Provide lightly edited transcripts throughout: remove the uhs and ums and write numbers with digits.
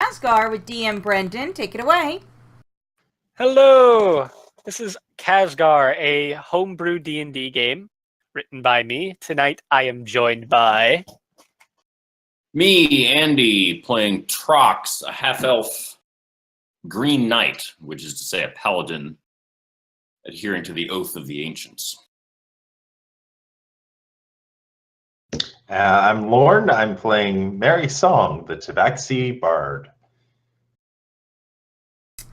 Casgar with DM Brendan. Take it away. Hello! This is Casgar, a homebrew D&D game written by me. Tonight I am joined by... Me, Andy, playing Trox, a half-elf green knight, which is to say a paladin adhering to the oath of the ancients. I'm Lorne. I'm playing Mary Song, the Tabaxi Bard.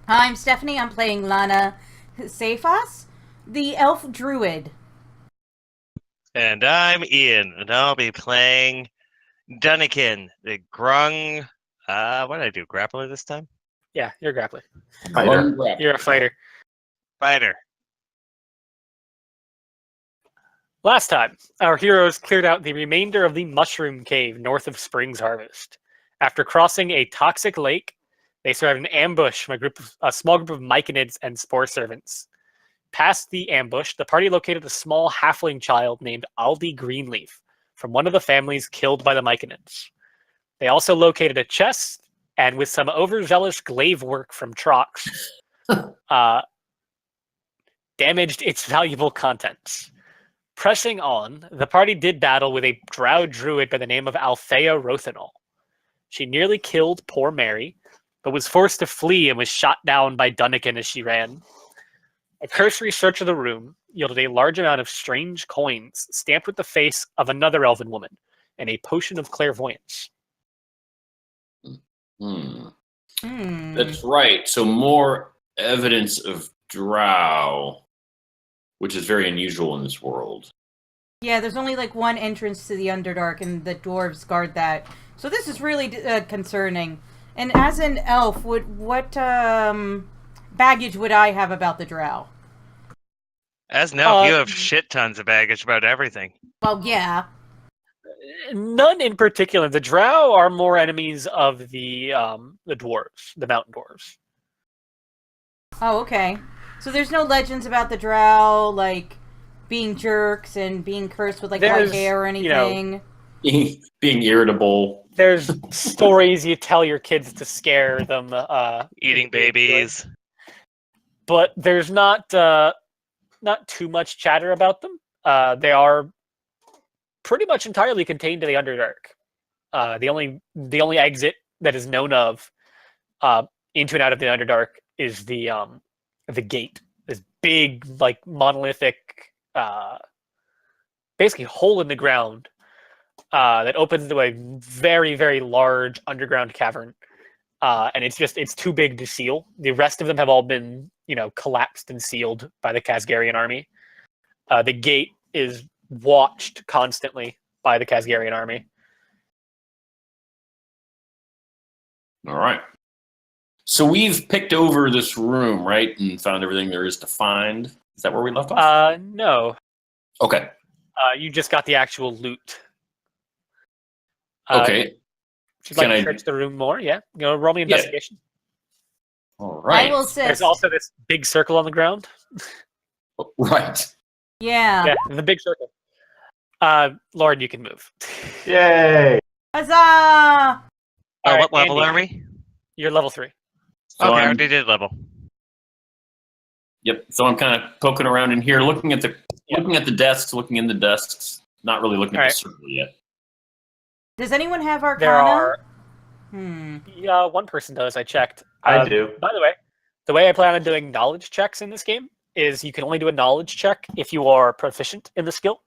I'm Stephanie. I'm playing Lana Cephas, the elf druid. And I'm Ian, and I'll be playing Dunnikin, the grung... what did I do, grappler this time? Yeah, you're a grappler. Fighter. You're a fighter. Fighter. Last time, our heroes cleared out the remainder of the mushroom cave north of Spring's Harvest. After crossing a toxic lake, they survived an ambush from a small group of myconids and spore servants. Past the ambush, the party located a small halfling child named Aldi Greenleaf from one of the families killed by the myconids. They also located a chest, and with some overzealous glaive work from Trox, damaged its valuable contents. Pressing on, the party did battle with a drow druid by the name of Althea Rothanol. She nearly killed poor Mary, but was forced to flee and was shot down by Dunnikin as she ran. A cursory search of the room yielded a large amount of strange coins stamped with the face of another elven woman and a potion of clairvoyance. That's right. So more evidence of drow, which is very unusual in this world. Yeah, there's only like one entrance to the Underdark, and the dwarves guard that. So this is really concerning. And as an elf, what baggage would I have about the drow? As an elf, you have shit tons of baggage about everything. Well, yeah. None in particular. The drow are more enemies of the dwarves, the mountain dwarves. Oh, okay. So there's no legends about the drow, like being jerks and being cursed with like white hair or anything. Being irritable. There's stories you tell your kids to scare them. Eating babies. But there's not too much chatter about them. They are pretty much entirely contained to the Underdark. The only exit that is known of into and out of the Underdark is the gate. This big, like, monolithic, basically hole in the ground that opens into a very, very large underground cavern. And it's too big to seal. The rest of them have all been, collapsed and sealed by the Casgarian army. The gate is watched constantly by the Casgarian army. All right. So we've picked over this room, right, and found everything there is to find. Is that where we left off? No. Okay. You just got the actual loot. Okay. Would you like to search the room more? Yeah. Roll me investigation. All right. I will assist. There's also this big circle on the ground. Right. Yeah. Yeah, the big circle. Lauren, you can move. Yay! Huzzah! What level are we? You're level 3. So I already did level. Yep. So I'm kind of poking around in here, looking at the desks, looking in the desks, not really looking at the circle yet. Does anyone have Arcana? There are. Yeah, one person does. I checked. I do. By the way, the way I plan on doing knowledge checks in this game is you can only do a knowledge check if you are proficient in the skill.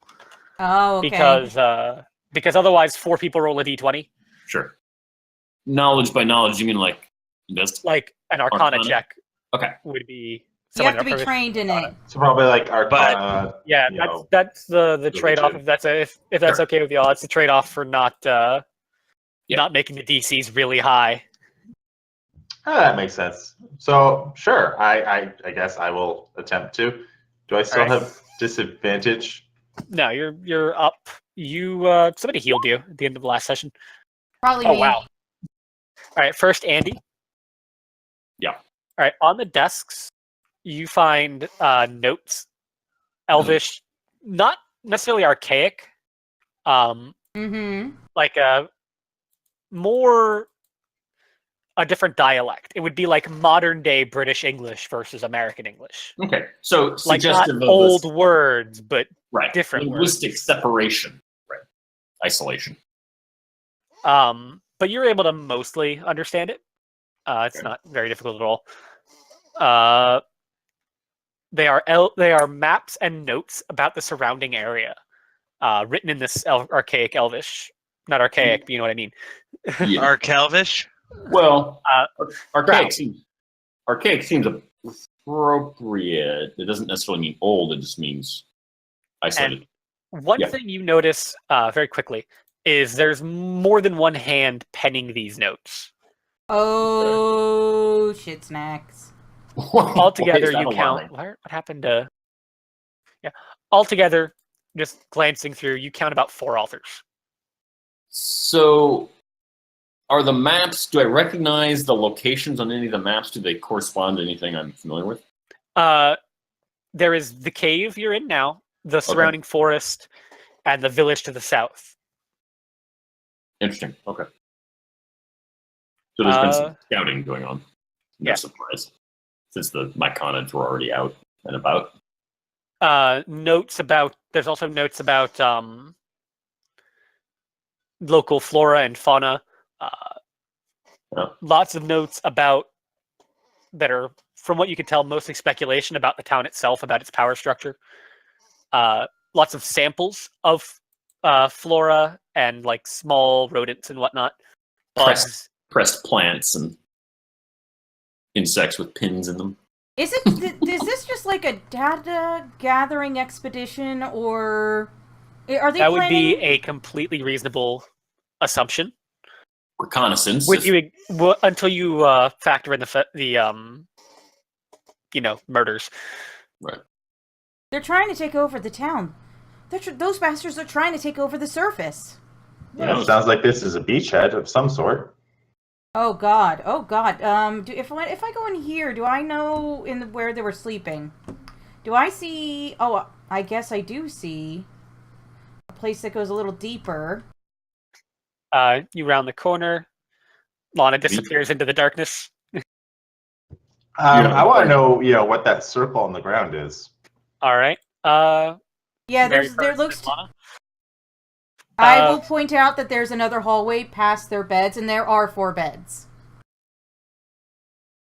Oh, okay. Because otherwise 4 people roll a d20. Sure. Knowledge by knowledge, you mean like just like an Arcana check? Okay. Would be. You have to be trained in it. So probably like Arcana. Yeah, that's the trade-off. If that's okay with y'all, it's the trade-off for not making the DCs really high. That makes sense. So sure, I guess I will attempt to. Do I still have disadvantage? No, you're up. You somebody healed you at the end of the last session. Probably me. Wow. All right, first Andy. Yeah. All right, on the desks, you find notes, Elvish, not necessarily archaic, like a more a different dialect. It would be like modern day British English versus American English. Okay, so Like not suggestive of old this, words, but right? different Linguistic words. separation, right? Isolation. But you're able to mostly understand it. It's Okay. not very difficult at all. They are maps and notes about the surrounding area, written in this archaic Elvish. Not archaic, but you know what I mean. Yeah. Arkelvish? Well, archaic Drow. seems appropriate. It doesn't necessarily mean old. It just means isolated. And one Yeah. thing you notice very quickly is there's more than one hand penning these notes. Oh, shit snacks. Altogether, Why is that you count. alarming? What happened to? Yeah. Altogether, just glancing through, you count about 4 authors. So, are the maps? Do I recognize the locations on any of the maps? Do they correspond to anything I'm familiar with? There is the cave you're in now, the surrounding forest, and the village to the south. Interesting. Okay. So there's been some scouting going on. No yeah. surprise, since the Myconids were already out and about. Notes about. There's also notes about local flora and fauna. Lots of notes about that are, from what you can tell, mostly speculation about the town itself, about its power structure. Lots of samples of flora and like small rodents and whatnot. Bugs. Pressed plants and insects with pins in them. Is this just like a data gathering expedition, or are they? That would be a completely reasonable assumption. Reconnaissance. Until you factor in the murders. Right. They're trying to take over the town. Those bastards are trying to take over the surface. Yeah, it sounds like this is a beachhead of some sort. Oh God! Oh God! If I go in here, do I know where they were sleeping? Do I see? Oh, I guess I do see a place that goes a little deeper. You round the corner. Lana disappears into the darkness. I want to know, what that circle on the ground is. All right. Yeah, there looks. I will point out that there's another hallway past their beds, and there are 4 beds.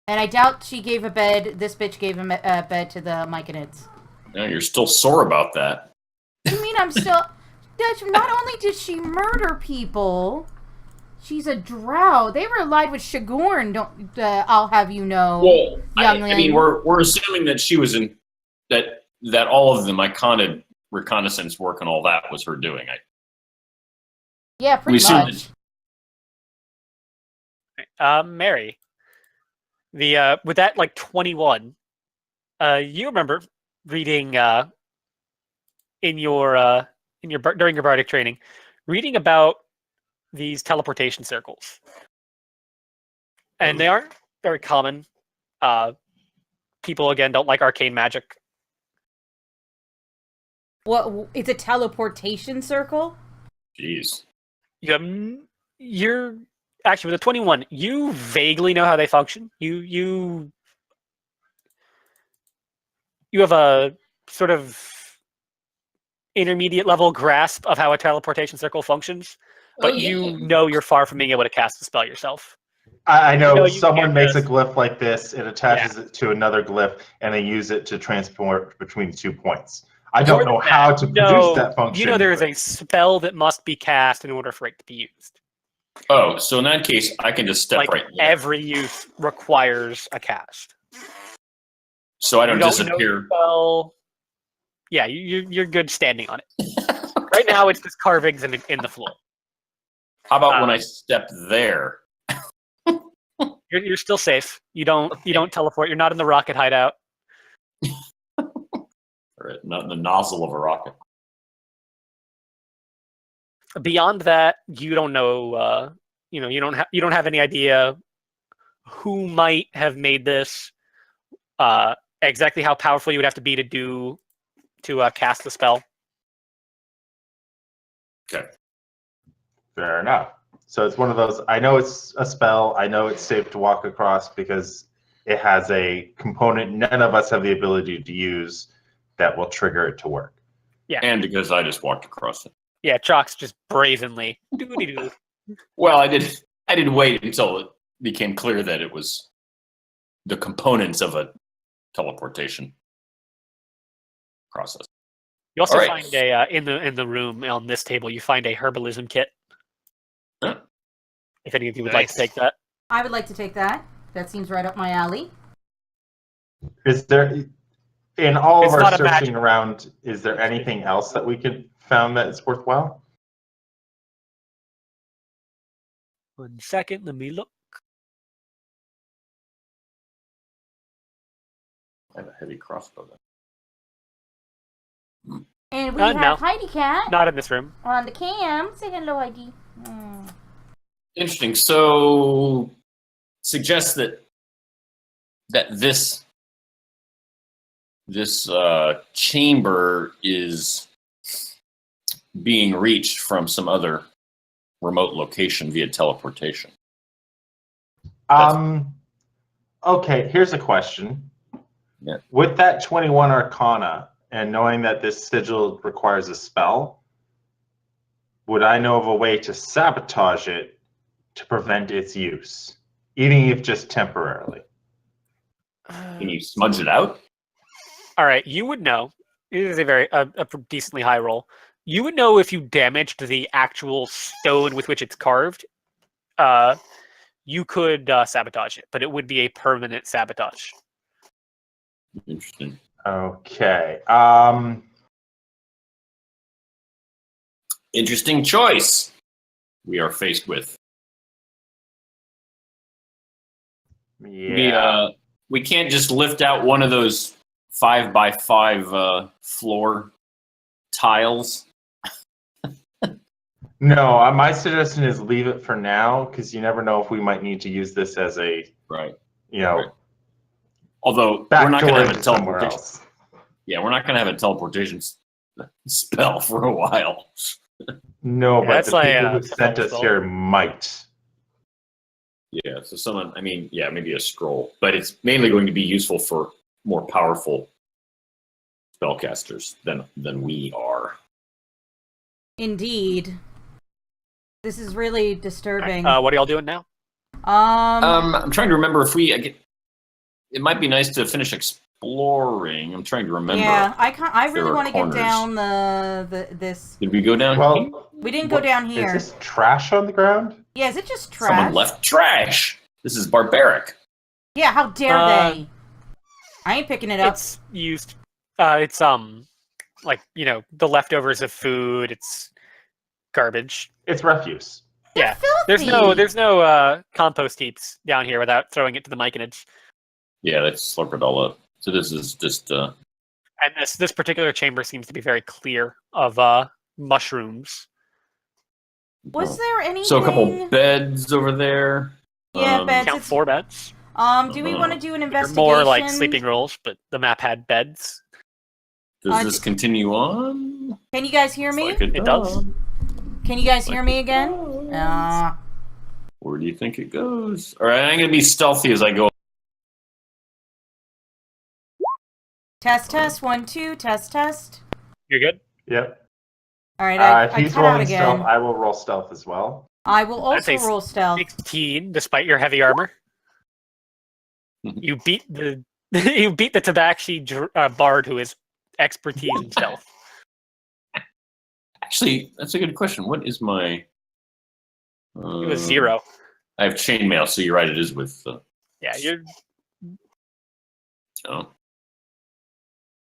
And I doubt she gave a bed. This bitch gave a bed to the Myconids. Yeah, you're still sore about that. You mean I'm still? Not only did she murder people, she's a drow. They were allied with Shagorn. I'll have you know. Well, I youngling. mean, we're assuming that she was in that all of the Myconid reconnaissance work and all that was her doing. Yeah, pretty much. Mary, with that like 21, you remember reading during your bardic training, reading about these teleportation circles, and they aren't very common. People again don't like arcane magic. What? It's a teleportation circle? Jeez. You're actually with a 21. You vaguely know how they function. You have a sort of intermediate level grasp of how a teleportation circle functions, but you're far from being able to cast the spell yourself. I know you someone makes a just- glyph like this, it attaches it to another glyph, and they use it to transport between 2 points. I don't know how to produce that function. You know there is a spell that must be cast in order for it to be used. Oh, so in that case, I can just step right there. Every use requires a cast. So I don't You know disappear. the spell. Yeah, you're good standing on it. Right now, it's just carvings in the floor. How about when I step there? You're still safe. You don't teleport. You're not in the rocket hideout. Or not in the nozzle of a rocket. Beyond that, you don't know. You don't have any idea who might have made this. Exactly how powerful you would have to be to cast the spell. Okay. Fair enough. So it's one of those, I know it's a spell, I know it's safe to walk across because it has a component none of us have the ability to use that will trigger it to work. And because I just walked across it. Yeah, Trox just brazenly. Doo-dee-doo. Well, I didn't wait until it became clear that it was the components of a teleportation process. You also All right. find a in the room on this table. You find a herbalism kit. Huh. If any of you would like to Nice. take that. I would like to take that. That seems right up my alley. Is there, in all It's of our not a searching magic- around, is there anything else that we could found that is worthwhile? 1 second, let me look. I have a heavy crossbow. And we No. have Heidi Cat Not in this room. on the cam. Say hello, Heidi. Interesting. So, suggests that this chamber is being reached from some other remote location via teleportation. Okay, here's a question. Yeah. With that 21 Arcana, and knowing that this sigil requires a spell, would I know of a way to sabotage it to prevent its use, even if just temporarily? Can you smudge it out? All right, you would know. It is a decently high roll. You would know if you damaged the actual stone with which it's carved. You could sabotage it, but it would be a permanent sabotage. Interesting. Okay. Interesting choice we are faced with. Yeah. We can't just lift out one of those 5x5 floor tiles. No, my suggestion is leave it for now because you never know if we might need to use this as a, Right. Right. Although back we're not going door to have a into somewhere teleportation. else. Yeah, we're not going to have a teleportation spell for a while. No, Yeah, but that's the like, people who it's a sent double us spell. here might. Yeah, so someone, maybe a scroll, but it's mainly going to be useful for more powerful spellcasters than we are. Indeed. This is really disturbing. What are y'all doing now? I'm trying to remember if it might be nice to finish exploring. I'm trying to remember. Yeah, I there really are want to get corners. down this. Did we go down here? Well, We didn't go down here. Is this trash on the ground? Yeah, is it just trash? Someone left trash. This is barbaric. Yeah, how dare they? I ain't picking it up. It's used. It's like the leftovers of food. It's garbage. It's refuse. Yeah, Filthy. there's no compost heaps down here without throwing it to the myconage. Yeah, let's slurp it all up. So this is just And this particular chamber seems to be very clear of mushrooms. Was there anything? so a couple beds over there. Yeah, beds. Count 4 beds. Do we want to do an They're investigation? more like sleeping rolls, but the map had beds. Does this continue on? Can you guys hear me? Looks like It does. Can you guys hear Like me it again? does. Where do you think it goes? All right, I'm gonna be stealthy as I go. Test 1 2 test. You're good. Yep. All right, If I he's cut out rolling again. stealth, I will roll stealth as well. I will I'd also say roll stealth. 16, despite your heavy armor. You beat the you beat the Tabaxi bard, who is expertise in stealth. Actually, that's a good question. What is my? It was 0. I have chainmail, so you're right. It is with. Yeah, you're Oh,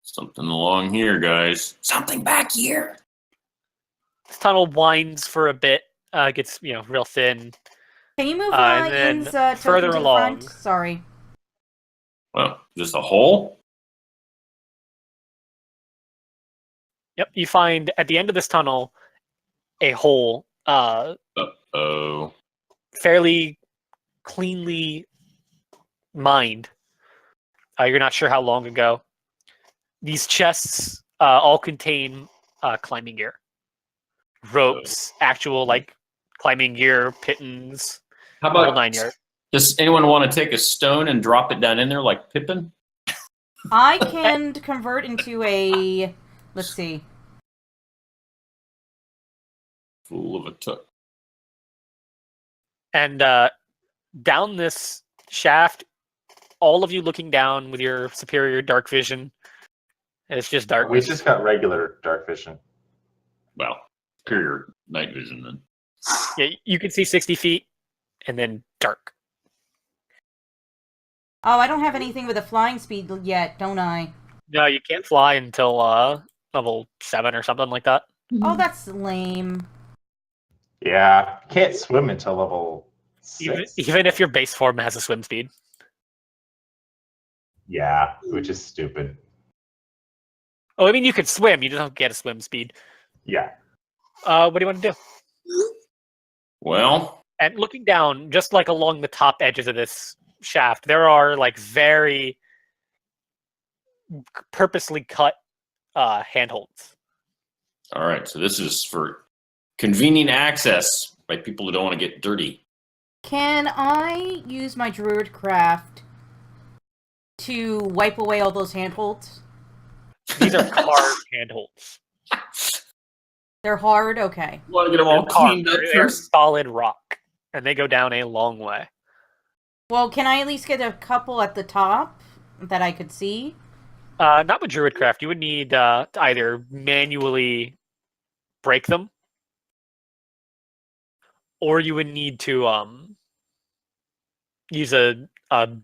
something along here, guys. Something back here. this tunnel winds for a bit. Gets real thin. Can you move and then Ian's token further to the along- front? Sorry. Well, just a hole. Yep, you find at the end of this tunnel a hole, Oh, fairly cleanly mined. You're not sure how long ago. These chests all contain climbing gear, ropes, actual climbing gear, pittons, How the whole about 9 yards. does anyone want to take a stone and drop it down in there like Pippin? I can convert into a... Let's see. Fool of a took. And down this shaft, all of you looking down with your superior dark vision, it's just We darkness. just got regular dark vision. Well, superior night vision then. Yeah, you can see 60 feet, and then dark. Oh, I don't have anything with a flying speed yet, don't I? No, you can't fly until level 7 or something like that. Oh, that's lame. Yeah, can't swim until level 6. Even if your base form has a swim speed. Yeah, which is stupid. Oh, I mean, you could swim. You just don't get a swim speed. Yeah. What do you want to do? Well, And looking down, just like along the top edges of this shaft, there are like very purposely cut handholds. all right. So this is for convenient access by people who don't want to get dirty. Can I use my druid craft to wipe away all those handholds? These are carved handholds. They're hard? Okay. You want to get them all They're carved. cleaned up They're first? solid rock, and they go down a long way. Well, can I at least get a couple at the top that I could see? Not with Druidcraft. You would need to either manually break them, or you would need to use a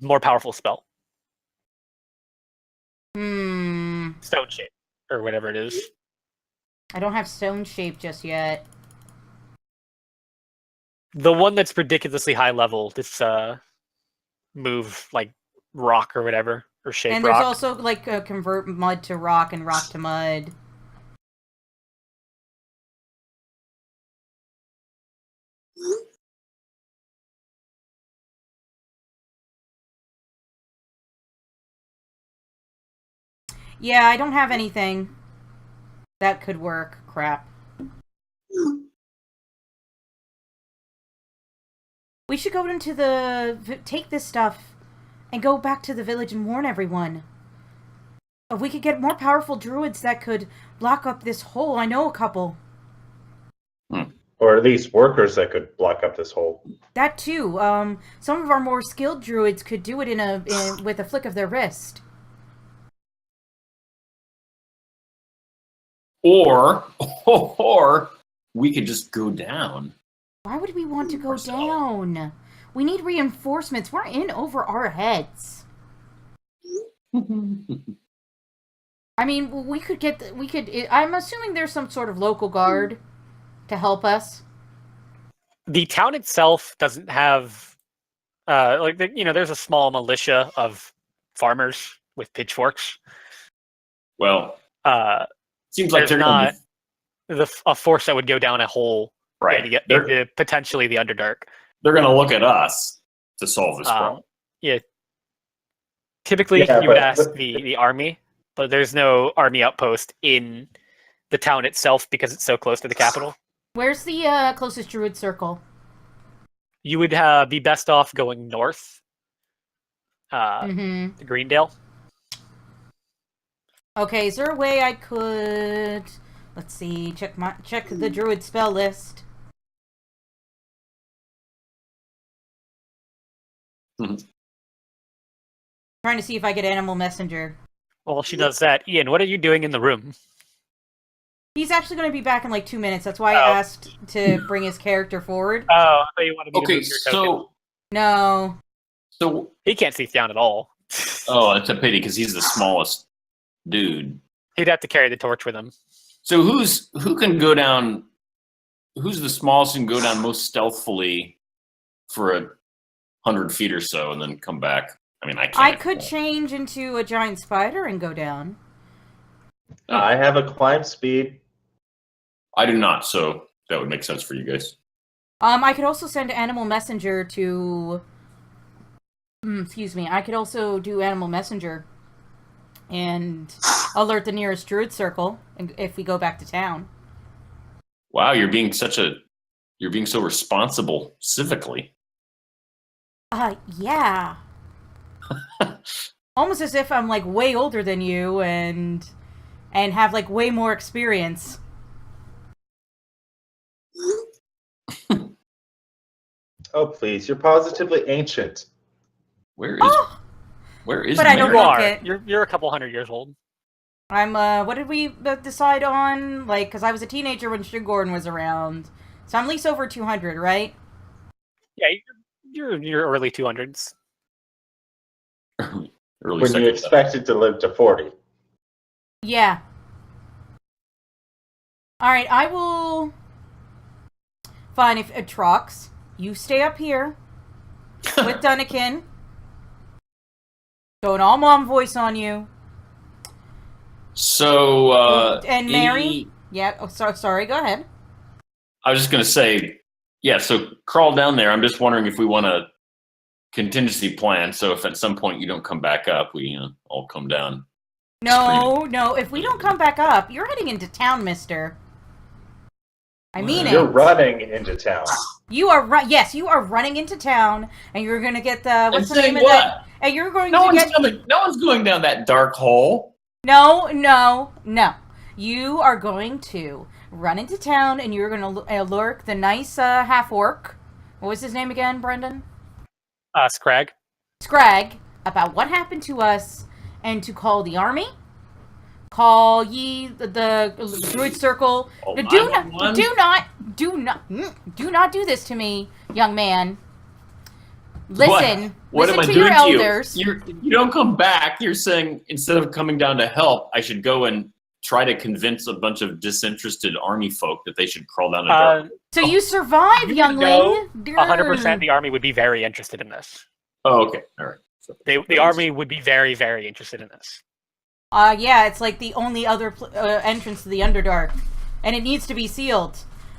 more powerful spell, Stone Shape, or whatever it is. I don't have stone shape just yet. The one that's ridiculously high level, this move like rock or whatever, or shape And there's rock. also like convert mud to rock and rock to mud. Yeah, I don't have anything that could work. Crap. We should go into take this stuff and go back to the village and warn everyone. If we could get more powerful druids that could block up this hole, I know a couple. Or at least workers that could block up this hole. That too. Some of our more skilled druids could do it with a flick of their wrist. Or we could just go down. Why would we want to go down? We need reinforcements. We're in over our heads. I mean, we could. I'm assuming there's some sort of local guard to help us. The town itself doesn't have, there's a small militia of farmers with pitchforks. Well, seems like There's they're not gonna a force that would go down a hole right. to get They're, into potentially the Underdark. they're going to look at us to solve this problem. Yeah. Typically, Yeah, you would but- ask the army, but there's no army outpost in the town itself because it's so close to the capital. Where's the closest druid circle? You would be best off going north, to Greendale. Okay, is there a way I could... Let's see, check the druid spell list. Trying to see if I get animal messenger. While she does that, Ian, what are you doing in the room? He's actually going to be back in like 2 minutes. That's why I asked to bring his character forward. Oh, I thought you wanted me to Okay, move your token. No. so He can't see down at all. oh, it's a pity because he's the smallest dude. He'd have to carry the torch with him. So who can go down? Who's the smallest and go down most stealthily for 100 feet or so, and then come back? I mean, I can't. I could change into a giant spider and go down. I have a climb speed. I do not, so that would make sense for you guys. I could also send animal messenger to... excuse me. I could also do animal messenger and alert the nearest druid circle if we go back to town. Wow, you're being such a You're being so responsible civically. Yeah. Almost as if I'm like way older than you and have like way more experience. Oh, please. You're positively ancient. Where is Oh, but I don't Mary? You look are. it. You're a couple hundred years old. I'm, what did we decide on? Like, because I was a teenager when Shigorn was around. So I'm at least over 200, right? Yeah, you're early 200s. Early When you second. expected to live to 40. Yeah. Alright, I will... Fine, if Trox, you stay up here with Dunnikin. Going all mom voice on you. So, And Mary? Yeah, oh, sorry, go ahead. I was just going to say, yeah, so crawl down there. I'm just wondering if we want a contingency plan. So if at some point you don't come back up, we all come down. No, if we don't come back up, you're heading into town, mister. I mean You're it. running into town. You are yes, you are running into town, and you're gonna get the what's the name of what? that? And you're going No to one's get coming. No one's going down that dark hole. no. You are going to run into town, and you're gonna lurk the nice half orc. What was his name again, Brendan? Scrag. Scrag about what happened to us, and to call the army. Call ye the druid circle. Oh, Do not do this to me, young man. Listen, What listen am I to doing your to you? elders. You don't come back. You're saying instead of coming down to help, I should go and try to convince a bunch of disinterested army folk that they should crawl down the dark. So you survive, You youngling. 100% the army would be very interested in this. Oh, okay. All right. So, The army would be very, very interested in this. Yeah, it's like the only other entrance to the Underdark, and it needs to be sealed.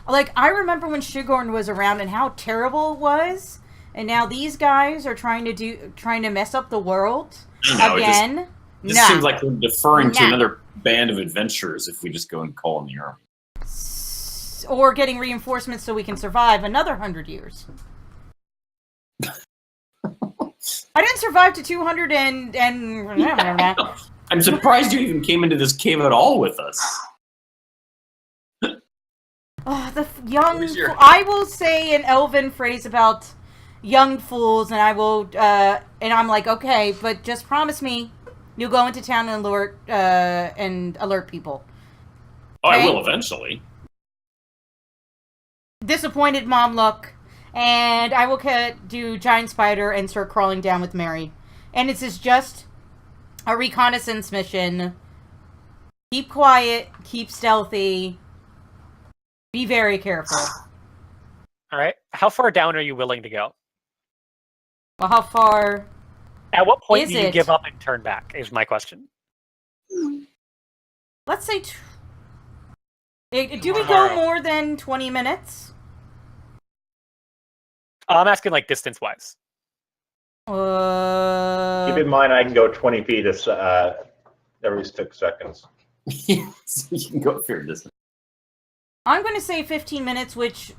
Like, I remember when Shigorn was around and how terrible it was, and now these guys are trying to mess up the world again. It seems like we're deferring to another band of adventurers if we just go and call in the army. Or getting reinforcements so we can survive another 100 years. I didn't survive to 200 and I'm surprised you even came into this cave at all with us. the young... I will say an elven phrase about young fools, and I will... and I'm like, okay, but just promise me you'll go into town and alert people. Oh, okay? I will eventually. Disappointed mom look. And I will do Giant Spider and start crawling down with Mary. And this is just a reconnaissance mission. Keep quiet. Keep stealthy. Be very careful. All right. How far down are you willing to go? Well, how far... At what point Is do you it? give up and turn back, is my question. Let's say... do we go more than 20 minutes? I'm asking, like, distance-wise. Keep in mind, I can go 20 feet every 6 seconds. So you can go fair distance. I'm going to say 15 minutes, which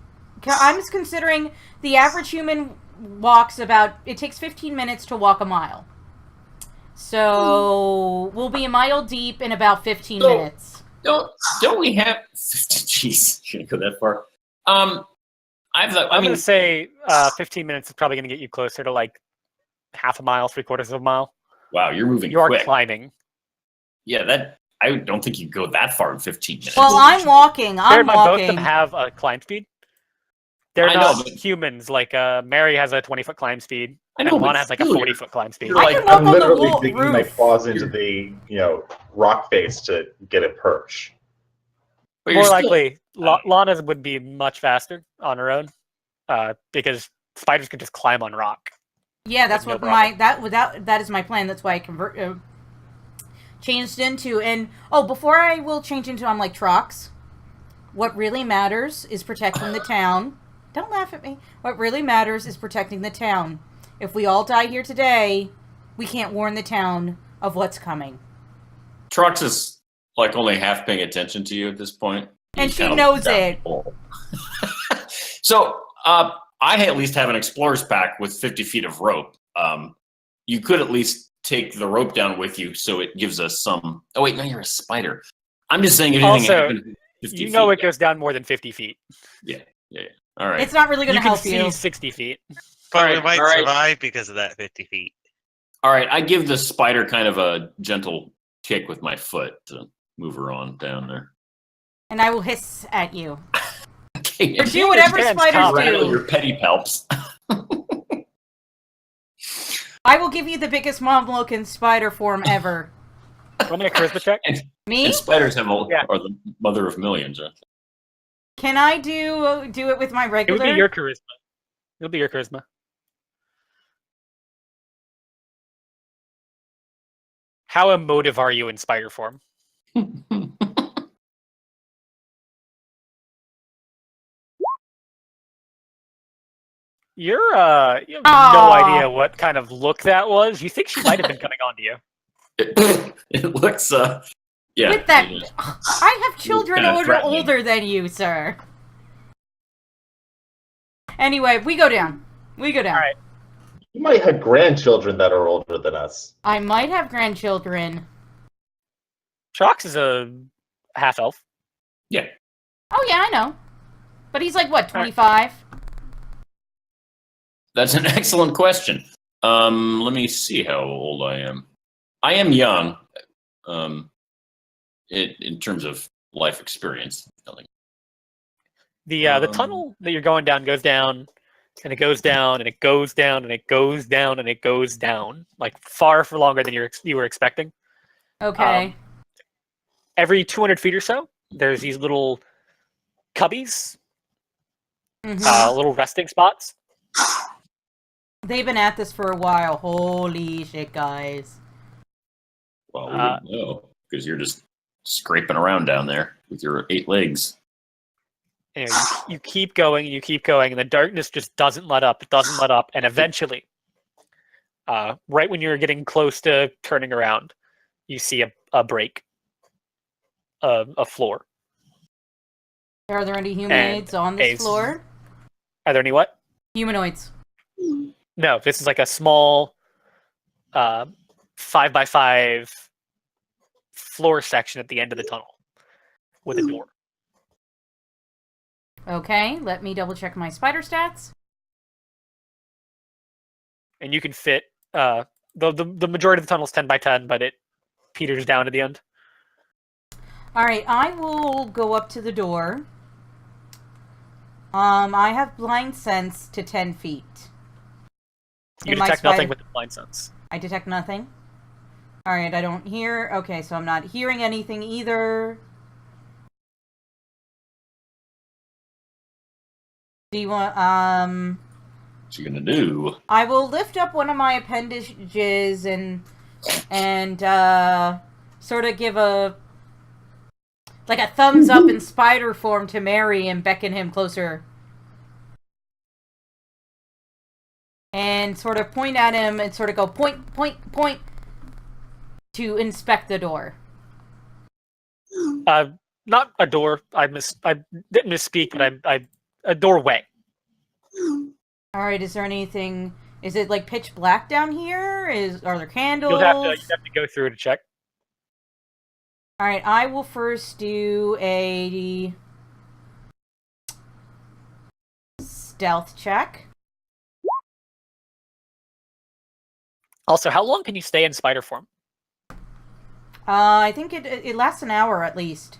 I'm just considering the average human walks about... It takes 15 minutes to walk a mile. So we'll be a mile deep in about 15 minutes. Don't we have... Jeez, shouldn't go that far. I'm going to say 15 minutes is probably going to get you closer to, like, half a mile, 3/4 of a mile. Wow, you're moving You are quick. climbing. Yeah, I don't think you go that far in 15 minutes. Well, I'm walking. Both of them have a climb speed. They're I not know, but- humans. Like, Mary has a 20-foot climb speed. I know, and Lana but has, like, a still, 40-foot climb speed. you're I like, can walk I'm on the literally wall, digging my roof. claws into the rock face to get a perch. but you're More still- likely, Lana would be much faster on her own, because spiders can just climb on rock. Yeah, that's Like, what no that is my plan. That's why I changed into. And before I will change into, I'm like, Trox, what really matters is protecting the town. Don't laugh at me. What really matters is protecting the town. If we all die here today, we can't warn the town of what's coming. Trox is like only half paying attention to you at this point. And He's she kind of knows down it. the hole. So I at least have an explorer's pack with 50 feet of rope. You could at least take the rope down with you, so it gives us some. Oh wait, no, you're a spider. I'm just saying if anything Also, happens. 50 you know feet, it goes down more than 50 feet. Yeah. All right. It's not really going You to can help see you. 60 feet. But we Alright, might alright. survive because of that 50 feet. All right. I give the spider kind of a gentle kick with my foot to move her on down there. And I will hiss at you. Okay. Or do whatever Hands spiders top. Rattle do. your petty palps. I will give you the biggest mom-looking spider form ever. Roll me a charisma check. Me? And spiders are Yeah. the mother of millions. Huh? Can I do it with my It regular? would be your charisma. It'll be your charisma. How emotive are you in spider form? You have no Aw. idea what kind of look that was. You think she might have been coming on to you. It looks yeah. With that, it is. I have children kinda threatening. older than you, sir. Anyway, we go down. We go down. All right. You might have grandchildren that are older than us. I might have grandchildren. Trox is a half elf. Yeah. Oh yeah, I know. But he's like what, All right. 25? That's an excellent question. Let me see how old I am. I am young. In terms of life experience. The tunnel that you're going down goes down, and it goes down, and it goes down, and it goes down, and it goes down, like far for longer than you were expecting. Okay. Every 200 feet or so, there's these little cubbies, Mhm. little resting spots. They've been at this for a while. Holy shit, guys. Well, we wouldn't know because you're just scraping around down there with your 8 legs. You know, you keep going, and the darkness just doesn't let up. It doesn't let up, and eventually, right when you're getting close to turning around, you see a break, a floor. Are there any humanoids on this a- floor? Are there any what? Humanoids. No, this is like a small 5x5 floor section at the end of the tunnel with a door. Okay, let me double check my spider stats. And you can fit the majority of the tunnel is 10x10, but it peters down at the end. Alright, I will go up to the door. I have blind sense to 10 feet. You In my detect nothing spider- with the blind sense. I detect nothing. Alright, I don't hear. Okay, so I'm not hearing anything either. Do you want, What you gonna do? I will lift up one of my appendages and sort of give a thumbs up in spider form to Mary and beckon him closer. And sort of point at him and sort of go point to inspect the door. Not a door. I didn't misspeak, but a doorway. Alright, is there anything... Is it like pitch black down here? Are there candles? You'd have to go through to check. Alright, I will first do a stealth check. Also, how long can you stay in spider form? I think it lasts an hour at least.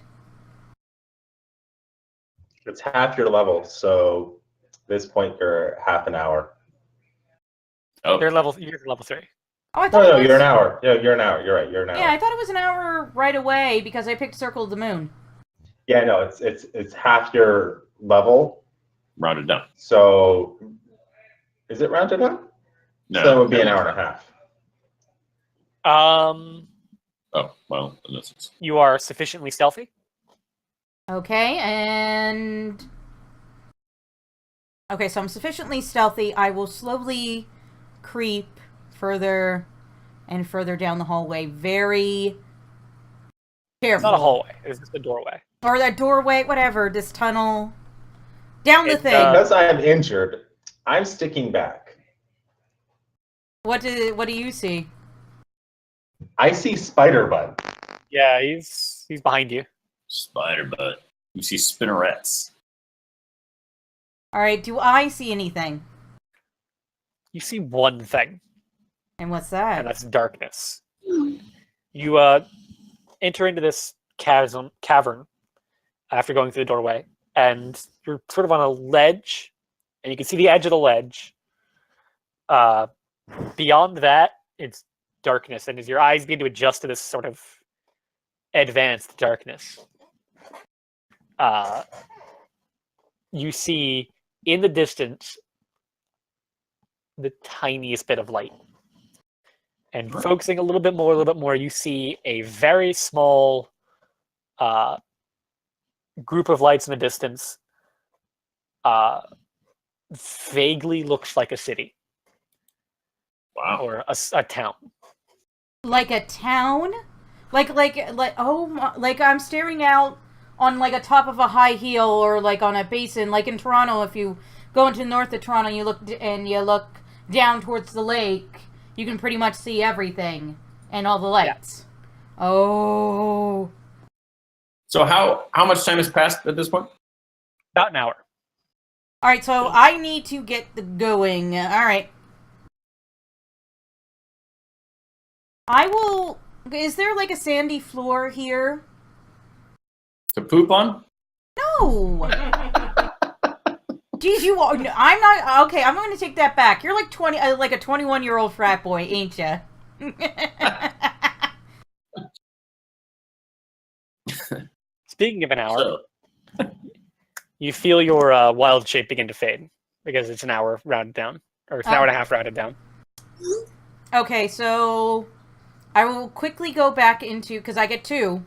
It's half your level, so at this point you're half an hour. Oh, You're level 3. Oh, I thought No, it was... you're an hour. Yeah, you're an hour. You're right. You're an hour. Yeah, I thought it was an hour right away because I picked Circle of the Moon. Yeah, no, it's half your level. rounded down. So is it rounded up? No, So it would be an hour and a half. Oh well, unless it's You are sufficiently stealthy. Okay, and... Okay, so I'm sufficiently stealthy. I will slowly creep further and further down the hallway. Very careful. It's not a hallway. It's just a doorway. Or that doorway, whatever, this tunnel. Down the It, thing. Because I'm injured, I'm sticking back. What do you see? I see Spider Bud. Yeah, he's behind you. Spider butt. You see spinnerets. All right. Do I see anything? You see one thing, And what's and that? that's darkness. You enter into this cavern after going through the doorway, and you're sort of on a ledge, and you can see the edge of the ledge. Beyond that, it's darkness, and as your eyes begin to adjust to this sort of advanced darkness, you see in the distance the tiniest bit of light. And focusing a little bit more, you see a very small group of lights in the distance. Vaguely looks like a city Wow. or a town. Like a town? Like oh my, like I'm staring out on like a top of a high hill or like on a basin, like in Toronto. If you go into north of Toronto, you look down towards the lake, you can pretty much see everything and all the lights. Yeah. Oh. So how much time has passed at this point? About an hour. All right, so I need to get the going. All right. I will. Is there like a sandy floor here? To poop on? No. Geez, you are. I'm not. Okay, I'm going to take that back. You're like 20, like a 21-year-old frat boy, ain't ya? Speaking of an hour, So, you feel your wild shape begin to fade because it's an hour rounded down, or it's an hour and a half rounded down. Okay, so I will quickly go back into, because I get 2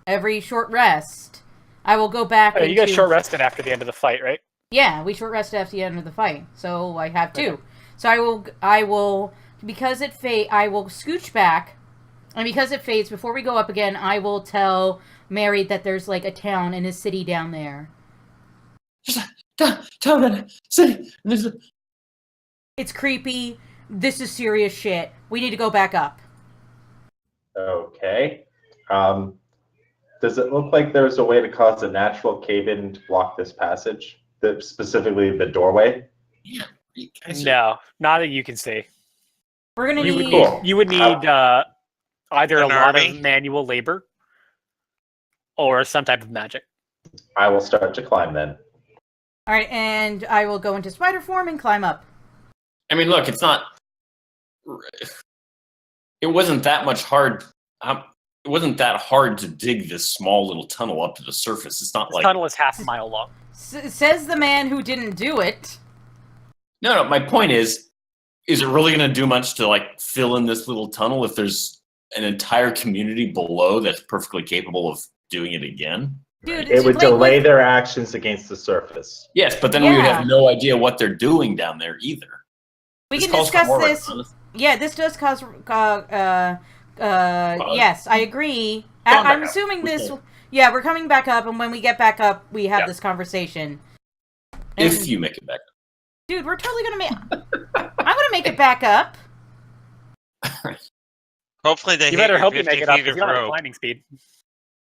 every short rest. I will go back into... You got short rested after the end of the fight, right? Yeah, we short rested after the end of the fight, so I have 2. Okay. So I will, because it I will scooch back, and because it fades, before we go up again, I will tell Mary that there's like a town and a city down there. town and city. It's creepy. This is serious shit. We need to go back up. Okay. Does it look like there's a way to cause a natural cave-in to block this passage? Specifically the doorway? Yeah. No, not that you can see. We're gonna You need... would need either An a lot army? of manual labor or some type of magic. I will start to climb then. All right, and I will go into spider form and climb up. I mean, look, it's not. It wasn't that much hard. It wasn't that hard to dig this small little tunnel up to the surface. It's not This like tunnel is half a mile long. Says the man who didn't do it. no. My point is it really going to do much to like fill in this little tunnel if there's an entire community below that's perfectly capable of doing it again? Dude, It would like delay with- their actions against the surface. Yes, but then we would Yeah. have no idea what they're doing down there either. We This can calls for discuss more this. reconnaissance. Yeah, this does cause. Yes, I agree. Going back I'm up. assuming We this. can. Yeah, we're coming back up, and when we get back up, we have Yeah. this conversation. If And- you make it back. dude, we're totally gonna make. I'm gonna make it back up. Hopefully they You hit better your hope you 50 make it up feet because of you don't have rope. climbing speed.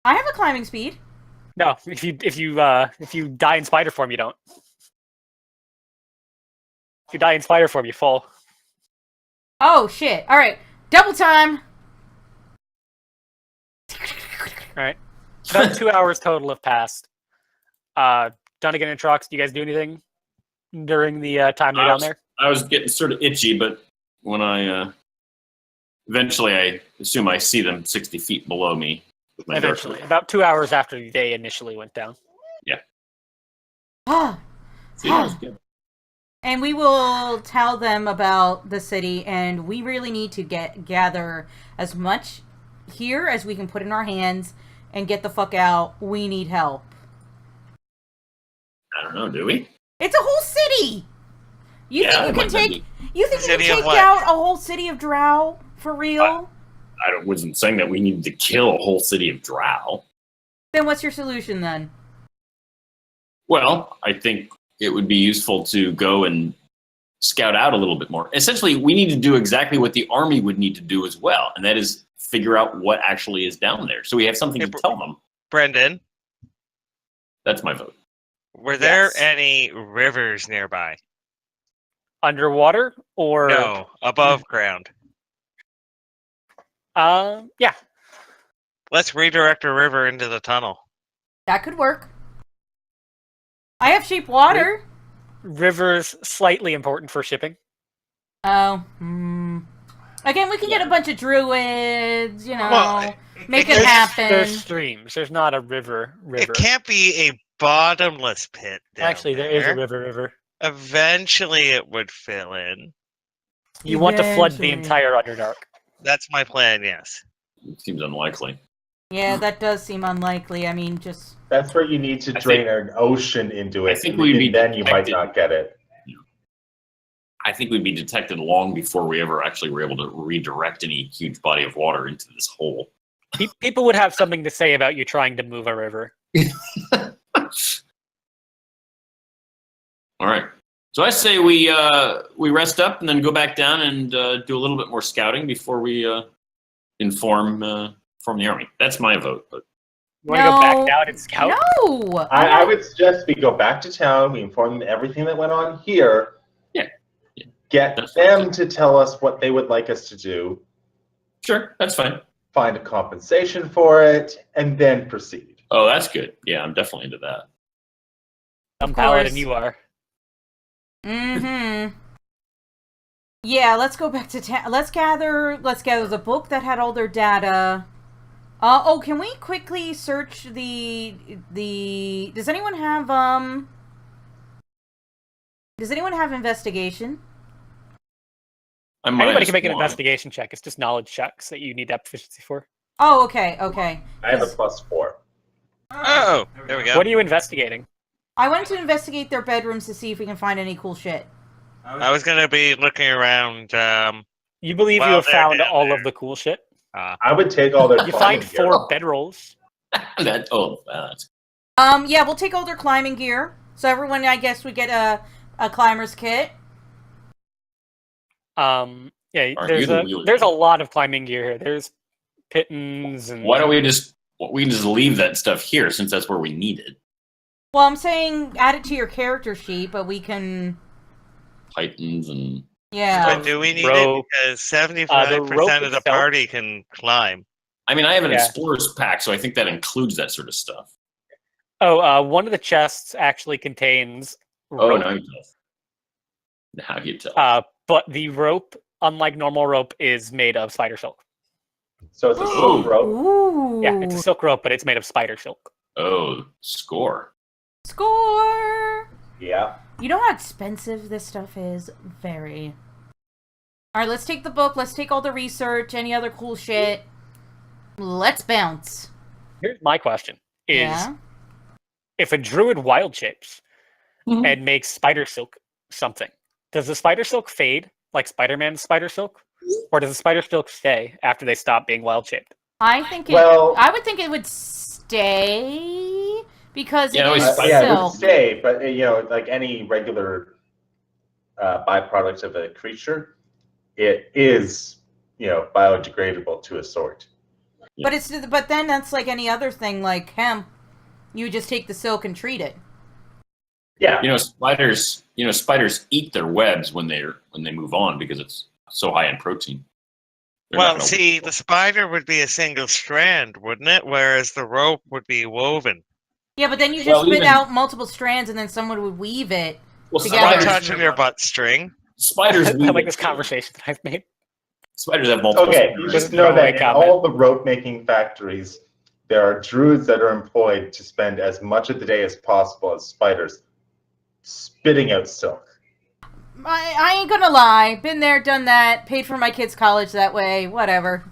I have a climbing speed. No, if you die in spider form, you don't. If you die in spider form, you fall. Oh shit! All right, double time. All right. About 2 hours total have passed. Dunnigan and Trox, do you guys do anything during the time they're down there? I was getting sort of itchy, but when I eventually, I assume I see them 60 feet below me. With my dark Eventually, about 2 hours after they initially went down. Ah. See, that was good. And we will tell them about the city, and we really need to gather as much here as we can put in our hands and get the fuck out. We need help. I don't know, do we? It's a whole city. You Yeah, think it you can might not take? You think you City can of take what? out a whole city of Drow for real? I wasn't saying that we needed to kill a whole city of Drow. Then what's your solution then? Well, I think it would be useful to go and scout out a little bit more. Essentially, we need to do exactly what the army would need to do as well, and that is figure out what actually is down there. So we have something to tell them. Brendan, That's my vote. were there Yes. any rivers nearby? Underwater or No, above ground. Yeah. Let's redirect a river into the tunnel. That could work. I have cheap water. Rivers slightly important for shipping. Oh. Again, we can get a bunch of druids, Well, make it there's- happen. There's streams. There's not a river. It can't be a bottomless pit. Down Actually, there is a river. Eventually, it would fill in. You want to flood Eventually. the entire Underdark. That's my plan. Yes. It seems unlikely. Yeah, that does seem unlikely. I mean, just... That's where you need to I drain an ocean into it. I think and we'd even be then you might detected. not get it. I think we'd be detected long before we ever actually were able to redirect any huge body of water into this hole. People would have something to say about you trying to move a river. All right. So I say we rest up and then go back down and do a little bit more scouting before we inform the army. That's my vote. But You want to go back No. down and scout? No! I would suggest we go back to town, we inform them everything that went on here. Yeah. Get That's them fine. to tell us what they would like us to do, sure, that's fine. find a compensation for it, and then proceed. Oh, that's good. Yeah, I'm definitely into that. Some Of paladin course. you are. Mm-hmm. Yeah, let's go back to town. Let's gather the book that had all their data. Can we quickly search the does anyone have investigation? Anybody can make an -1. investigation check. It's just knowledge checks that you need that proficiency for. Oh, okay. I have a +4. Oh, there we go. What are you investigating? I wanted to investigate their bedrooms to see if we can find any cool shit. I was gonna be looking around. You believe Well, you have they're found down all there. of the cool shit? I would take all their You find climbing gear. 4 bedrolls. That's Yeah, we'll take all their climbing gear. So everyone, I guess, would get a climber's kit. Yeah, Aren't you there's the a wheeler? there's a lot of climbing gear here. There's pittons and Why don't we just leave that stuff here since that's where we need it? Well, I'm saying add it to your character sheet, but we can... Titans and Yeah. But do we need rope. it? Because 75% of the itself- party can climb. I mean, I have an Yeah. explorer's pack, so I think that includes that sort of stuff. one of the chests actually contains Oh, rope. now you tell. Now you tell. But the rope, unlike normal rope, is made of spider silk. So it's a silk rope. Ooh. Yeah, it's a silk rope, but it's made of spider silk. Oh, score. Score! Yeah. You know how expensive this stuff is? Very. Alright, let's take the book. Let's take all the research. Any other cool shit. Let's bounce. Here's my question: Is Yeah? if a druid wild shapes Mhm. and makes spider silk something, does the spider silk fade like Spider-Man's spider silk, or does the spider silk stay after they stop being wild shaped? I think it... Well- I would think it would stay... Because Yeah, it it is was Yeah, it would silk. stay, but like any regular byproduct of a creature, it is, biodegradable to a sort. But then that's like any other thing, like hemp. You just take the silk and treat it. Yeah. Spiders eat their webs when they move on because it's so high in protein. They're not Well, gonna- see, the spider would be a single strand, wouldn't it? Whereas the rope would be woven. Yeah, but then you just Well, spit even- out multiple strands, and then someone would weave it. well, together. One Spiders- touch on your butt string. Spiders I weave like it this too. conversation that I've made. Spiders have multiple. Okay, you strands. just know that throwaway in comment. all the rope making factories, there are druids that are employed to spend as much of the day as possible as spiders spitting out silk. I ain't gonna lie. Been there, done that. Paid for my kids' college that way. Whatever.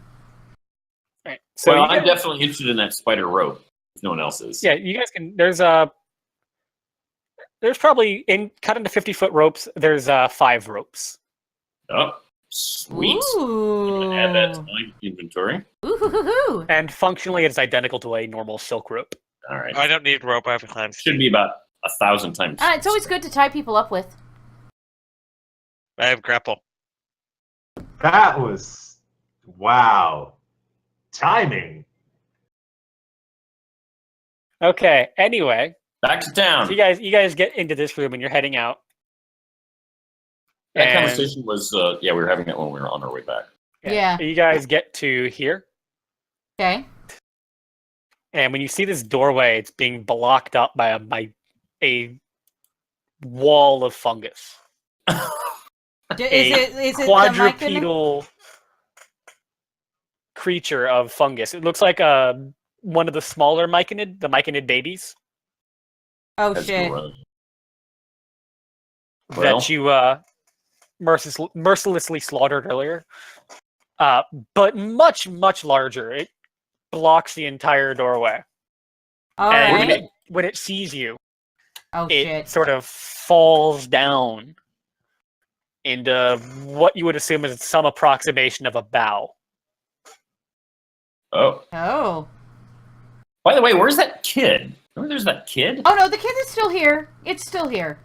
Right. So Well, you I'm guys- definitely interested in that spider rope. If no one else is. yeah, you guys can. There's probably cut into 50-foot ropes. There's 5 ropes. Oh, sweet. Ooh. I'm gonna add that to my inventory. And functionally, it's identical to a normal silk rope. All right. I don't need rope. I have a climb. Should be about 1,000 times. It's always good to tie people up with. I have grapple. That was wow. Timing. Okay. Anyway, Back to so town. you guys get into this room and you're heading out. That And- conversation was, we were having it when we were on our way back. Yeah. You guys get to here, Okay. and when you see this doorway, it's being blocked up by a wall of fungus. Is it the myconid? Quadrupedal creature of fungus. It looks like one of the smaller myconid, the myconid babies Oh That's shit. gross. Well. that you mercilessly slaughtered earlier. But much, much larger. It blocks the entire doorway. All And right. when it sees you, Oh it shit. sort of falls down into what you would assume is some approximation of a bow. Oh. Oh. By the way, where's that kid? Remember there's that kid? Oh no, the kid is still here. It's still here.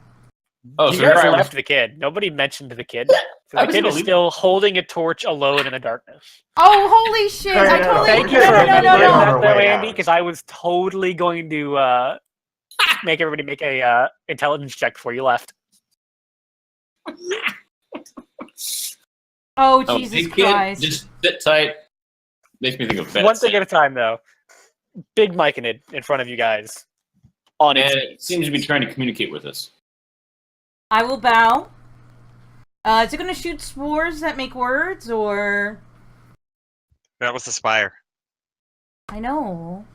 Oh, You so guys here I left was. the kid. Nobody mentioned the kid. So I the was kid gonna is leave- still holding a torch alone in the darkness. Oh holy shit! I totally. Thank you No, for no, no, no, remembering no. that, though, Way Andy, out. because I was totally going to make everybody make a intelligence check before you left. Oh Oh, Jesus big kid, Christ! just sit tight. Makes me think of One thing at a time, though. Big myconid in front of you guys. On its And it seems to be trying to communicate with us. I will bow. Is it gonna shoot spores that make words, or? That was the spire. I know.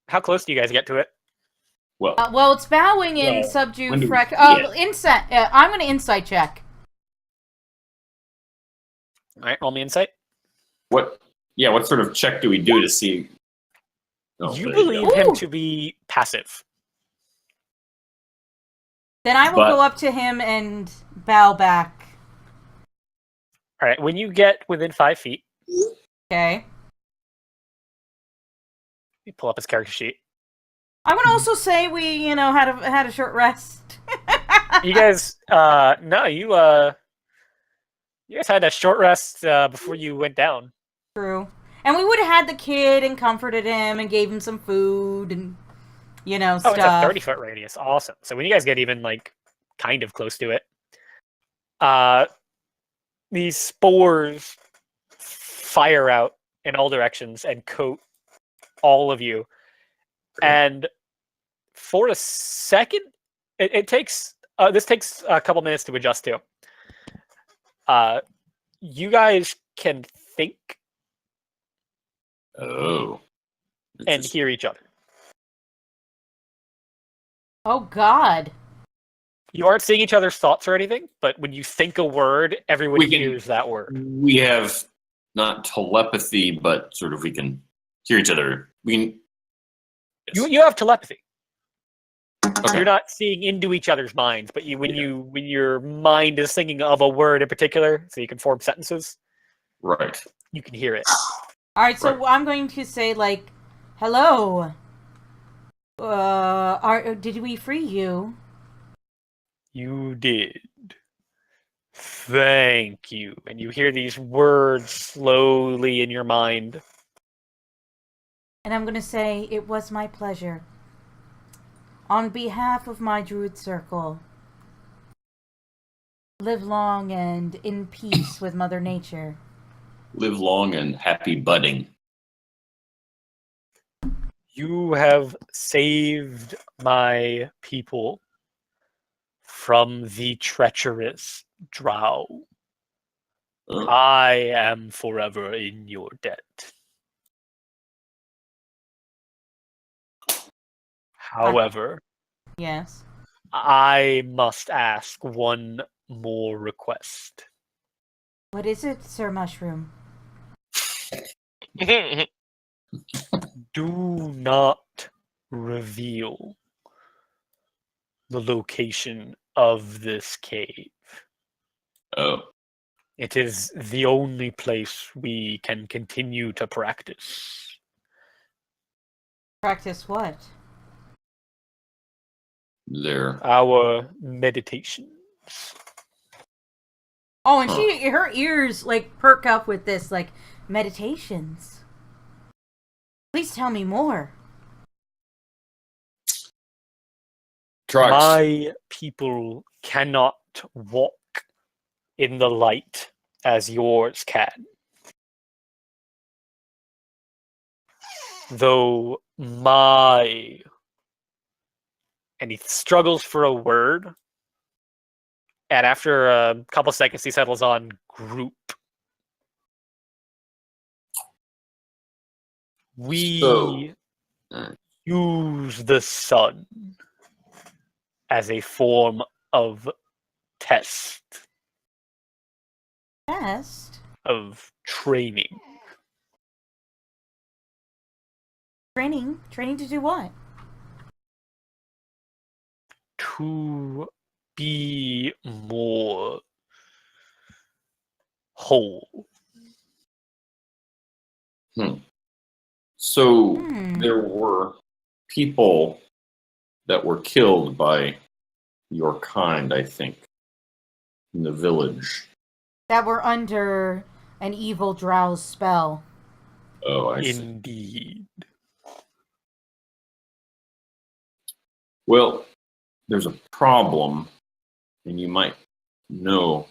how close do you guys get to it? Well, Well, it's bowing in Well, subdue when do we frec. see it? Insight. I'm gonna insight check. All right, roll me insight. what? Yeah, what sort of check do we do to see? Oh, You there believe go. him Ooh. to be passive. Then I will But- go up to him and bow back. All right, when you get within 5 feet, Okay. you pull up his character sheet. I'm gonna also say we, had a short rest. You guys, no, you guys had a short rest before you went down. True. And we would have had the kid and comforted him and gave him some food and, Oh, stuff. it's a 30-foot radius. Awesome. So when you guys get even, kind of close to it, these spores fire out in all directions and coat all of you. And for a second, it takes, this takes a couple minutes to adjust to. You guys can think Oh. and hear each other. Oh God. You aren't seeing each other's thoughts or anything, but when you think a word, everyone We can- hears that word. We have not telepathy, but sort of we can hear each other. We can. You have telepathy. Okay. You're not seeing into each other's minds, but when your mind is thinking of a word in particular, so you can form sentences, Right. you can hear it. All right, so Right. I'm going to say hello. Did we free you? You did. Thank you. And you hear these words slowly in your mind. And I'm going to say it was my pleasure. On behalf of my druid circle, live long and in peace with Mother Nature. Live long and happy budding. You have saved my people from the treacherous drow. Oh. I am forever in your debt. However, Yes. I must ask one more request. What is it, Sir Mushroom? Do not reveal the location of this cave. Oh. It is the only place we can continue to practice. Practice what? There. Our meditations. Oh, and her ears like perk up with this, like, meditations. Please tell me more. Trox. My people cannot walk in the light as yours can. Though my... And he struggles for a word. And after a couple seconds, he settles on group. We use the sun as a form of test, Test? of training. Training? Training to do what? To be more whole. So there were people that were killed by your kind, I think, in the village. That we're under an evil drow's spell. Oh, I see. Indeed. Well, there's a problem, and you might know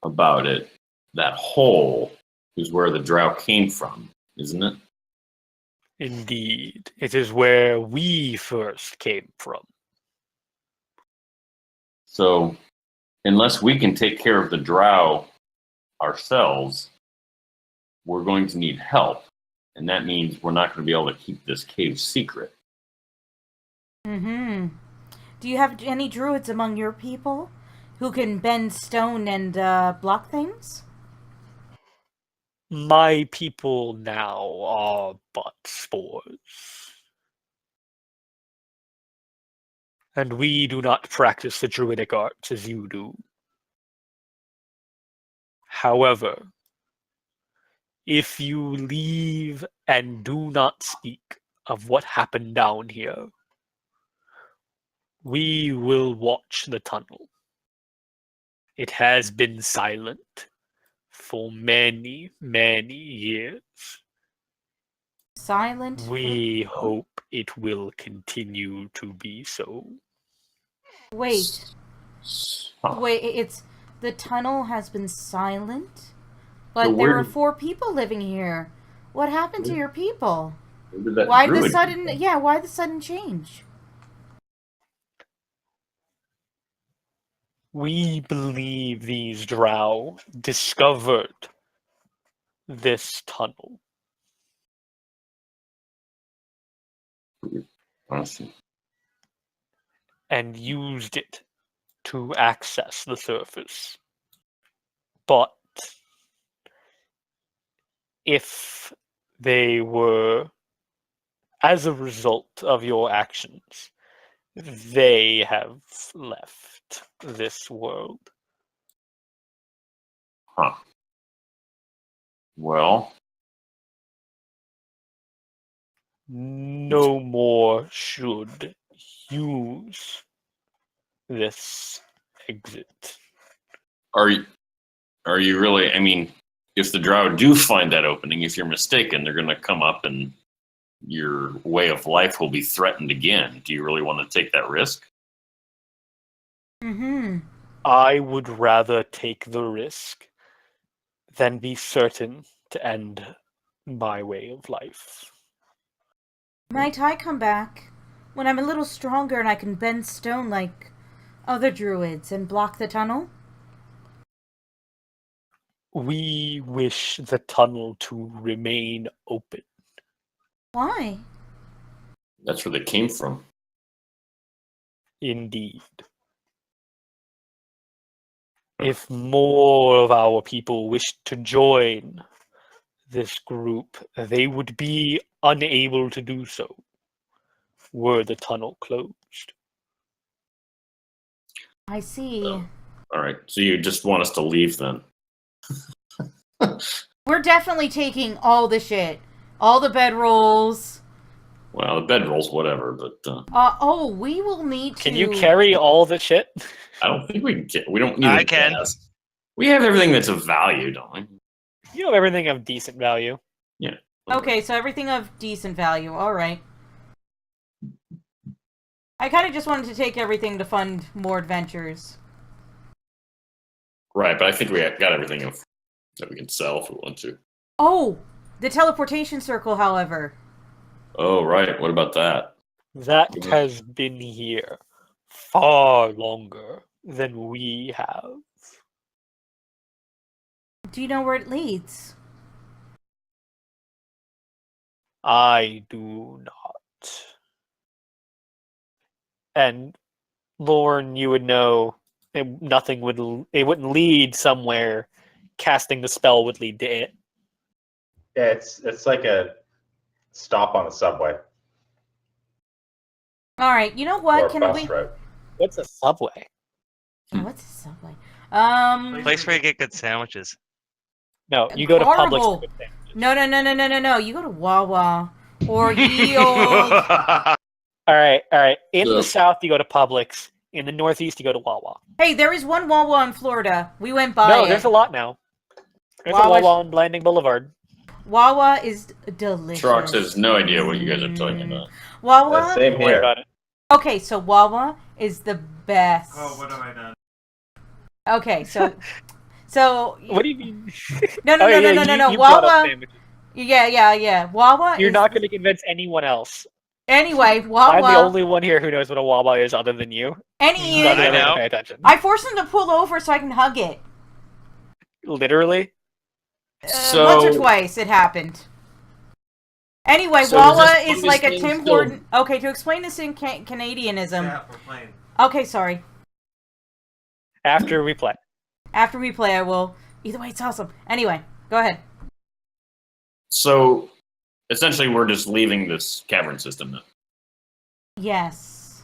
about it. That hole is where the drow came from, isn't it? Indeed. It is where we first came from. So, unless we can take care of the drow ourselves, we're going to need help. And that means we're not going to be able to keep this cave secret. Mm-hmm. Do you have any druids among your people who can bend stone and block things? My people now are but spores. And we do not practice the druidic arts as you do. However, if you leave and do not speak of what happened down here, we will watch the tunnel. It has been silent for many, many years. Silent? We hope it will continue to be so. Wait. Huh. Wait, it's... The tunnel has been silent? But So there where were did- 4 people living here. What happened to your people? Where did that Why the druid come sudden... from? Yeah, why the sudden change? We believe these drow discovered this tunnel. I see. And used it to access the surface. But if they were, as a result of your actions, they have left this world. Huh. Well, No more should use this exit. are you really? I mean, if the drow do find that opening, if you're mistaken, they're going to come up and your way of life will be threatened again. Do you really want to take that risk? Mm-hmm. I would rather take the risk than be certain to end my way of life. Might I come back when I'm a little stronger and I can bend stone like other druids and block the tunnel? We wish the tunnel to remain open. Why? That's where they came from. Indeed. If more of our people wished to join this group, they would be unable to do so were the tunnel closed. I see. All right. So you just want us to leave then? We're definitely taking all the shit. All the bedrolls. Well, the bedrolls, whatever, but Oh, we will need to. Can you carry all the shit? I don't think we can. We don't need I a can. gas. We have everything that's of value, don't we? You have everything of decent value. Yeah. Okay, so everything of decent value. All right. I kind of just wanted to take everything to fund more adventures. Right, but I think we got everything that we can sell if we want to. Oh, the teleportation circle, however. Oh, right. What about that? That Mhm. has been here far longer than we have. Do you know where it leads? I do not. And Lorne, you would know nothing would. It wouldn't lead somewhere. Casting the spell would lead to it. Yeah, it's like a stop on a subway All right. You know or what? a Can bus we? route. What's a subway? Oh, what's a subway? Place where you get good sandwiches. No, you go to Publix. Horrible. for good sandwiches. No. You go to Wawa or ye old. All right. In Yeah. the South, you go to Publix. In the Northeast, you go to Wawa. Hey, there is one Wawa in Florida. We went by No, it. there's a lot now. There's Wawa- a Wawa on Blanding Boulevard. Wawa is delicious. Trox has no idea what you guys are talking about. Wawa. Same Don't worry here. about it. Okay, so Wawa is the best. Oh, what have I done? Okay, so What do you mean? no. Oh, yeah, you brought up Wawa. sandwiches. Yeah. Wawa. You're is, not going to convince anyone else. Anyway, Wawa. I'm the only one here who knows what a Wawa is other than you. Any None of I them know. pay attention. I forced him to pull over so I can hug it. Literally. So Once or twice it happened. Anyway, So Wawa is this is like a game Tim still- Horton. Okay, to explain this in Canadianism. Yeah, we're playing. Okay, sorry. After we play. After we play, I will. Either way, it's awesome. Anyway, go ahead. So essentially, we're just leaving this cavern system now. Yes.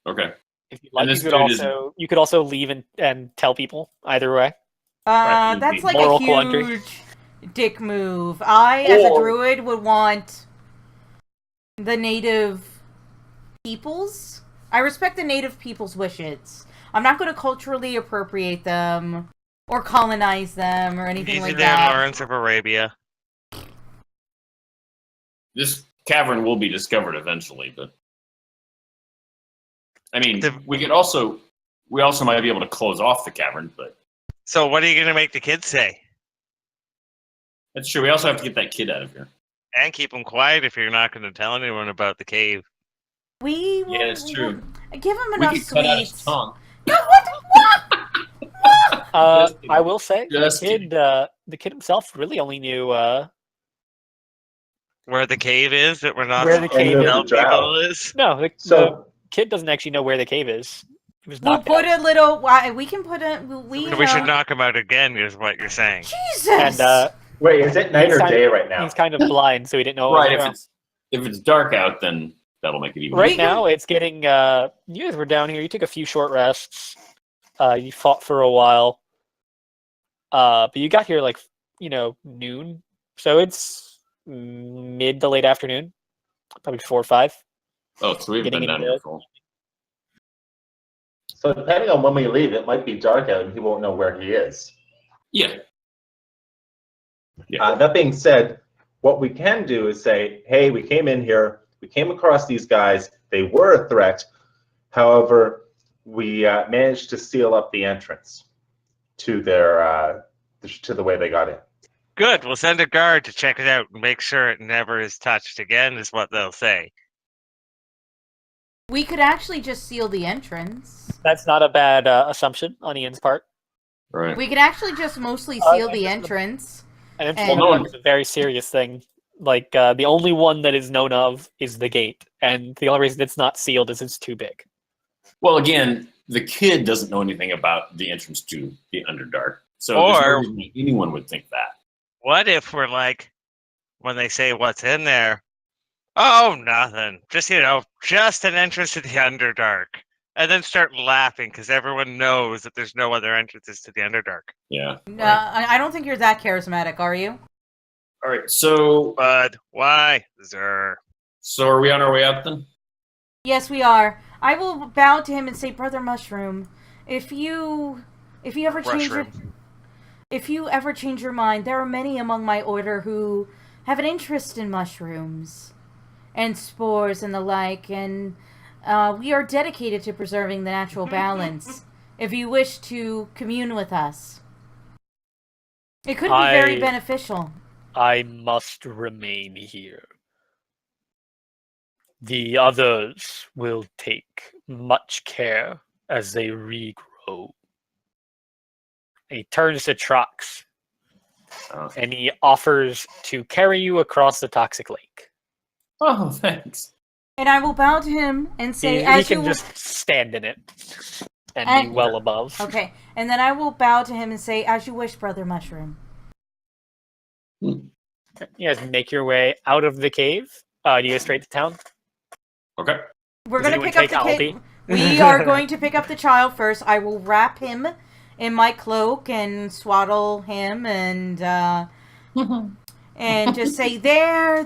Okay. If you like, And you this could dude is- also leave and tell people either way. Right, That's like moral a huge quandary. dick move. I, as a Or- druid, would want the native peoples. I respect the native people's wishes. I'm not going to culturally appropriate them or colonize them or anything Easy like there, that. Lawrence of Arabia. This cavern will be discovered eventually, but I mean, we also might be able to close off the cavern, but So what are you going to make the kids say? that's true. We also have to get that kid out of here. And keep them quiet if you're not going to tell anyone about the cave. We will, Yeah, it's true. Give him We enough could cut out his sweets. tongue. I will say Just the kid himself really only knew Where the cave is that we're not Where the supposed cave to is. tell And the drow. people is? no. The So kid doesn't actually know where the cave is. He was We'll knocked put out. a little. We can put a. We should knock him out again, is what you're saying. Jesus. And wait, is it night He's or kind day right now? he's kind of blind, so he didn't know. Right. What was If it's dark out, then that'll make it even. right now, it's getting. You guys were down here. You took a few short rests. You fought for a while. But you got here like noon, so it's mid to late afternoon, probably 4 or 5. Oh, so we've getting been down into here it. for. So depending on when we leave, it might be dark out and he won't know where he is. Yeah. Yeah. That being said, what we can do is say, hey, we came in here, we came across these guys, they were a threat. However, we managed to seal up the entrance to their to the way they got in. Good. We'll send a guard to check it out and make sure it never is touched again, is what they'll say. We could actually just seal the entrance. That's not a bad assumption on Ian's part. Right. We could actually just mostly seal the entrance. And it's And- Well, no a very serious thing. Like the only one that is known of is the gate, and the only reason it's not sealed is it's too big. Well, again, the kid doesn't know anything about the entrance to the Underdark, so there's no Or- reason anyone would think that. What if we're like, when they say what's in there, oh, nothing. Just, just an entrance to the Underdark. And then start laughing because everyone knows that there's no other entrances to the Underdark. Yeah. I don't think you're that charismatic, are you? All right. So But why? Zer. So are we on our way out then? Yes, we are. I will bow to him and say, Brother Mushroom, if you ever change your, Mushroom. if you ever change your mind, there are many among my order who have an interest in mushrooms and spores and the like, and we are dedicated to preserving the natural balance. If you wish to commune with us, it could be very beneficial. I must remain here. The others will take much care as they regrow. He turns to Trox, and he offers to carry you across the toxic lake. Oh, thanks. And I will bow to him and say, He as can you just stand in it and be And- well above. okay, and then I will bow to him and say, as you wish, Brother Mushroom. You guys make your way out of the cave. Do you go straight to town? Okay. We're Does going to anyone pick up the take kid. Aldi? We are going to pick up the child first. I will wrap him in my cloak and swaddle him and just say, there.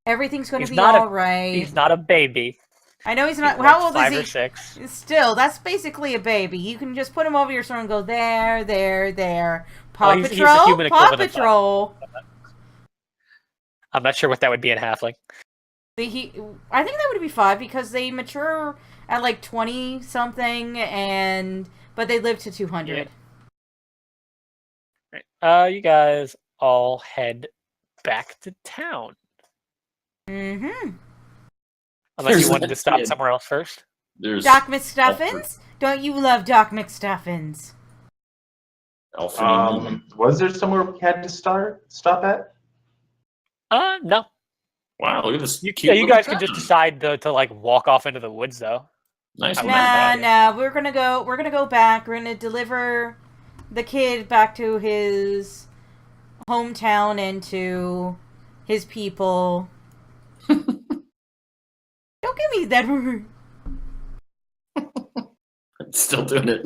Everything's going to be all right. He's not a baby. I know he's not. He's How like old 5 is or he? 6. Still, that's basically a baby. You can just put him over your shoulder and go, there. Paw he's the Patrol, human Paw equivalent of that. Patrol. I'm not sure what that would be in halfling. I think that would be 5 because they mature at like 20 something, but they live to 200. Right. You guys all head back to town. Mm-hmm. Unless There's you wanted that to stop kid. somewhere else first. There's Doc McStuffins? Don't you love Doc McStuffins? Alpha. Was there somewhere we had to stop at? No. Wow, look at this. You cute guys little could just town. decide to like walk off into the woods, though. Nice Nah, map. Nah, we're gonna go back. We're gonna deliver the kid back to his hometown and to his people. Don't give me that word. Still doing it.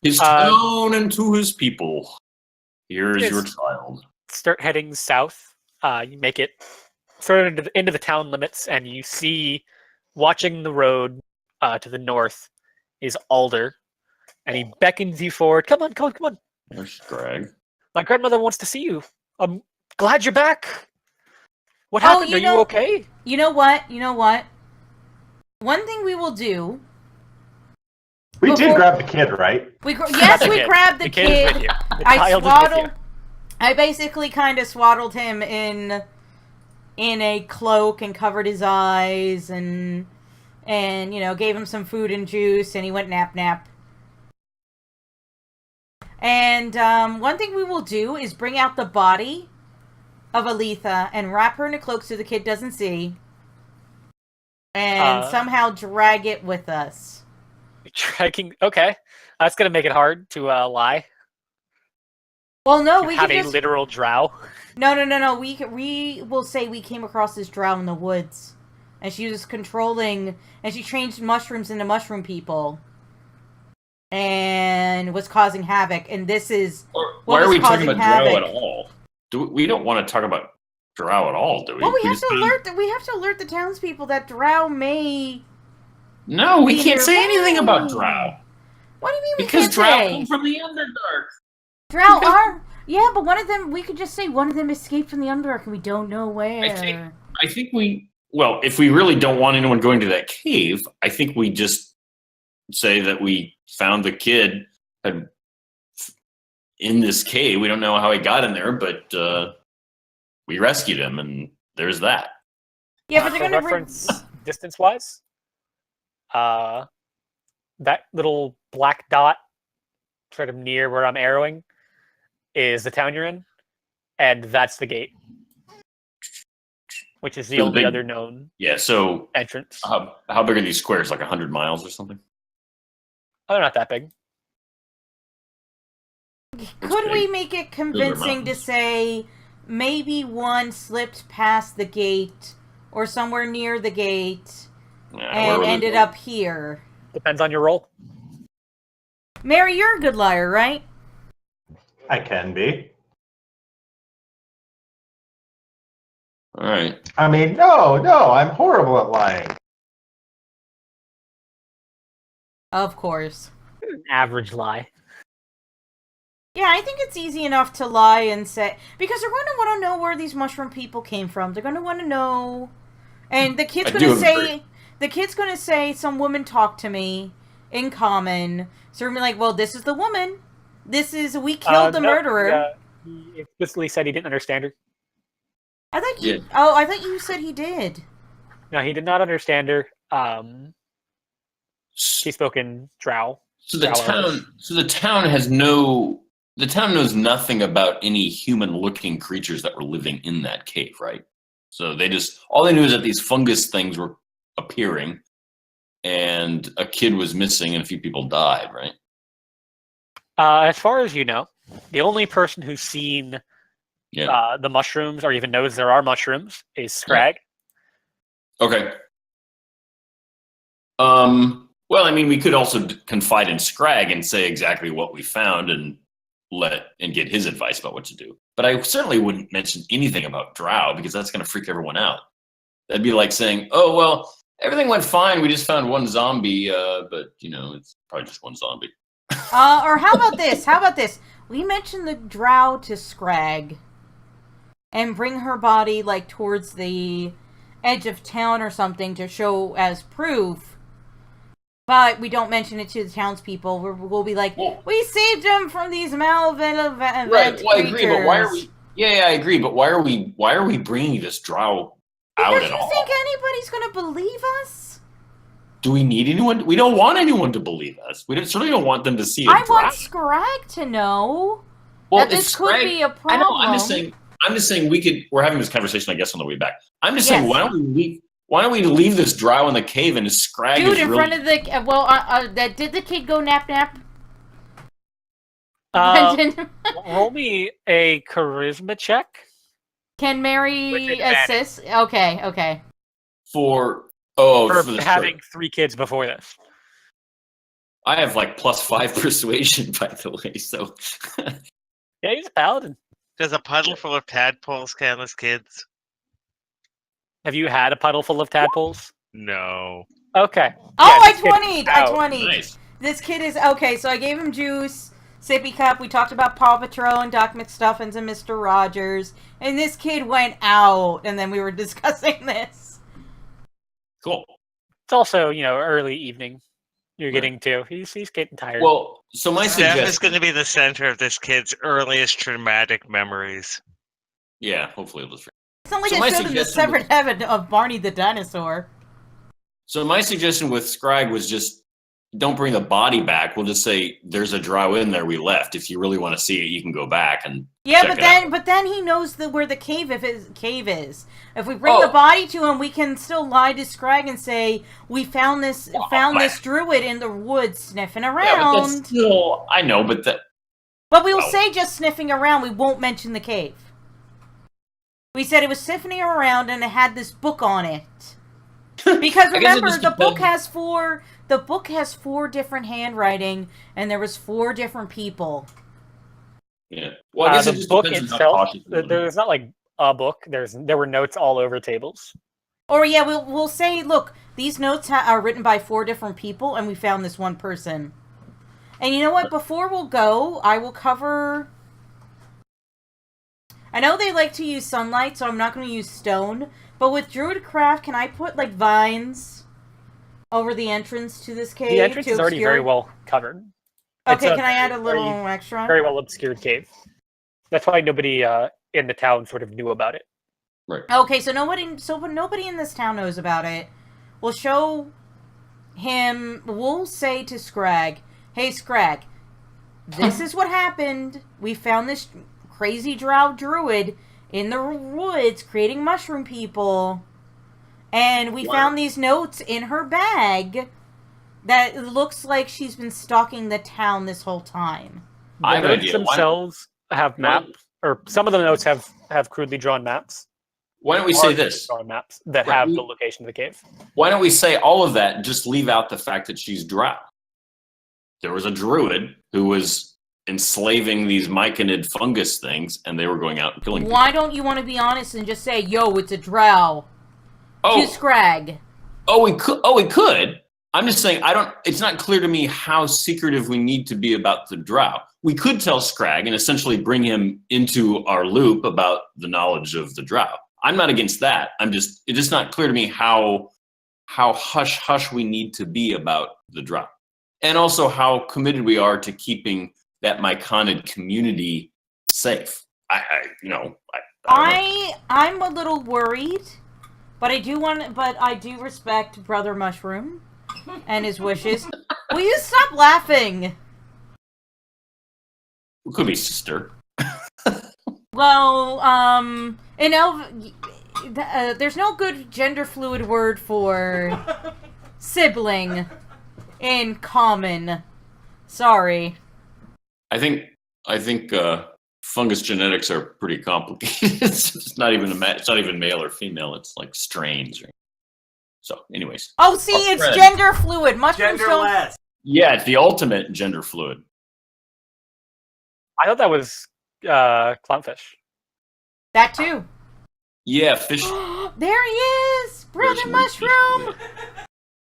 His town and to his people. Here is your Yes. child. Start heading south. You make it sort of into the town limits, and you see, watching the road to the north, is Alder, and he beckons you forward. Come on. There's Greg. My grandmother wants to see you. I'm glad you're back. What happened? Are you okay? You know what? One thing we will do. We did grab the kid, right? Yes, we grabbed the kid. kid. Is with you. The I child is with you. swaddled. I basically kind of swaddled him in a cloak and covered his eyes and gave him some food and juice, and he went nap. And one thing we will do is bring out the body of Aletha and wrap her in a cloak so the kid doesn't see, and somehow drag it with us. Dragging. Okay, that's gonna make it hard to lie. Well, no, You we have can a just literal drow. no. We will say we came across this drow in the woods, and she was controlling, and she changed mushrooms into mushroom people, and was causing havoc. And this is Why are we talking about havoc. drow at all? We don't want to talk about drow at all, do we? Well, we have just to alert the townspeople that drow may. No, we be can't say nearby. anything about drow. What do you mean? Because we drow can't come say? from the Underdark. Drow are. Yeah, but one of them. We could just say one of them escaped from the Underdark, and we don't know where. I think if we really don't want anyone going to that cave, I think we just say that we found the kid in this cave. We don't know how he got in there, but we rescued him, and there's that. Yeah, but they're For gonna reference distance-wise, that little black dot, sort of near where I'm arrowing, is the town you're in, and that's the gate, which is the So the only big- other known Yeah, so entrance. how big are these squares? Like 100 miles or something? Oh, they're not that big. Could we make it convincing to mountains. say maybe one slipped past the gate or somewhere near the gate Yeah, and where ended up here? Depends on your roll. Mary, you're a good liar, right? I can be. All right. I mean, no, I'm horrible at lying. Of course. An average lie. Yeah, I think it's easy enough to lie and say, because they're going to want to know where these mushroom people came from. They're going to want to know, and the kid's I going to do say, agree. the kid's going to say, some woman talked to me in common. So we're gonna be like, well, this is the woman. We killed the murderer. He explicitly said he didn't understand her. I thought Yeah. I thought you said he did. No, he did not understand her. She spoke in Drow. So the Drow Elvish. town has no. The town knows nothing about any human-looking creatures that were living in that cave, right? So all they knew is that these fungus things were appearing, and a kid was missing, and a few people died, right? As far as you know, the only person who's seen the mushrooms or even knows there are mushrooms is Scrag. Okay. Well, I mean, we could also confide in Scrag and say exactly what we found and get his advice about what to do. But I certainly wouldn't mention anything about Drow because that's going to freak everyone out. That'd be like saying, "Oh, well, everything went fine. We just found one zombie, but it's probably just one zombie." Or how about this? We mention the Drow to Scrag and bring her body like towards the edge of town or something to show as proof. But we don't mention it to the townspeople. We'll be like, we saved them from these malevolent Right. Well, I agree, but why are creatures." we? Yeah, I agree, but why are we bringing this Drow out Because at you all? think anybody's gonna believe us? Do we need anyone? We don't want anyone to believe us. We certainly don't want them to see a I Drow. want Scrag to know Well, that this could Scrag- be a I problem. know. I'm just saying we could. We're having this conversation, I guess, on the way back. I'm just saying, Yes. why don't we leave this Drow in the cave and Scrag Dude, is in really front of the did the kid go nap? Roll me a charisma check. Can With Mary advantage. assist? Okay. for For the having 3 kids before this. I have like +5 persuasion, by the way. So Yeah, he's a paladin. Does a puddle full of tadpoles count as kids? Have you had a puddle full of tadpoles? No. Okay. Oh, Yeah, I this kid's 20'd! I out. 20'd! nice. This kid is okay. So I gave him juice, sippy cup. We talked about Paw Patrol and Doc McStuffins and Mr. Rogers, and this kid went out. And then we were discussing this. Cool. It's also, early evening. You're getting to. He's getting tired. Well, so my Steph is suggestion. going to be the center of this kid's earliest traumatic memories. Yeah, hopefully it'll just. It's not like So I my showed him the suggestion severed head of Barney the dinosaur. So my suggestion with Scrag was just don't bring the body back. We'll just say there's a Drow in there we left. If you really want to see it, you can go back and Yeah, check but it out. but then he knows where the cave is. If we bring the body to him, we can still lie to Scrag and say we found this druid in the woods sniffing Yeah, but around. that's still, I know, but that. But we will Well- say just sniffing around. We won't mention the cave. We said it was sniffing around and it had this book on it. Because I guess it remember, just the book depends. has four different handwriting, and there was 4 different people. Yeah. Well, I guess the it just book depends on how itself, cautious we wanna be. there's not like a book. There were notes all over tables. Or yeah, we'll say, look, these notes are written by 4 different people, and we found this one person. And you know what? Before we'll go, I will cover. I know they like to use sunlight, so I'm not going to use stone. But with Druidcraft, can I put like vines over the entrance to this cave? The entrance to is already obscure- very well covered. It's Okay, a can I add a very- little extra? Very well obscured cave. That's why nobody in the town sort of knew about it. Right. Okay, so nobody in this town knows about it. We'll show him. We'll say to Scrag, "Hey, Scrag, this is what happened. We found this crazy drow druid in the woods creating mushroom people, and we found these notes in her bag that looks like she's been stalking the town this whole time." I have The an notes idea. themselves have maps, or some of the notes have crudely drawn maps. Why don't we say Large this? Drawn maps that Right, have we- the location of the cave. Why don't we say all of that and just leave out the fact that she's Drow? There was a druid who was enslaving these myconid fungus things, and they were going out and killing people. Why don't you want to be honest and just say, "Yo, it's a drow"? To Scrag. We could. I'm just saying, it's not clear to me how secretive we need to be about the drow. We could tell Scrag and essentially bring him into our loop about the knowledge of the drow. I'm not against that. It's just not clear to me how hush we need to be about the drow. And also how committed we are to keeping that myconid community safe. I'm a little worried, but I do respect Brother Mushroom and his wishes. Will you stop laughing? It could be sister. Well, in there's no good gender fluid word for sibling in common. Sorry. I think fungus genetics are pretty complicated. It's not even male or female. It's like strains. So, anyways. Oh, see, it's gender fluid. Mushrooms Genderless. Yeah, it's the ultimate gender fluid. I thought that was clownfish. That too. Yeah, fish. There he is, Brother Mushroom.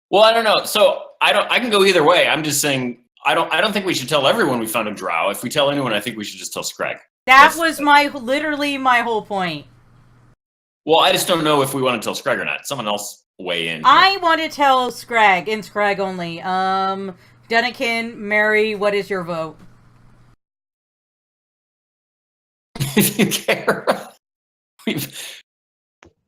Well, I don't know. So I can go either way. I'm just saying I don't think we should tell everyone we found a drow. If we tell anyone, I think we should just tell Scrag. That was literally my whole point. Well, I just don't know if we want to tell Scrag or not. Someone else weigh in. Here. I want to tell Scrag and Scrag only. Dunnikin, Mary, what is your vote? If you care. As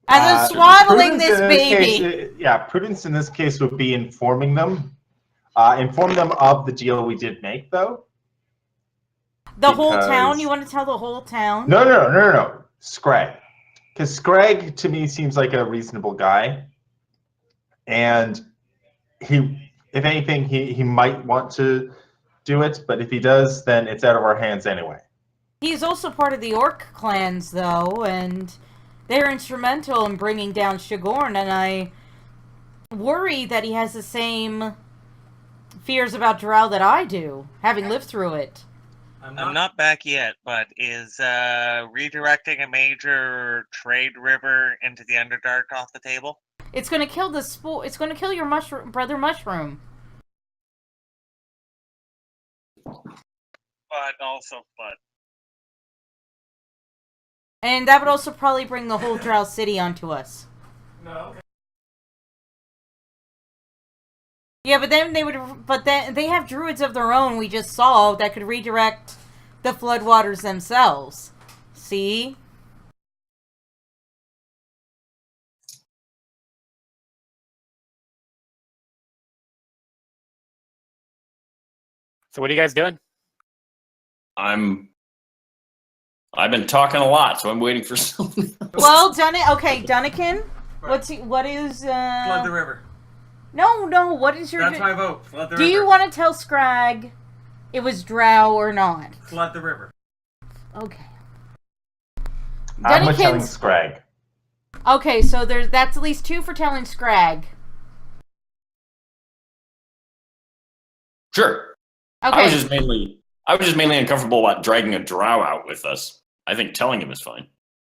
I'm swaddling this baby. Prudence in this case would be informing them. Inform them of the deal we did make, though. The whole town? You want to tell the whole town? No. Scrag. Because Scrag, to me, seems like a reasonable guy. And if anything, he might want to do it. But if he does, then it's out of our hands anyway. He's also part of the Orc clans, though, and they're instrumental in bringing down Shigorn, and I worry that he has the same fears about Drow that I do, having lived through it. I'm not back yet, but is redirecting a major trade river into the Underdark off the table? It's going to kill it's going to kill your Brother Mushroom. But. And that would also probably bring the whole Drow city onto us. No. Yeah, but then they have druids of their own we just saw that could redirect the floodwaters themselves. See? So what are you guys doing? I've been talking a lot, so I'm waiting for something else. Well, Dunnikin. What is Flood the river. No, what is your That's my vote. Flood the river. Do you want to tell Scrag it was Drow or not? Flood the river. Okay. I'm telling Scrag. Okay, so that's at least 2 for telling Scrag. Sure. Okay. I was just mainly uncomfortable about dragging a drow out with us. I think telling him is fine.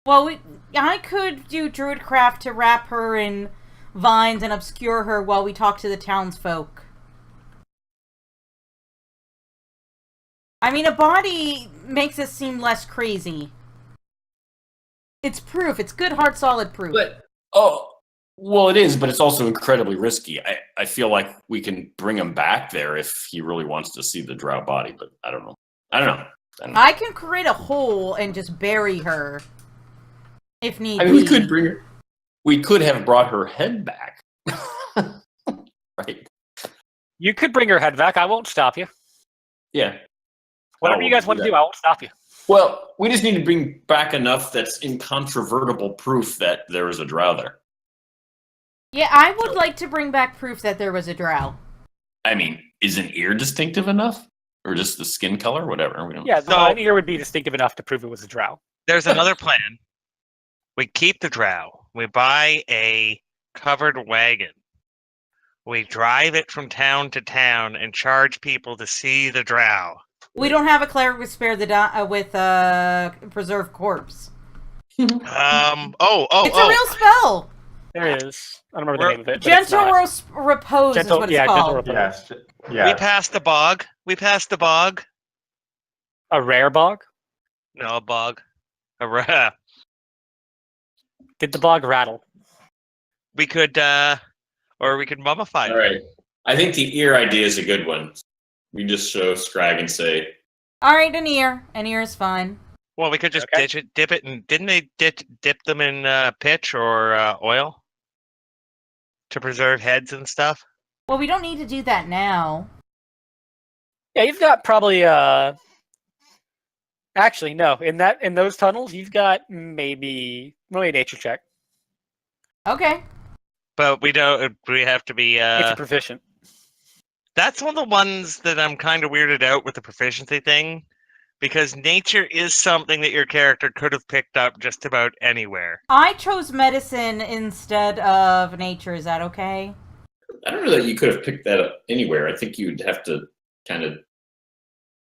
Well, I could do Druidcraft to wrap her in vines and obscure her while we talk to the townsfolk. I mean, a body makes us seem less crazy. It's proof. It's good, hard, solid proof. But, well, it is, but it's also incredibly risky. I feel like we can bring him back there if he really wants to see the drow body, but I don't know. I can create a hole and just bury her if need be. We could bring her. We could have brought her head back. Right. You could bring her head back. I won't stop you. Yeah. Whatever you guys want to do, I won't stop you. Well, we just need to bring back enough that's incontrovertible proof that there was a drow there. Yeah, I would like to bring back proof that there was a drow. I mean, is an ear distinctive enough? Or just the skin color? Whatever. An ear would be distinctive enough to prove it was a drow. There's another plan. We keep the drow. We buy a covered wagon. We drive it from town to town and charge people to see the drow. We don't have a cleric with spare the with preserve corpse. Oh, It's a real spell. There it is. I don't remember the name of it. But it's Gentle not. repose is what it's Gentle called. repose. Yes. We Yes. passed the bog. We passed the bog. A rare bog? No, a bog. A rare. Did the bog rattle? We could, or we could mummify All it. right. I think the ear idea is a good one. We just show Scrag and say, All right, an ear. An ear is fine. Well, we could just Okay. dip it, and didn't they dip them in pitch or oil to preserve heads and stuff? Well, we don't need to do that now. Yeah, you've got probably actually no. In those tunnels, you've got maybe a nature check Okay. But we don't. We have to be. if you're proficient. That's one of the ones that I'm kind of weirded out with the proficiency thing, because nature is something that your character could have picked up just about anywhere. I chose medicine instead of nature. Is that okay? I don't know that you could have picked that up anywhere. I think you'd have to kind of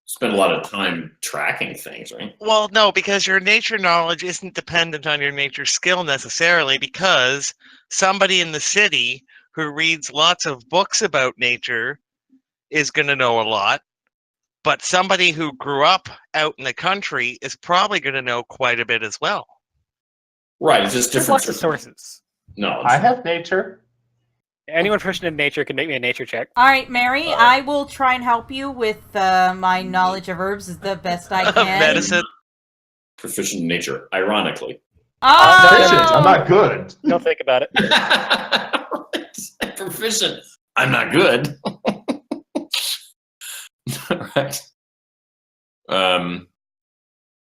spend a lot of time tracking things, right? Well, no, because your nature knowledge isn't dependent on your nature skill necessarily, because somebody in the city who reads lots of books about nature is going to know a lot, but somebody who grew up out in the country is probably going to know quite a bit as well. Right. It's just There's different lots of sources. knowledge. I have nature. Anyone proficient in nature can make me a nature check. All right, Mary, All I right. will try and help you with my knowledge of herbs as the best I can. Medicine. Proficient in nature, ironically. Oh! Proficient. I'm not good. Don't think about it. Proficient. I'm not good. Right.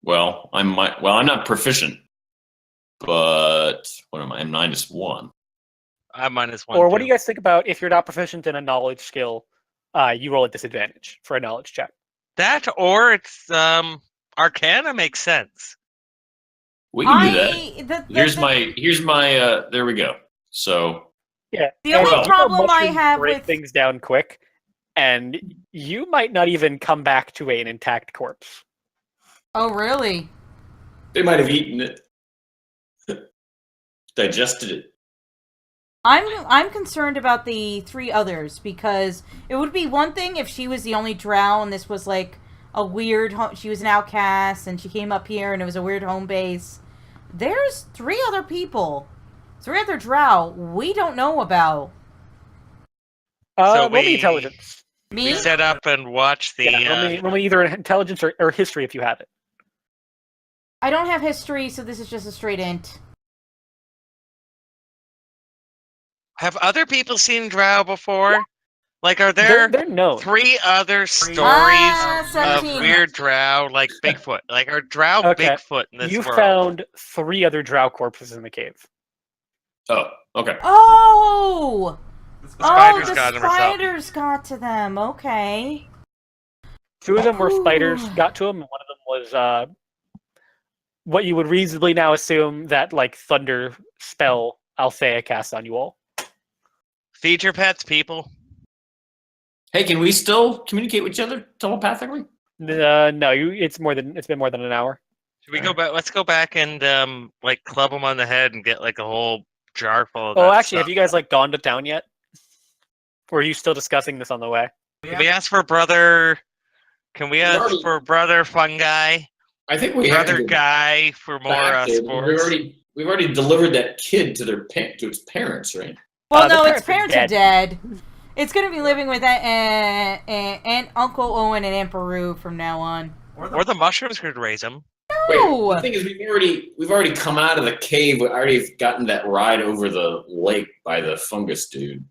Well, I'm not proficient, but what am I? I'm -1. I'm -1. Or what too. do you guys think about if you're not proficient in a knowledge skill, you roll a disadvantage for a knowledge check? That or it's Arcana makes sense. We can do that. Here's my. There we go. So Yeah. The and only you know problem I mushrooms have break with- things down quick, and you might not even come back to an intact corpse. Oh, really? they might have eaten it, digested it. I'm concerned about the three others because it would be one thing if she was the only drow and this was like a weird she was an outcast and she came up here and it was a weird home base. There's three other people, three other drow we don't know about. So roll me intelligence. Me? We set up and watch the. Yeah, roll me either intelligence or history if you have it. I don't have history, so this is just a straight int. Have other people seen Drow before? Like, are there They're known. 3 other stories of 17. weird Drow, like Bigfoot? Like, are Drow Okay. Bigfoot in this You world? found 3 other drow corpses in the cave. Oh, okay. Oh! The Oh, spiders the got them herself. spiders got to them. Okay. 2 of them were spiders, Ooh. got to them, and one of them was what you would reasonably now assume that like thunder spell Althea cast on you all. Feed your pets, people. Hey, can we still communicate with each other telepathically? No, it's been more than an hour. Should we go back? Let's go back and like club them on the head and get like a whole jar full of Oh, that actually, stuff. have you guys like gone to town yet? Or are you still discussing this on the way? Can we ask for brother? Can we ask already- for brother fungi? I think we have to Brother go guy for more back there. spores? We've already delivered that kid to its parents, right? Well, the no, its parents parents are are dead. It's gonna be living with Aunt Uncle Owen and Aunt Peru from now on. Or the mushrooms could raise them. No! Wait, the thing is, we've already come out of the cave. We've already gotten that ride over the lake by the fungus dude.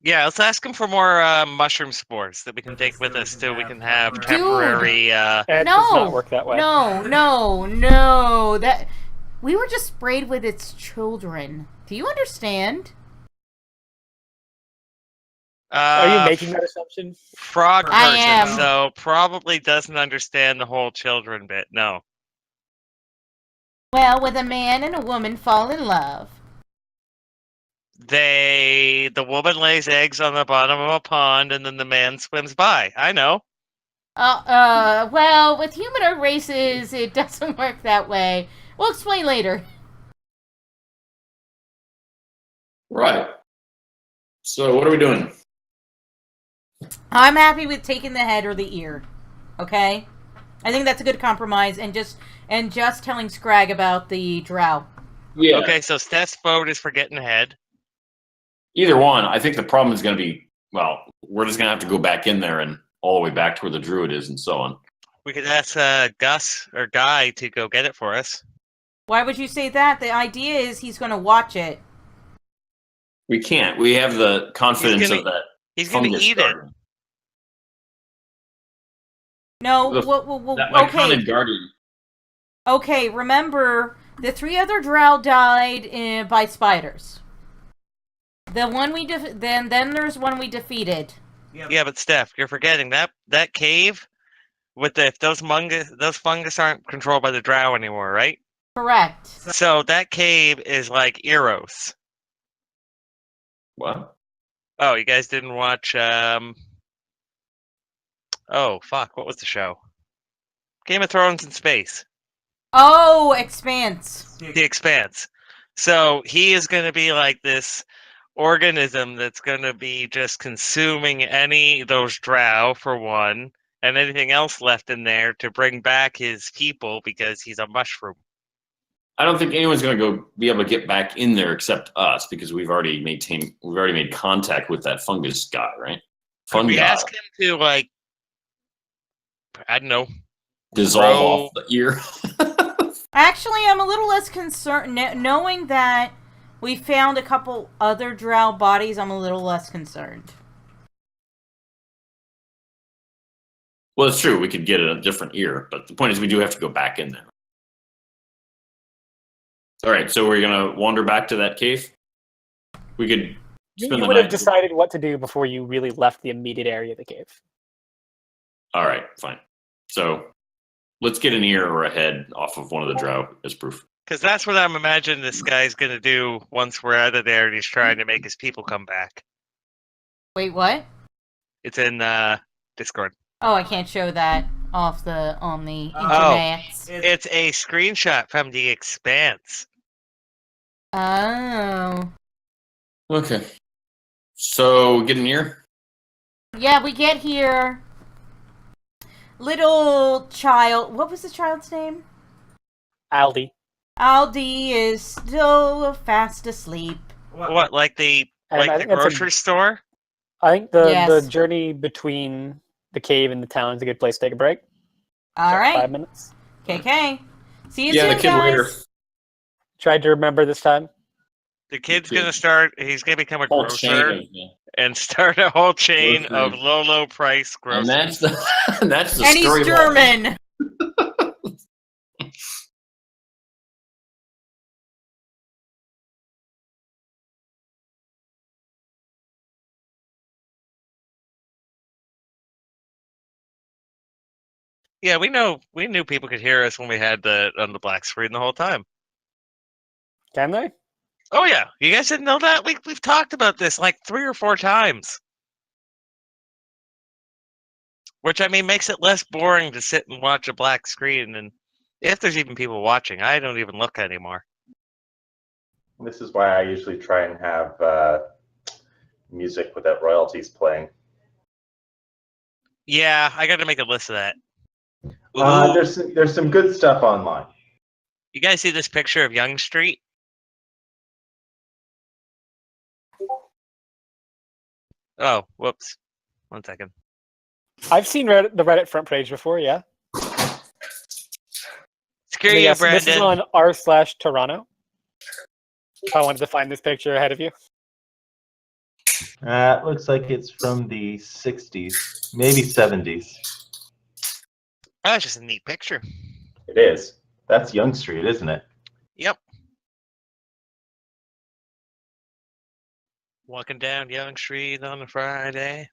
Yeah, let's ask him for more mushroom spores that we can take with us till we can have Dude. temporary. It No! does not work that way. No. That we were just sprayed with its children. Do you understand? Are you making that assumption? Frog I person? am. So probably doesn't understand the whole children bit. No. Well, when a man and a woman fall in love. The woman lays eggs on the bottom of a pond, and then the man swims by. I know. Well, with humanoid races, it doesn't work that way. We'll explain later. Right. So what are we doing? I'm happy with taking the head or the ear. Okay? I think that's a good compromise, and just telling Scrag about the drow. Yeah. Okay, so Steph's vote is for getting ahead. Either one. I think the problem is going to be, well, we're just going to have to go back in there and all the way back to where the druid is and so on. We could ask Gus or Guy to go get it for us. Why would you say that? The idea is he's going to watch it. We can't. We have the confidence of that. He's going to fungus eat it. garden. No, That okay. myconic guardian. Okay, remember, the 3 other drow died by spiders. The one we then there's one we defeated. Yeah, but Steph, you're forgetting that cave with those fungus aren't controlled by the drow anymore, right? Correct. So that cave is like Eros. What? Oh, you guys didn't watch oh fuck, what was the show? Game of Thrones in space. Oh, Expanse. The Expanse. So he is going to be like this organism that's going to be just consuming those drow for one, and anything else left in there to bring back his people because he's a mushroom. I don't think anyone's going to be able to get back in there except us because we've already made contact with that fungus guy, right? Could we Fungi. ask him to I don't know, Dissolve grow- off the ear. Actually, I'm a little less concerned. Knowing that we found a couple other drow bodies, I'm a little less concerned. Well, it's true. We could get a different ear, but the point is we do have to go back in there. All right, so we're going to wander back to that cave? We could spend You the would have night. decided what to do before you really left the immediate area of the cave. All right, fine. So let's get an ear or a head off of one of the drow as proof. Because that's what I'm imagining this guy's going to do once we're out of there and he's trying to make his people come back. Wait, what? It's in Discord. Oh, I can't show that on the Oh. internet. It's a screenshot from the Expanse. Oh. Okay. So get an ear? Yeah, we get here. Little child. What was the child's name? Aldi. Aldi is still fast asleep. What, like the And I think that's grocery store? I think the Yes. journey between the cave and the town is a good place to take a break. All About right. 5 minutes. KK. See you Yeah, soon, the kid guys. raider. Tried to remember this time. The kid's kid. going to start, he's going to become a Whole chain grocer of, yeah. and start a whole chain Grocery. of low price And groceries. that's the And he's story. German. Yeah, we knew people could hear us when we had on the black screen the whole time. Can they? Oh yeah, you guys didn't know that? We've talked about this like 3 or 4 times. Which, I mean, makes it less boring to sit and watch a black screen. And if there's even people watching, I don't even look anymore. This is why I usually try and have music without royalties playing. Yeah, I got to make a list of that. Ooh, There's some good stuff online. you guys see this picture of Young Street? Oh, whoops. 1 second. I've seen the Reddit front page before, yeah. Screw So you, yes, Brandon. this is on r/Toronto. I wanted to find this picture ahead of you. It looks like it's from the 60s, maybe 70s. Oh, that's just a neat picture. It is. That's Young Street, isn't it? Yep. Walking down Young Street on a Friday.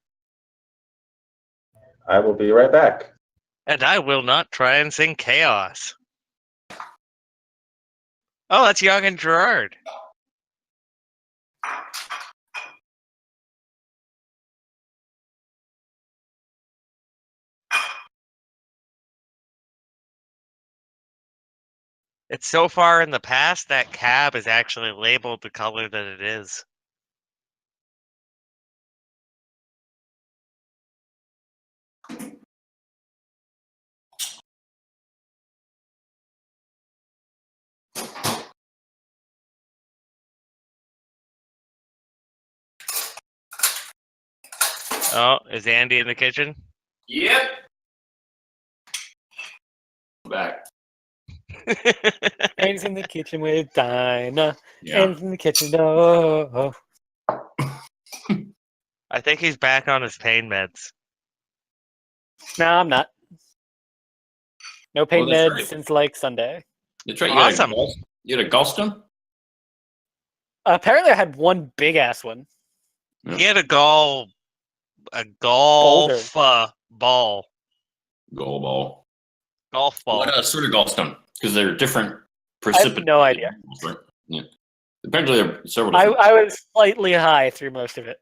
I will be right back. And I will not try and sing Chaos. Oh, that's Young and Gerard. It's so far in the past that cab is actually labeled the color that it is. Oh, is Andy in the kitchen? Yep. Back. Andy's in the kitchen with Dinah. Yeah. Andy's in the kitchen. Oh. I think he's back on his pain meds. No, I'm not. No pain Oh, that's meds right. since like Sunday. That's right. Awesome. You had a gallstone? Apparently, I had one big ass one. He had a golf ball. Gall ball. Golf ball. What sort of gallstone? Because they're different I have precipitate. no idea. Right? Yeah. Apparently, there are several. I different- was slightly high through most of it.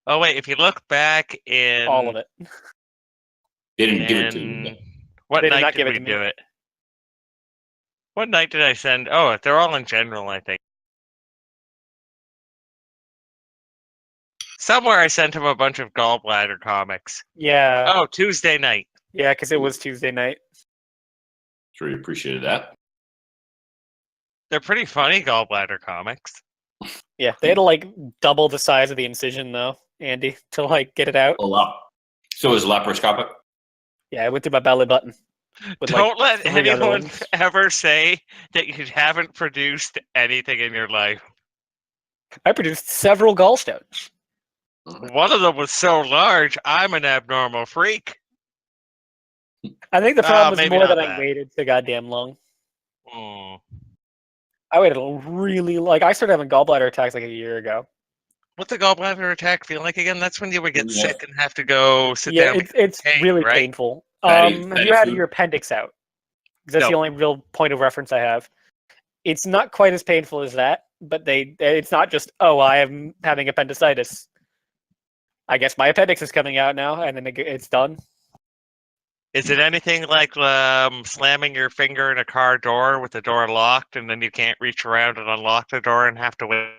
Oh wait, if you look back in All of it. They didn't give it to you. in- what They did night not did give it we to me. do it? What night did I send? Oh, they're all in general, I think. Somewhere I sent him a bunch of gallbladder comics. Yeah. Oh, Tuesday night. Yeah, because it was Tuesday night. Sure, you appreciated that. They're pretty funny gallbladder comics. Yeah, they had to like double the size of the incision though, Andy, to like get it out. Oh wow! So it was laparoscopic. Yeah, I went through my belly button. with, Don't like, let 3 other anyone ones. ever say that you haven't produced anything in your life. I produced several gallstones. One of them was so large, I'm an abnormal freak. I think the problem was maybe more not that I that. waited so goddamn long. Hmm. I waited really like I started having gallbladder attacks like a year ago. What's a gallbladder attack feel like again? That's when you would get Yeah. sick and have to go sit Yeah, down. it's pain, really right? painful. Fatty- Have fatty you had food? your appendix out? Because that's the No. only real point of reference I have. It's not quite as painful as that, but it's not just I am having appendicitis. I guess my appendix is coming out now, and then it's done. Is it anything like slamming your finger in a car door with the door locked and then you can't reach around and unlock the door and have to wait?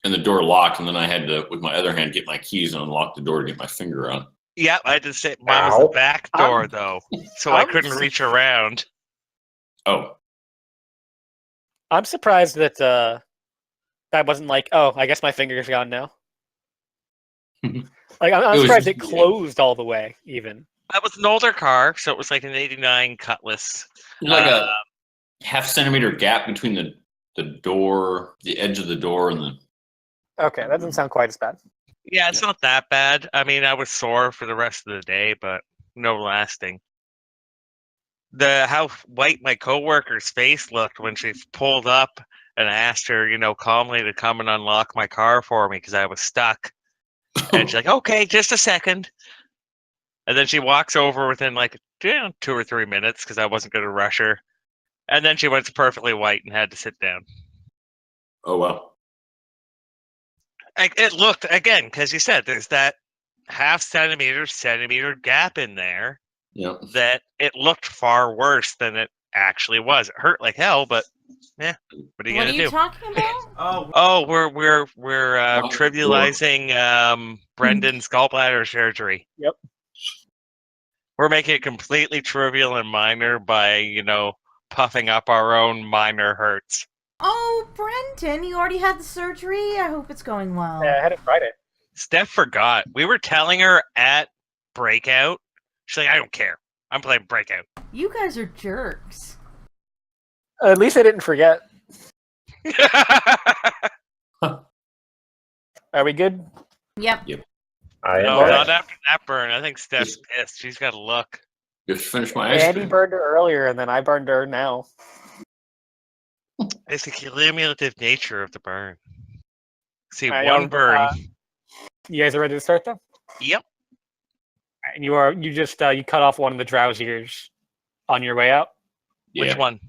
And the door locked, and then I had to, with my other hand, get my keys and unlock the door to get my finger on. Yeah, I did say mine was the Ow. back door though, so I I'm couldn't reach around. Oh, I'm surprised that that wasn't like, I guess my finger's gone now. Like I'm It was surprised just- it closed all the way, even. That was an older car, so it was like an '89 Cutlass. like a half-centimeter gap between the door, the edge of the door, and the. Okay, that doesn't sound quite as bad. Yeah, it's not that bad. I mean, I was sore for the rest of the day, but no lasting. How white my coworker's face looked when she pulled up and I asked her, calmly to come and unlock my car for me because I was stuck. And she's like, "Okay, just a second." And then she walks over within like 2 or 3 minutes because I wasn't going to rush her. And then she went perfectly white and had to sit down. Oh wow! It looked, again, because you said there's that half centimeter gap in there Yeah. that it looked far worse than it actually was. It hurt like hell, but what are you What gonna are you do? talking about? Oh, Oh, we're Oh, trivializing Brendan's gallbladder surgery. Yep. We're making it completely trivial and minor by puffing up our own minor hurts. Oh, Brendan, you already had the surgery? I hope it's going well. Yeah, I had it Friday. Steph forgot. We were telling her at Breakout. She's like, "I don't care. I'm playing Breakout." You guys are jerks. At least I didn't forget. Are we good? Yep. I am No, back. not after that burn. I think Steph's pissed. She's got to look. Just finish my ice Andy cream. burned her earlier, and then I burned her now. It's the cumulative nature of the burn. See, I one don't- burn. You guys are ready to start, though? Yep. And you just you cut off one of the drowsiers on your way out. Yeah. Which one?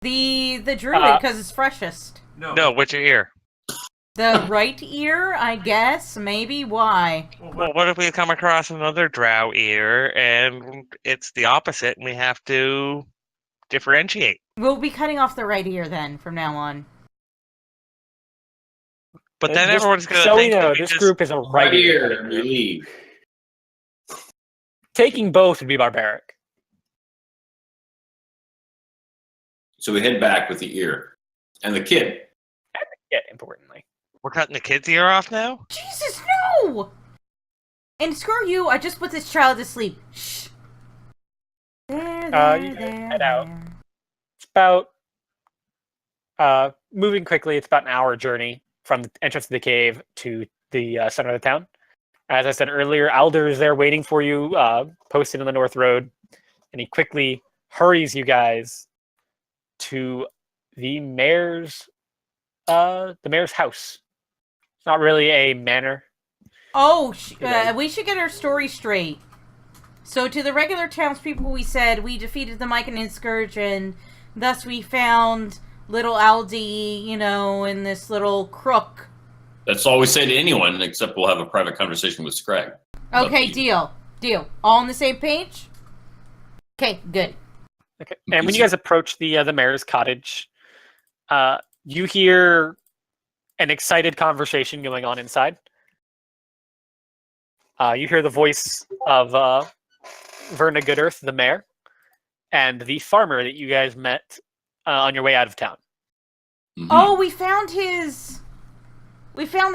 The druid, because it's freshest. No, which ear? The right ear, I guess. Maybe. Why? Well, what if we come across another drow ear and it's the opposite and we have to differentiate? We'll be cutting off the right ear then from now on. But then Just everyone's going to so we think that know, we this just... group is a Right right here, ear. we leave. Taking both would be barbaric. So we head back with the ear and the kid. Yeah, importantly. We're cutting the kid's ear off now? Jesus, no! And screw you, I just put this child to sleep. Shh. There, You guys head out. It's about moving quickly. It's about an hour journey from the entrance to the cave to the center of the town. As I said earlier, Alder is there waiting for you, posted on the North Road, and he quickly hurries you guys to the mayor's house. It's not really a manor. Oh, we should get our story straight. So to the regular townspeople we said we defeated the Myconid Scourge and thus we found little Aldi, in this little crook. That's all we say to anyone, except we'll have a private conversation with Scrag. Okay, deal. All on the same page? Okay, good. Okay. And when you guys approach the mayor's cottage, you hear an excited conversation going on inside. You hear the voice of Verna Goodearth, the mayor, and the farmer that you guys met on your way out of town. Mhm. Oh, we found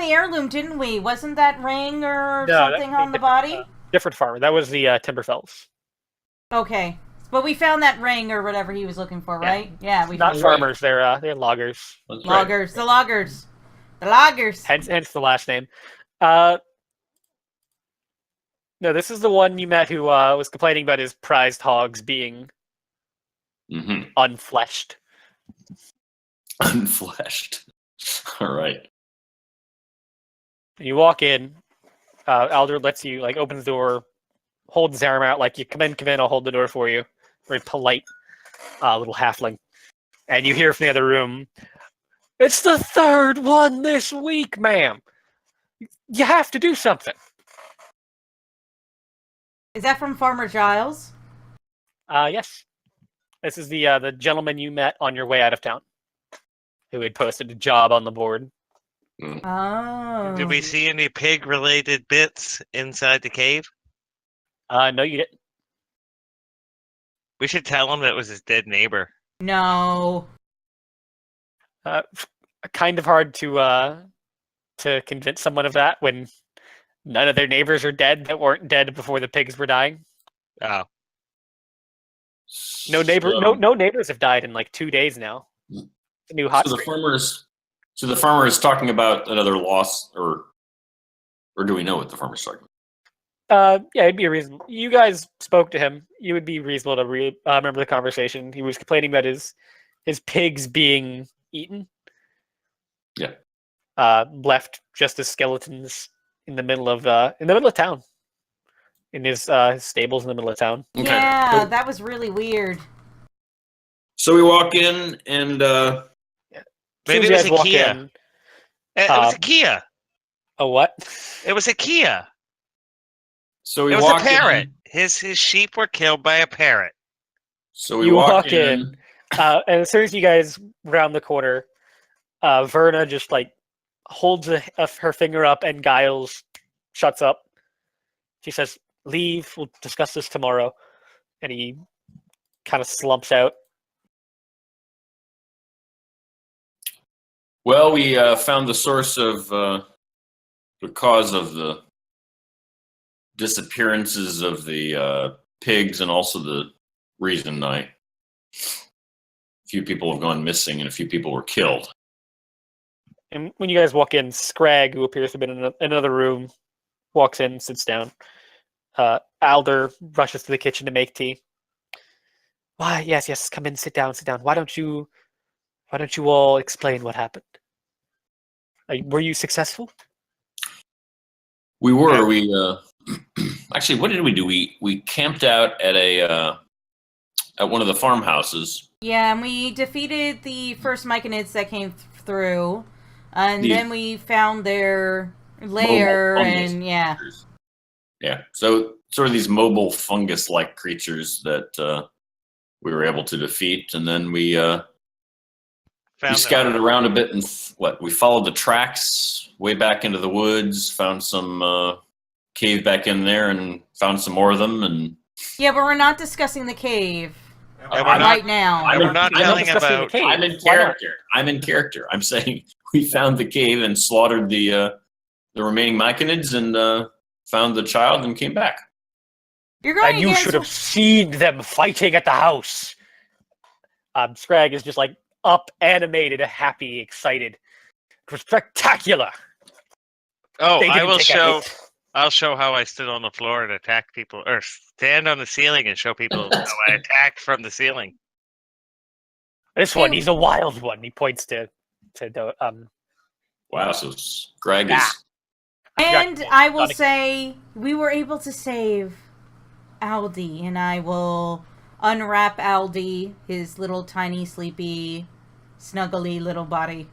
the heirloom, didn't we? Wasn't that ring or something on the body? Different farmer. That was the Timberfells. Okay. But we found that ring or whatever he was looking for, right? Yeah, we Not found farmers. They're loggers. That's right. loggers. The loggers. The loggers. Hence the last name. No, this is the one you met who was complaining about his prized hogs being unfleshed. Unfleshed. All right. You walk in. Alder lets you open the door, holds his arm out like you come in. I'll hold the door for you. Very polite little halfling. And you hear from the other room, "It's the third one this week, ma'am. You have to do something." Is that from Farmer Giles? Yes. This is the gentleman you met on your way out of town, who had posted a job on the board. Oh. Did we see any pig-related bits inside the cave? No, you didn't. We should tell him that it was his dead neighbor. No. Kind of hard to convince someone of that when none of their neighbors are dead that weren't dead before the pigs were dying. Oh. No neighbors have died in 2 days now. It's a new hot So streak. the farmer is talking about another loss, or do we know what the farmer's talking about? Yeah, it'd be reasonable. You guys spoke to him. You would be reasonable to remember the conversation. He was complaining about his pigs being eaten. Yeah. Left just as skeletons in the middle of town. In his stables in the middle of town. Okay. Yeah, that was really weird. So we walk in and Maybe it was a Kia. It was a Kia. A what? It was a Kia. so we It was walk a parrot. in. His sheep were killed by a parrot. So we You walk walk in. And as soon as you guys round the corner, Verna just holds her finger up, and Giles shuts up. She says, "Leave. We'll discuss this tomorrow." And he kind of slumps out. Well, we found the source of the cause of the disappearances of the pigs, and also the reason a few people have gone missing and a few people were killed. And when you guys walk in, Scrag, who appears to have been in another room, walks in, sits down. Alder rushes to the kitchen to make tea. Why, yes, come in, sit down. Why don't you all explain what happened? Were you successful? We were. We actually, what did we do? We camped out at at one of the farmhouses. Yeah, and we defeated the first Myconids that came through. And These then we found their lair, mobile fungus and yeah. creatures. Yeah, so sort of these mobile fungus-like creatures that we were able to defeat, and then we Found them. scouted around a bit and we followed the tracks way back into the woods, found some cave back in there, and found some more of them. And Yeah, but we're not discussing the cave And we're right not. now. And we're not I'm telling discussing the about. cave. I'm in Why not? character. I'm in character. I'm saying we found the cave and slaughtered the remaining myconids and found the child and came back. You're going And you against... should have seen them fighting at the house. Scrag is just like up, animated, happy, excited. It was spectacular. Oh, They I didn't will take a show. hit. I'll show how I stood on the floor and attacked people, or stand on the ceiling and show people how I attacked from the ceiling. This one, he's a wild one. He points to Wow, so Greg is And I will say, we were able to save Aldi, and I will unwrap Aldi, his little tiny, sleepy, snuggly little body.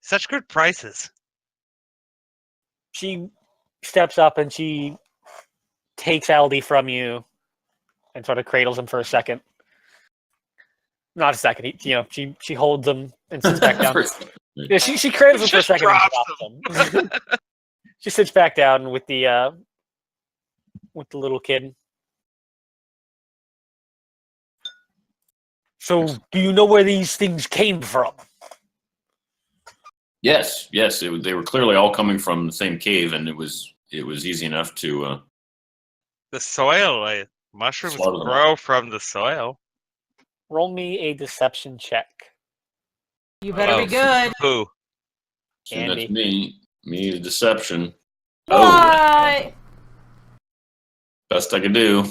Such good prices. She steps up and she takes Aldi from you and sort of cradles him for a second. Not a second. She holds him and sits back down. Yeah, she cradles him for a Just second and drops drops him. She sits back down with the little kid. So, do you know where these things came from? Yes. They were clearly all coming from the same cave, and it was easy enough to. The soil, mushrooms Slaughter them grow from the soil. Roll me a deception check. You better Oh, be good. Who? So Andy. that's me, the deception. What? Best I could do.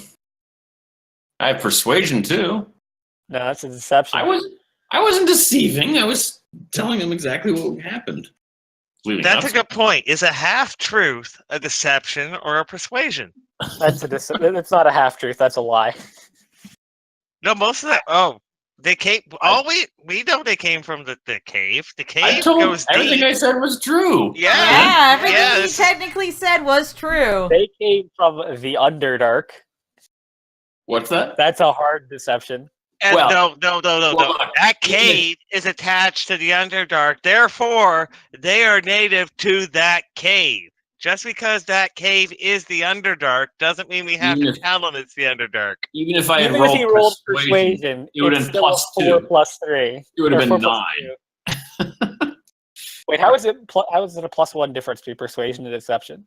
I have persuasion too. No, that's a deception. I wasn't deceiving. I was telling them exactly what happened. Leading That's up a good point. Is a half truth a deception or a persuasion? That's it's not a half truth. That's a lie. No, most of that. Oh, they came. All we know they came from the cave. The I cave told goes everything deep. I said was true. Yeah, everything Yeah, you this- technically said was true. They came from the Underdark. What's that? That's a hard deception. And Well- no. look, That cave is attached to the Underdark. Therefore, they are native to that cave. Just because that cave is the Underdark doesn't mean we have Even to if- tell them it's the Underdark. Even if I had Even if he rolled rolled persuasion, it would have it's been still plus a 4 2. plus 3. It would have Or been 4 plus 2. Wait, how is it a +1 difference between persuasion and deception?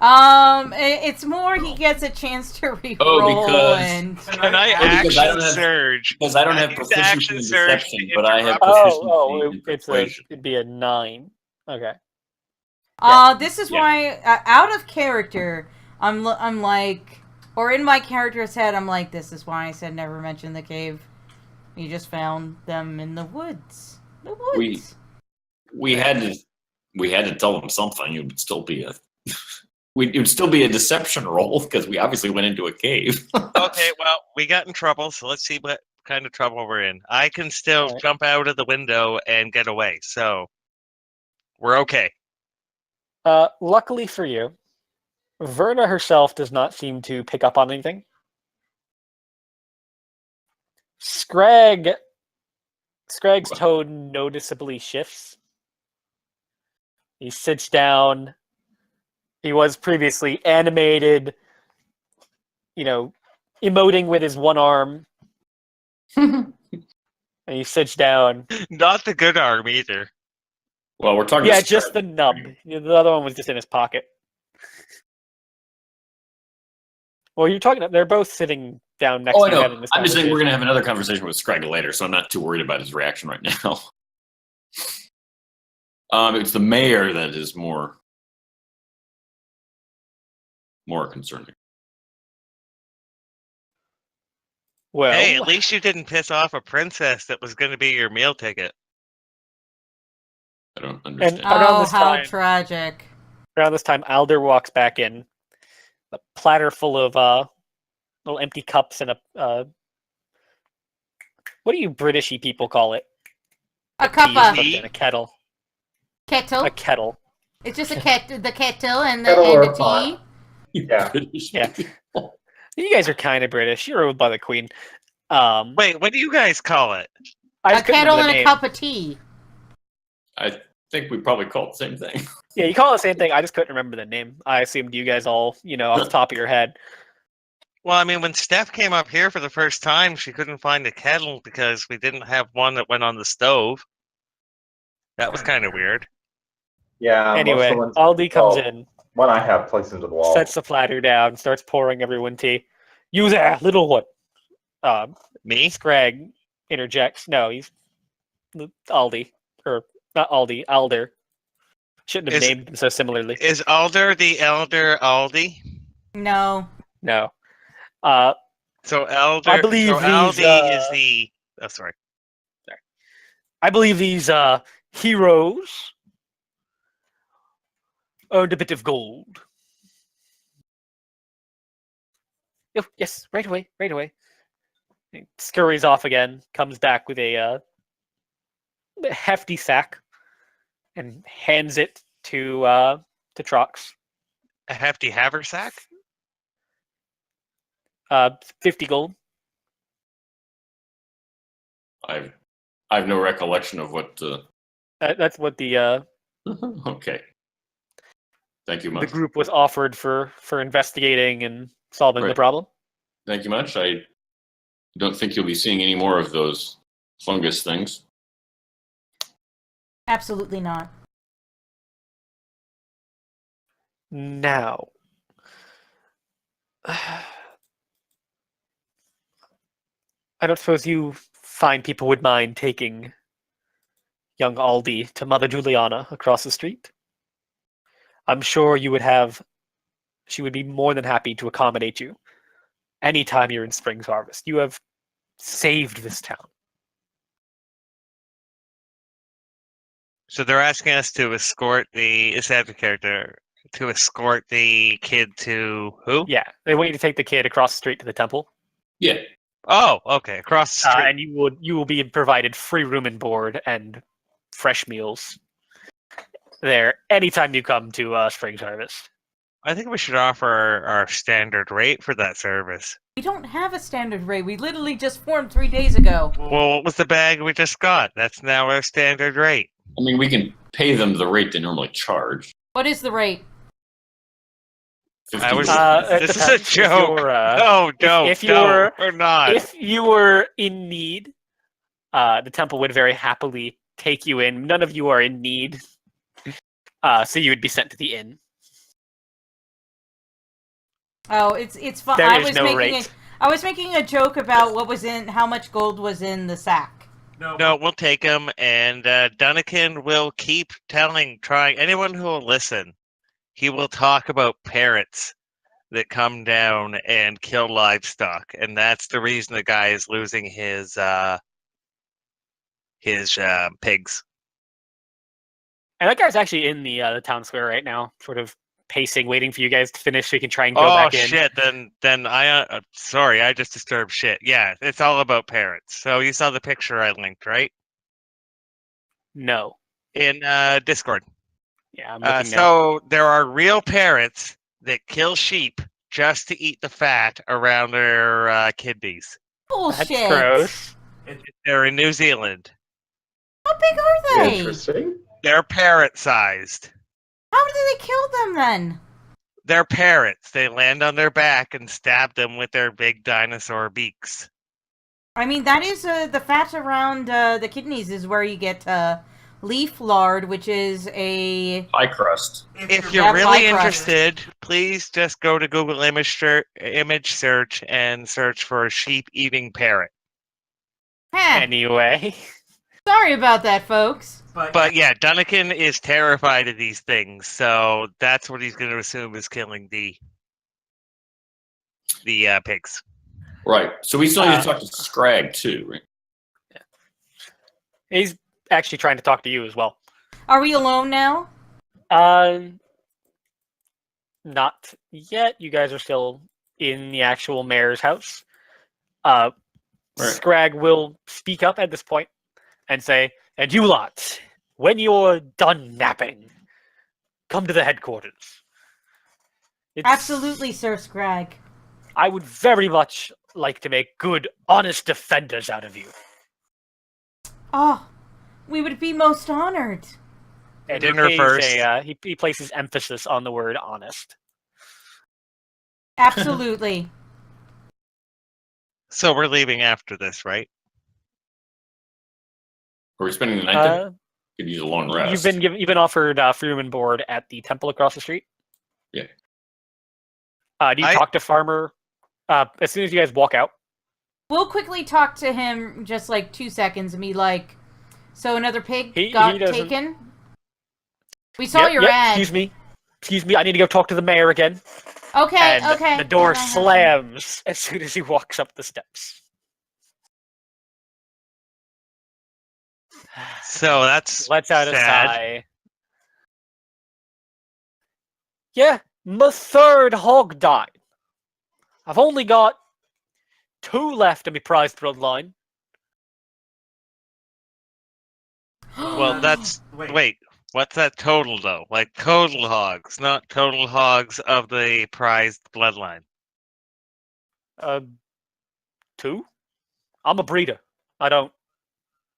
It's more he gets a chance to re-roll because- and... Can I because I action don't have- surge? Because I don't I have use proficiency action in surge to deception, but I have interrupt. proficiency in It's persuasion. it'd be a 9. Okay. This is Yeah. why, out of character, I'm like, or in my character's head, I'm like, this is why I said never mention the cave. You just found them in the woods. The woods. We had to tell them something. It would still be it would still be a deception roll because we obviously went into a cave. Okay, well, we got in trouble, so let's see what kind of trouble we're in. I can still Alright. jump out of the window and get away, so we're okay. Luckily for you, Verna herself does not seem to pick up on anything. Scrag's tone noticeably shifts. He sits down. He was previously animated, emoting with his one arm. And he sits down. Not the good arm either. Well, we're talking. Yeah, to just the nub. The other one was just in his pocket. Well, you're talking. They're both sitting down next Oh, I to you. know. I'm just saying we're going to have another conversation with Scrag later, so I'm not too worried about his reaction right now. It's the mayor that is more concerning. Well, Hey, at least you didn't piss off a princess that was going to be your meal ticket. I don't understand. Around Oh, this how time- tragic. around this time, Alder walks back in, a platter full of little empty cups and a what do you Britishy people call it? A Tea is cuppa. cooked in a kettle. Kettle. A kettle. It's just the kettle and Kettle or the tea. pot. Yeah. British Yeah. people. You guys are kind of British. You're ruled by the Queen. Wait, Wait, what do you guys call it? I A just couldn't kettle remember and the a name. cup of tea. I think we probably call it the same thing. Yeah, you call it the same thing. I just couldn't remember the name. I assumed you guys all, off the top of your head. Well, I mean, when Steph came up here for the first time, she couldn't find a kettle because we didn't have one that went on the stove. That was kind of weird. Yeah. Anyway, most of the Aldi comes well, in, One I have plugs into the wall. sets the platter down, starts pouring everyone tea. You there, little one. Me? Scrag interjects. No, he's Aldi. Or not Aldi, Alder. Shouldn't have Is- named them so similarly. Is Alder the elder Aldi? No. No. So Elder. I believe so these, Aldi is the. Oh, sorry. I believe these heroes earned a bit of gold. Oh, yes, right away, right away. He scurries off again, comes back with a hefty sack, and hands it to Trox. A hefty haversack? 50 gold. I have no recollection of what. That's what the Okay. Thank you the much. group was offered for investigating and solving the Right. problem. Thank you much. I don't think you'll be seeing any more of those fungus things. Absolutely not. Now, I don't suppose you fine people would mind taking young Aldi to Mother Juliana across the street? I'm sure she would be more than happy to accommodate you anytime you're in Springs Harvest. You have saved this town. So they're asking us to escort is that the character? To escort the kid to who? Yeah, they want you to take the kid across the street to the temple, Yeah. Oh, okay. Across the street. and you will be provided free room and board and fresh meals there anytime you come to Springs Harvest. I think we should offer our standard rate for that service. We don't have a standard rate. We literally just formed 3 days ago. Well, what was the bag we just got? That's now our standard rate. I mean, we can pay them the rate they normally charge. What is the rate? 50 I was- It This is a depends if joke. you're, No, no, if no, you're- we're not. If you were in need, the temple would very happily take you in. None of you are in need, so you would be sent to the inn. Oh, it's fun. There I is was no making rate. I was making a joke about how much gold was in the sack. No, we'll take him, and Dunnikin will keep trying anyone who will listen. He will talk about parrots that come down and kill livestock, and that's the reason the guy is losing his pigs. And that guy's actually in the town square right now, sort of pacing, waiting for you guys to finish so he can try and go Oh back in. shit! Then sorry, I just disturbed shit. Yeah, it's all about parrots. So you saw the picture I linked, right? No. In Discord. Yeah, I'm looking now. So there are real parrots that kill sheep just to eat the fat around their kidneys. Bullshit. That's gross. They're in New Zealand. How big are they? Interesting. They're parrot-sized. How did they kill them then? They're parrots. They land on their back and stab them with their big dinosaur beaks. I mean, that is the fat around the kidneys is where you get leaf lard, which is a Pie crust. If Yeah, you're really pie crust. interested, please just go to Google image search and search for a sheep-eating parrot. Heh. Anyway, Sorry about that, folks. But yeah, Dunnikin is terrified of these things, so that's what he's going to assume is killing the pigs. Right. So we still need to talk to Scrag too, right? he's actually trying to talk to you as well. Are we alone now? Not yet. You guys are still in the actual mayor's house. Right. Scrag will speak up at this point and say, "And you lot, when you're done napping, come to the headquarters. Absolutely, Sir Scrag. I would very much like to make good, honest defenders out of you. Oh, we would be most honored. And Dinner first. He places emphasis on the word honest. Absolutely. So we're leaving after this, right? Are we spending the night there? Could use a long rest. You've been offered freedom and board at the temple across the street. Yeah. Do you talk to Farmer as soon as you guys walk out? We'll quickly talk to him just like 2 seconds and be like, so another pig got taken? We saw your ad. Excuse me, I need to go talk to the mayor again. Okay, and okay. The door slams as soon as he walks up the steps. So that's Let's out a sad. sigh. Yeah, my third hog died. I've only got 2 left in my prized bloodline. Well, that's wait. What's that total though? Like total hogs, not total hogs of the prized bloodline. 2? I'm a breeder. I don't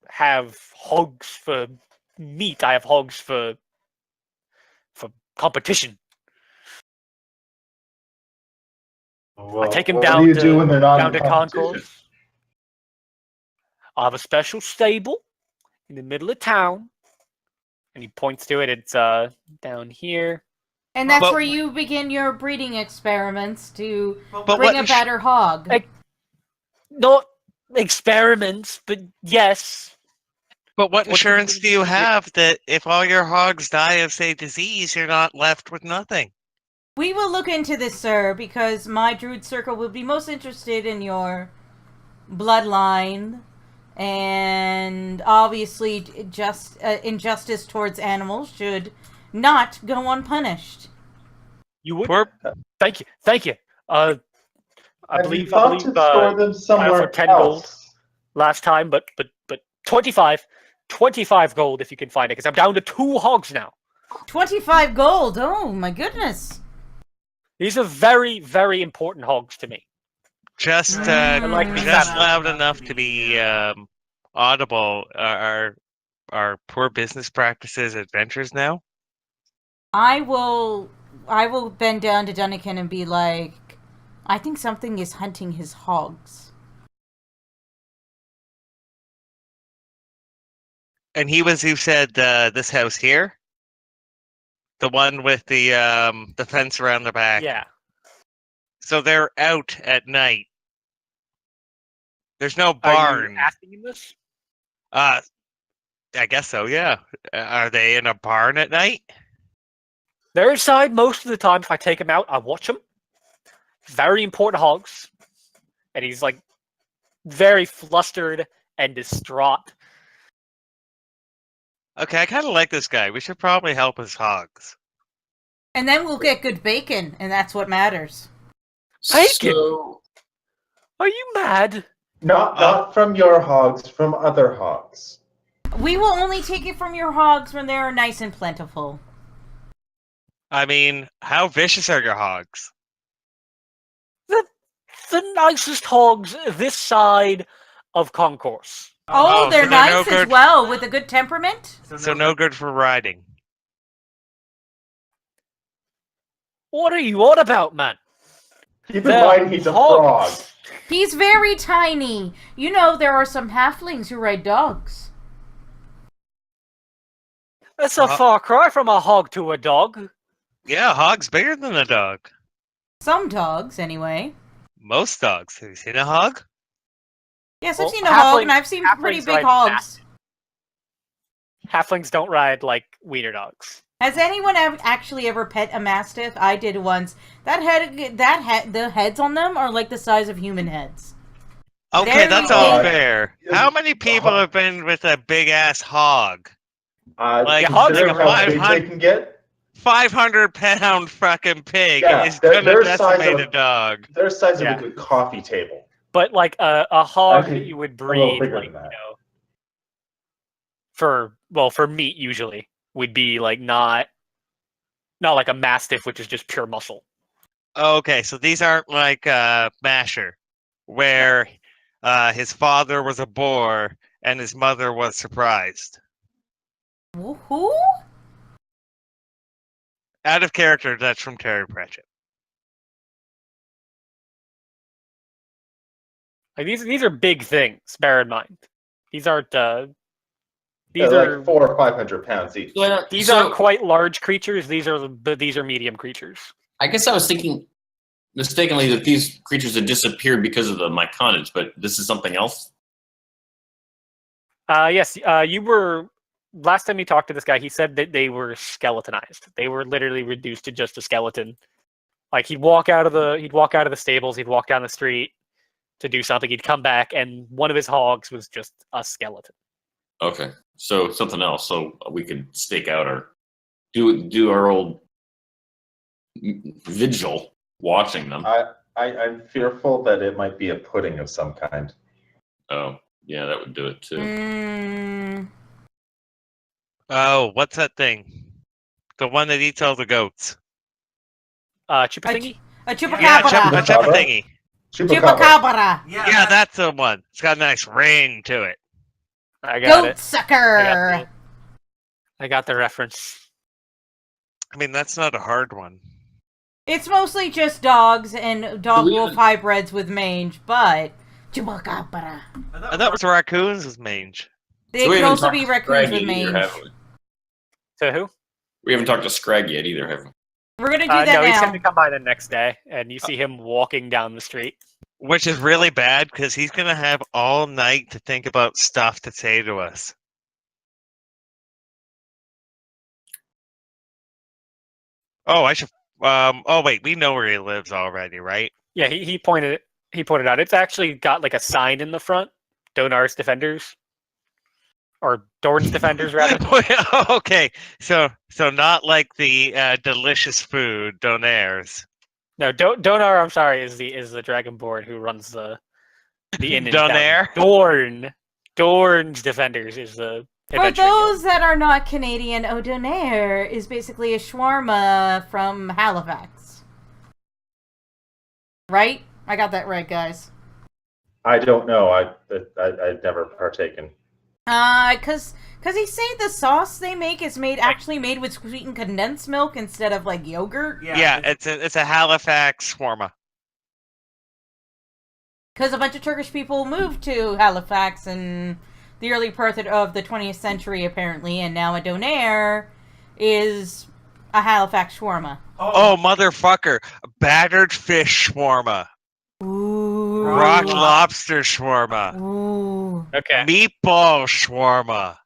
have hogs for meat. I have hogs for competition. Well, I take him what down do you to do when they're not down in to competition? concourse. I have a special stable in the middle of town, and he points to it. It's down here. And that's But- where you begin your breeding experiments to But bring what a better hog. Not experiments, but yes. But what What insurance do you do- have that if all your hogs die of, say, disease, you're not left with nothing? We will look into this, sir, because my Druid Circle will be most interested in your bloodline, and obviously, just injustice towards animals should not go unpunished. You would. Poor, Thank you. I Have believe you thought to store them I somewhere offered 10 gold else? last time, but 25 gold if you can find it, because I'm down to 2 hogs now. 25 gold. Oh my goodness. These are very, very important hogs to me. just like the just family. loud enough to be audible. Are poor business practices adventures now? I will bend down to Dunnikin and be like, I think something is hunting his hogs. And he was who said this house here, the one with the fence around the back. Yeah. So they're out at night. There's no Are barn. you asking him this? I guess so. Yeah. Are they in a barn at night? They're inside most of the time. If I take them out, I watch them. Very important hogs. And he's like very flustered and distraught. Okay, I kind of like this guy. We should probably help his hogs. And then we'll get good bacon, and that's what matters. Bacon? So, Are you mad? Not from your hogs, from other hogs. We will only take it from your hogs when they're nice and plentiful. I mean, how vicious are your hogs? The nicest hogs this side of concourse. Oh, they're so they're no nice as good. well, with a good temperament? So no good for riding. What are you on about, man? Keep in They're mind he's a frog. hogs. He's very tiny. You know, there are some halflings who ride dogs. That's a far cry from a hog to a dog. Yeah, a hog's bigger than a dog. Some dogs, anyway. Most dogs. Have you seen a hog? Yes, Well, I've seen a hog, halfling- and I've seen pretty halflings big ride hogs. Halflings don't ride like wiener dogs. Has anyone actually ever pet a mastiff? I did once. The heads on them are like the size of human heads. Okay, There that's you all go. fair. How many people have been with a big ass hog? Like, hogs considering are how big 500 they can get, 500-pound fucking pig Yeah, is they're- gonna they're size decimate of- a dog. they're the size Yeah. of a good coffee table. But like a hog Actually, that you would a little breed, bigger like, than that. for meat usually would be like not like a mastiff, which is just pure muscle. Okay, so these aren't like Masher, where his father was a boar and his mother was surprised. Who? Out of character, that's from Terry Pratchett. Like these are big things. Bear in mind, these aren't. These They're are like 400 or 500 pounds each. these aren't quite large creatures. These are medium creatures. I guess I was thinking mistakenly that these creatures had disappeared because of the myconids, but this is something else. Yes. You were last time you talked to this guy. He said that they were skeletonized. They were literally reduced to just a skeleton. Like he'd walk out of the stables. He'd walk down the street to do something. He'd come back, and one of his hogs was just a skeleton. Okay, so something else. So we could stake out or do our old vigil watching them. I'm fearful that it might be a pudding of some kind. Oh, yeah, that would do it too. Oh, what's that thing? The one that eats all the goats. Chupa thingy? A chupacabra. Yeah, a Chupacabra. chuppa thingy. Chupacabra. Yeah, that's the one. It's got a nice ring to it. I got Goat it. sucker. I got the reference. I mean, that's not a hard one. It's mostly just dogs and dog Do we wolf even- hybrids with mange, but chupacabra. And that was raccoons with mange. They So we can haven't also talked be to raccoons Scraggy with either, mange. have we? To who? We haven't talked to Scrag yet either, have we? We're gonna do that No, he said now. to come by the next day, and you see him walking down the street. Which is really bad because he's going to have all night to think about stuff to say to us. Oh, I should. Oh, wait, we know where he lives already, right? Yeah, he pointed out. It's actually got like a sign in the front. Donar's Defenders. Or Dorn's Defenders, rather. Okay, so not like the delicious food Donairs. No, Donar, I'm sorry, is the Dragonborn who runs the inn in town. Donair? Dorn's Defenders is the For adventuring guild. those that are not Canadian, O'Donair is basically a shawarma from Halifax. Right? I got that right, guys. I don't know. I've never partaken. Cause he say the sauce they make is actually made with sweetened condensed milk instead of like yogurt. Yeah, it's a Halifax shawarma. Because a bunch of Turkish people moved to Halifax in the early part of the 20th century, apparently, and now a donair is a Halifax shawarma. Oh, motherfucker. Battered fish shawarma. Ooh. Rock lobster shawarma. Ooh. Okay. Meatball shawarma.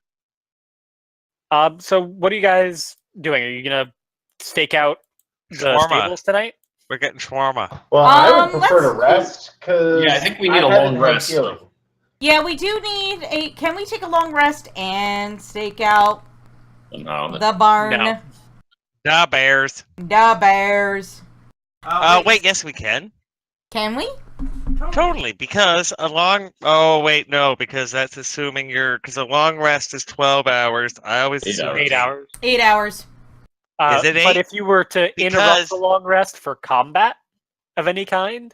So what are you guys doing? Are you gonna stake out the Shawarma. stables tonight? We're getting shawarma. Well, I would prefer let's- to rest because Yeah, I think we need a long rest. Yeah, we do need a... Can we take a long rest and stake out No, the barn? No. Da bears. The bears. Wait, yes we can. Can we? Totally, because a long... Oh, wait, no, because that's assuming because a long rest is 12 hours. I always 8 assume hours. 8 hours. 8 hours. Is it But 8? if you were to Because- interrupt the long rest for combat of any kind,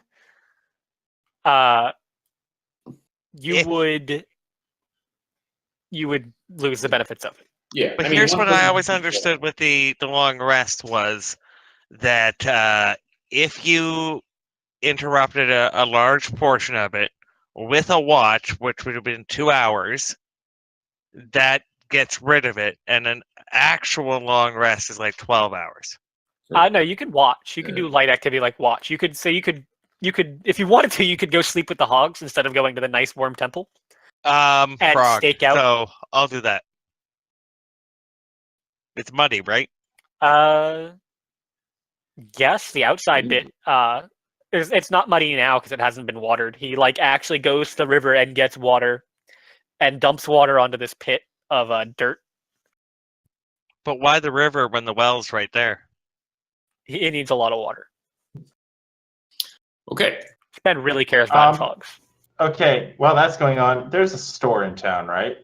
you would lose the benefits of it. Yeah, But I mean, here's one what thing- I always understood with the long rest was that if you interrupted a large portion of it with a watch, which would have been 2 hours, that gets rid of it, and an actual long rest is like 12 hours. No, you could watch. You could do light activity like watch. You could if you wanted to, you could go sleep with the hogs instead of going to the nice warm temple. And Frog. stake out. So I'll do that. It's muddy, right? Yes, the outside bit. It's not muddy now because it hasn't been watered. He like actually goes to the river and gets water, and dumps water onto this pit of dirt. But why the river when the well's right there? He needs a lot of water. Okay. Ben really cares about his hogs. Okay, while that's going on, there's a store in town, right?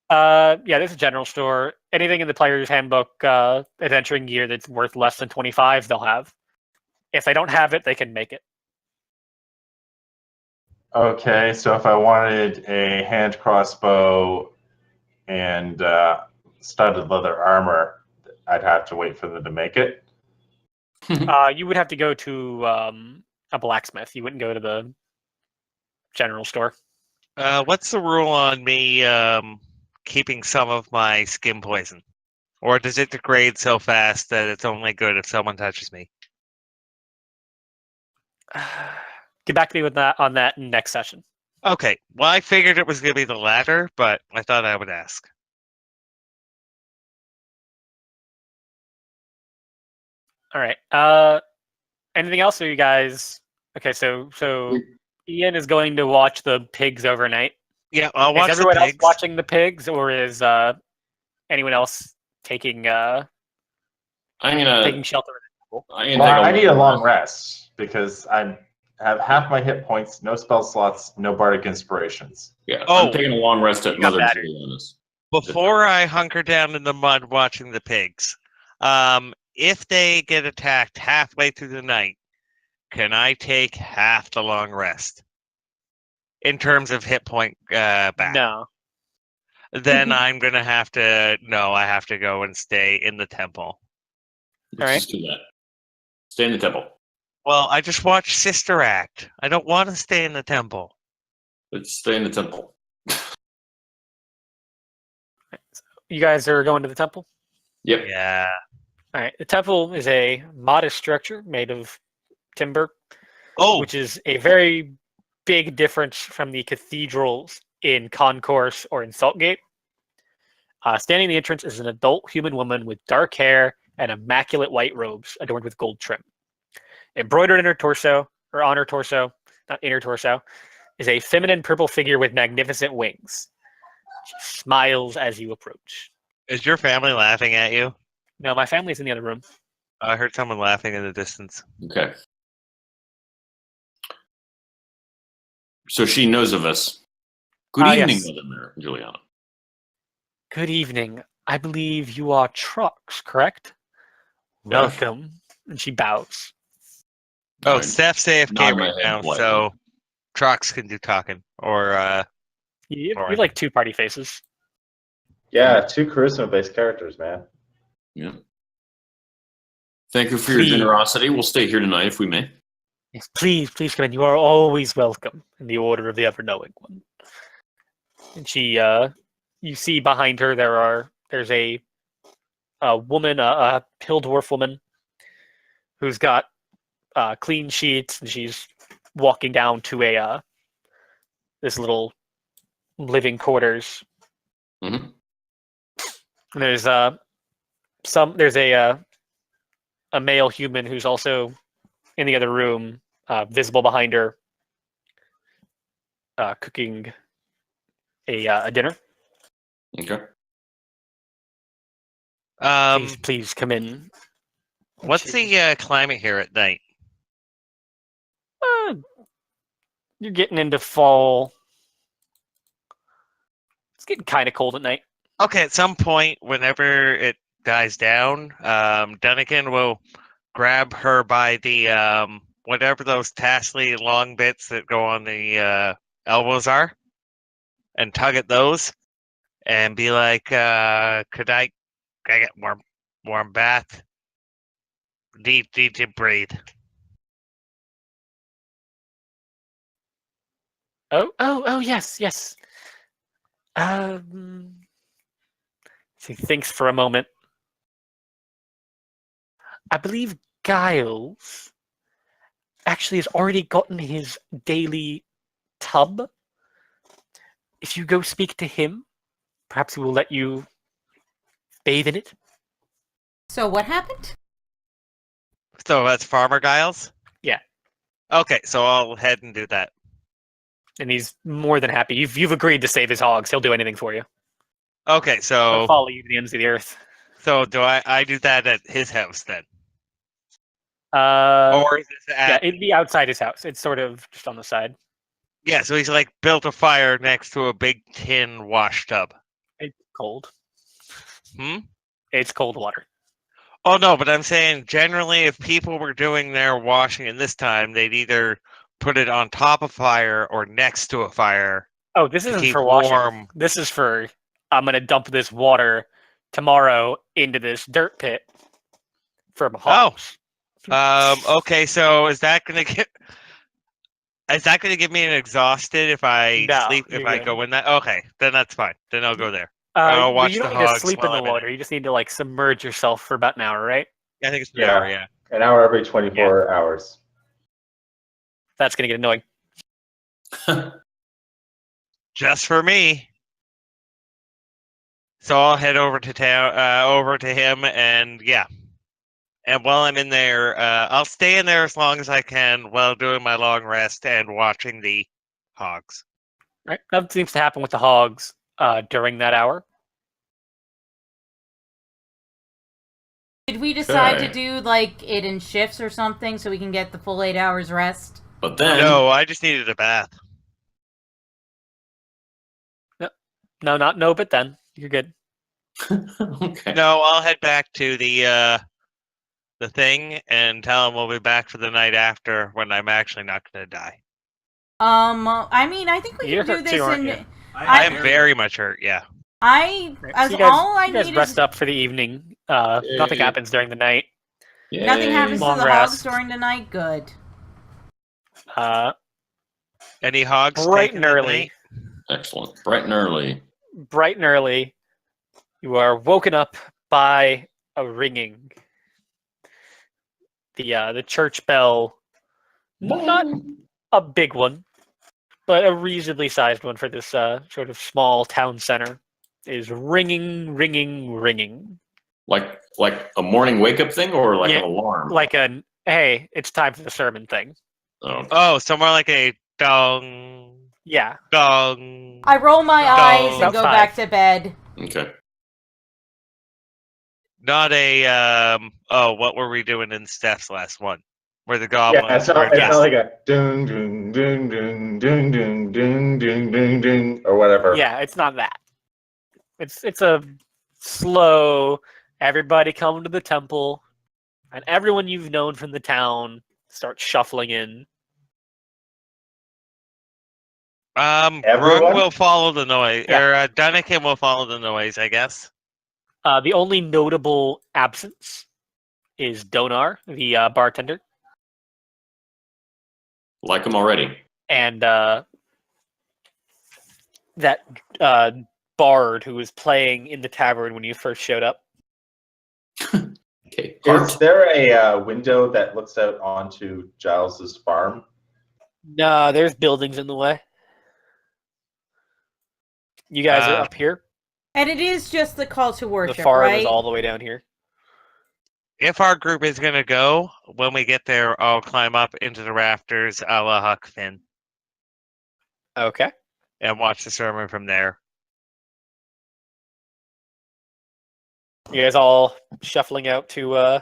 Yeah, this is a general store. Anything in the player's handbook, adventuring gear that's worth less than 25, they'll have. If they don't have it, they can make it. Okay, so if I wanted a hand crossbow and studded leather armor, I'd have to wait for them to make it. You would have to go to a blacksmith. You wouldn't go to the general store. What's the rule on me keeping some of my skin poison? Or does it degrade so fast that it's only good if someone touches me? Get back to me with that on that next session. Okay, well, I figured it was going to be the latter, but I thought I would ask. All right. Anything else? Or you guys? Okay, so Ian is going to watch the pigs overnight. Yeah, I'll watch Is everyone the else pigs. watching the pigs, or is anyone else taking I'm gonna. taking shelter? I'm gonna Well, take I need a long rest because I have half my hit points, no spell slots, no bardic inspirations. Yeah, Oh. I'm taking a long rest at You got Mother battered. Juliana's. Before I hunker down in the mud watching the pigs, if they get attacked halfway through the night, can I take half the long rest? In terms of hit point back. No. Then I'm going to have to... No, I have to go and stay in the temple. Let's just do that. Stay in the temple. Well, I just watched Sister Act. I don't want to stay in the temple. Let's stay in the temple. You guys are going to the temple? Yep. Yeah. All right. The temple is a modest structure made of timber, Oh, which is a very big difference from the cathedrals in Concourse or in Saltgate. Standing in the entrance is an adult human woman with dark hair and immaculate white robes adorned with gold trim. Embroidered in her torso, or on her torso, not in her torso, is a feminine purple figure with magnificent wings. She smiles as you approach. is your family laughing at you? No, my family's in the other room. I heard someone laughing in the distance. Okay. So she knows of us. Good evening, yes. Mother Juliana. Good evening. I believe you are Trucks, correct? Yeah. Welcome. And she bows. Oh, Alright. Steph's AFK Nod my right head now, politely. so Trox can do talking. Or, You Alright. have like two party faces. Yeah, 2 charisma-based characters, man. Yeah. Thank you for your Please. generosity. We'll stay here tonight if we may. Yes, please come in. You are always welcome in the order of the ever-knowing one. And she, you see behind her there's a woman, a pill dwarf woman, who's got clean sheets, and she's walking down to a this little living quarters. Mhm. And there's a male human who's also in the other room, visible behind her, cooking a dinner. Okay. Please come in. what's the climate here at night? You're getting into fall. It's getting kind of cold at night. Okay, at some point, whenever it dies down, Dunnigan will grab her by the, whatever those tassely long bits that go on the elbows are, and tug at those, and be like, could I get warm bath? Need to breathe. Oh, yes. She thinks for a moment. I believe Giles actually has already gotten his daily tub. If you go speak to him, perhaps he will let you bathe in it. So what happened? So that's Farmer Giles? Yeah. Okay, so I'll head and do that. And he's more than happy. You've agreed to save his hogs. He'll do anything for you. Okay, He'll so follow you to the ends of the earth. do I do that at his house then? Or Or is this yeah, at... it'd be outside his house. It's sort of just on the side. Yeah, so he's like built a fire next to a big tin wash tub. Cold. Hmm? It's cold water. Oh no, but I'm saying generally, if people were doing their washing in this time, they'd either put it on top of fire or next to a fire Oh, this to isn't keep for washing. warm. This is for I'm gonna dump this water tomorrow into this dirt pit for my hogs. Okay, so is that gonna give me an exhausted if I No, sleep if you're I good. go in that? Okay, then that's fine. Then I'll go there. Well, I'll watch you the don't need to hogs sleep in while the I'm in water. You just need to like submerge yourself for about an hour, right? it. I think it's an Yeah. hour, yeah. An hour every 24 hours. That's gonna get annoying. Just for me. So I'll head over to town, over to him, and yeah. And while I'm in there, I'll stay in there as long as I can while doing my long rest and watching the hogs. Right? That seems to happen with the hogs during that hour. Did we decide to Okay. do like it in shifts or something so we can get the full 8 hours rest? But then, No, I just needed a bath. No, but then you're good. okay. No, I'll head back to the thing and tell him we'll be back for the night after when I'm actually not going to die. I mean, I think we You're can do hurt this too, aren't in. you? I am very much hurt, yeah. I Right, as so you guys, all I you guys need rest is up for the evening. Nothing Yeah. happens during the night. nothing happens to Long the hogs rest. during the night. Good. Any hogs Bright taken and at early. night? Excellent. Bright and early. Bright and early, you are woken up by a ringing. The church bell, not a big one, but a reasonably sized one for this sort of small town center, is ringing, ringing, ringing. Like a morning wake up thing or like Yeah, an alarm? Like a hey, it's time for the sermon thing. Oh, Oh, somewhere like a dong, Yeah, dong. I roll my eyes and About go 5. back to bed. okay. Not a oh, what were we doing in Steph's last one? Where the Yeah, goblins it's were not just like a ding ding ding ding ding ding ding ding ding ding or whatever. yeah, it's not that. It's a slow. Everybody come to the temple, and everyone you've known from the town starts shuffling in. Grung Everyone? will follow the noise, Yeah. or Dunnikin will follow the noise, I guess. The only notable absence is Donar, the bartender, Like them already. and that bard who was playing in the tavern when you first showed up. Okay. Is Heart. there a window that looks out onto Giles's farm? No, there's buildings in the way. You guys are up here. And it is just the call to worship, The farm right? is all the way down here. If our group is gonna go, when we get there, I'll climb up into the rafters, a la Huck Finn, Okay. and watch the sermon from there. You guys all shuffling out to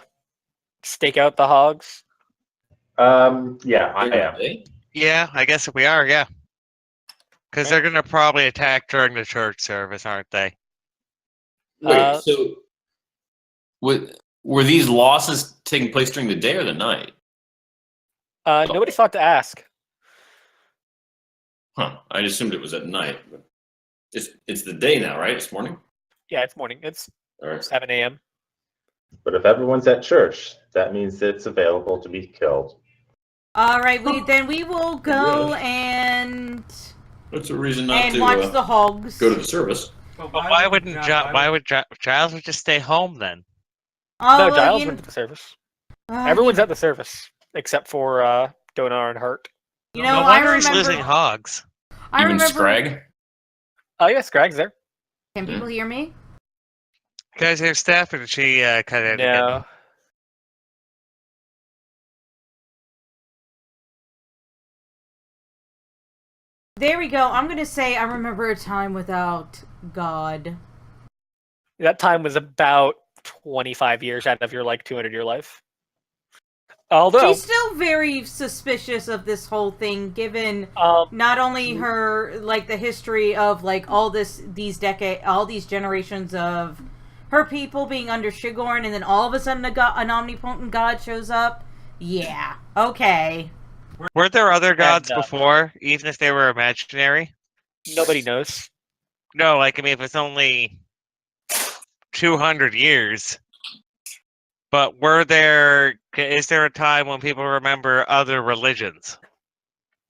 stake out the hogs. Yeah, I am. Yeah, I guess if we are, yeah. Because Okay. they're gonna probably attack during the church service, aren't they? Wait, so were these losses taking place during the day or the night? Nobody thought to ask. Huh. I assumed it was at night. But it's the day now, right? It's morning? Yeah, it's morning. It's All right. 7 a.m. But if everyone's at church, that means it's available to be killed. All right, we will go and That's a reason not to watch the hogs. go to the service. But why would Giles just stay home then? Oh, No, well, Giles went to the service. Everyone's you, at the service except for Donar and Hart. you know, No I wonder he's remember. losing hogs. I Even remember. Scrag? Oh yes, Greg's there. Can people hear me? You guys hear Steph, or did she cut it again? No. There we go. I'm gonna say I remember a time without God. That time was about 25 years out of your like 200-year life. Although, She's still very suspicious of this whole thing, given not only her like the history of like all these generations of her people being under Shigorn, and then all of a sudden an omnipotent god shows up. Yeah, okay. Were there other gods And, before, even if they were imaginary? nobody knows. No, like, I mean, if it's only 200 years. But is there a time when people remember other religions?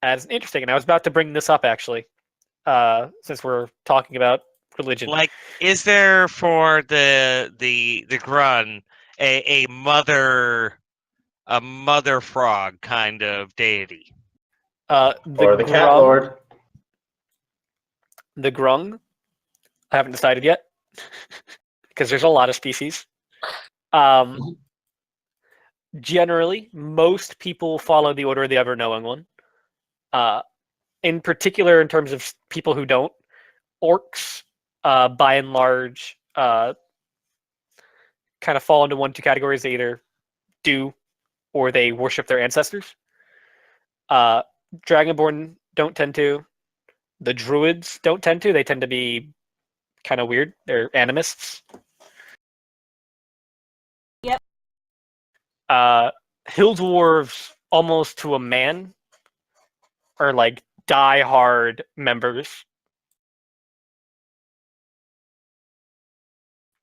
That's interesting, and I was about to bring this up, actually, since we're talking about religion. Like, is there for the Grun a mother frog kind of deity? Or the cat Grung, lord. The Grung, I haven't decided yet, because there's a lot of species. Generally, most people follow the Order of the Ever-Knowing One. In particular, in terms of people who don't, orcs, by and large, kind of fall into 1-2 categories. They either do or they worship their ancestors. Dragonborn don't tend to. The druids don't tend to. They tend to be kind of weird. They're animists. Yep. Hill dwarves, almost to a man, are like die-hard members.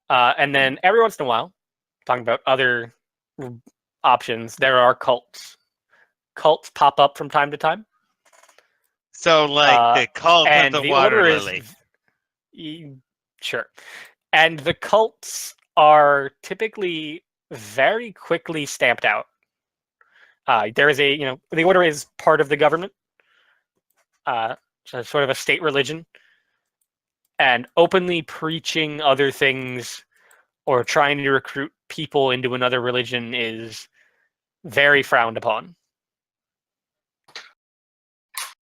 And then every once in a while, talking about other options, there are cults. Cults pop up from time to time. So, like, the cult of And the the water order lily. Sure. And the cults are typically very quickly stamped out. There is the order is part of the government, so sort of a state religion, and openly preaching other things or trying to recruit people into another religion is very frowned upon.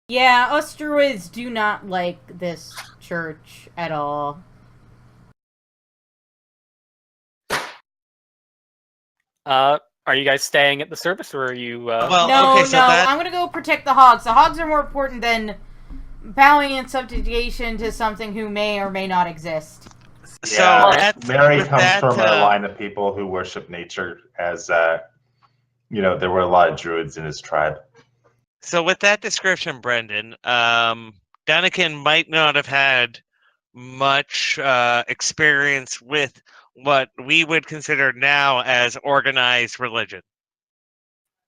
Yeah, us druids do not like this church at all. Are you guys staying at the service, or are you? Well, No, okay, so no, that I'm gonna go protect the hogs. The hogs are more important than bowing in subjugation to something who may or may not exist. So Yeah, that's, Mary with comes that, from a line of people who worship nature, as there were a lot of druids in his tribe. So with that description, Brendan, Daniken might not have had much experience with what we would consider now as organized religion.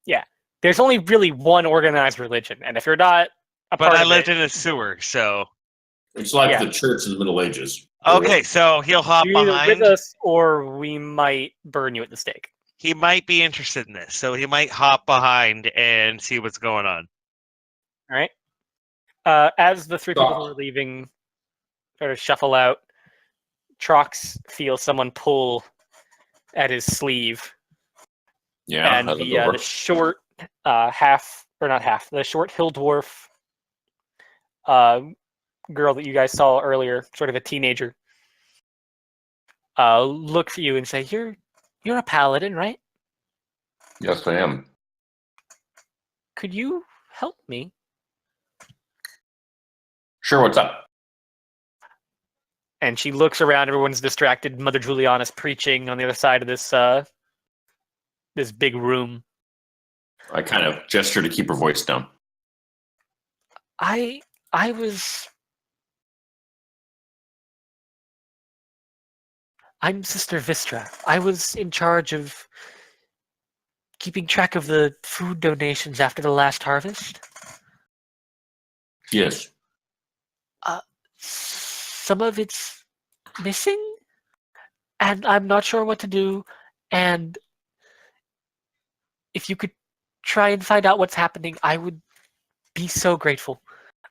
Yeah, there's only really one organized religion, and if you're not a But part I of lived it, in a sewer, so It's like Yeah. the church in the Middle Ages. okay. So he'll hop you're either behind. with us, or we might burn you at the stake. He might be interested in this, so he might hop behind and see what's going on. All right. As the 3 people who are leaving sort of shuffle out, Trox feels someone pull at his sleeve, Yeah, and I look the over. short the short hill dwarf girl that you guys saw earlier, sort of a teenager, looks at you and say, "You're a paladin, right? Yes, I am. Could you help me?" Sure, what's up? And she looks around. Everyone's distracted. Mother Juliana's preaching on the other side of this big room. I kind of gesture to keep her voice down. I was. I'm Sister Vistra. I was in charge of keeping track of the food donations after the last harvest. Yes. Some of it's missing, and I'm not sure what to do. And if you could try and find out what's happening, I would be so grateful.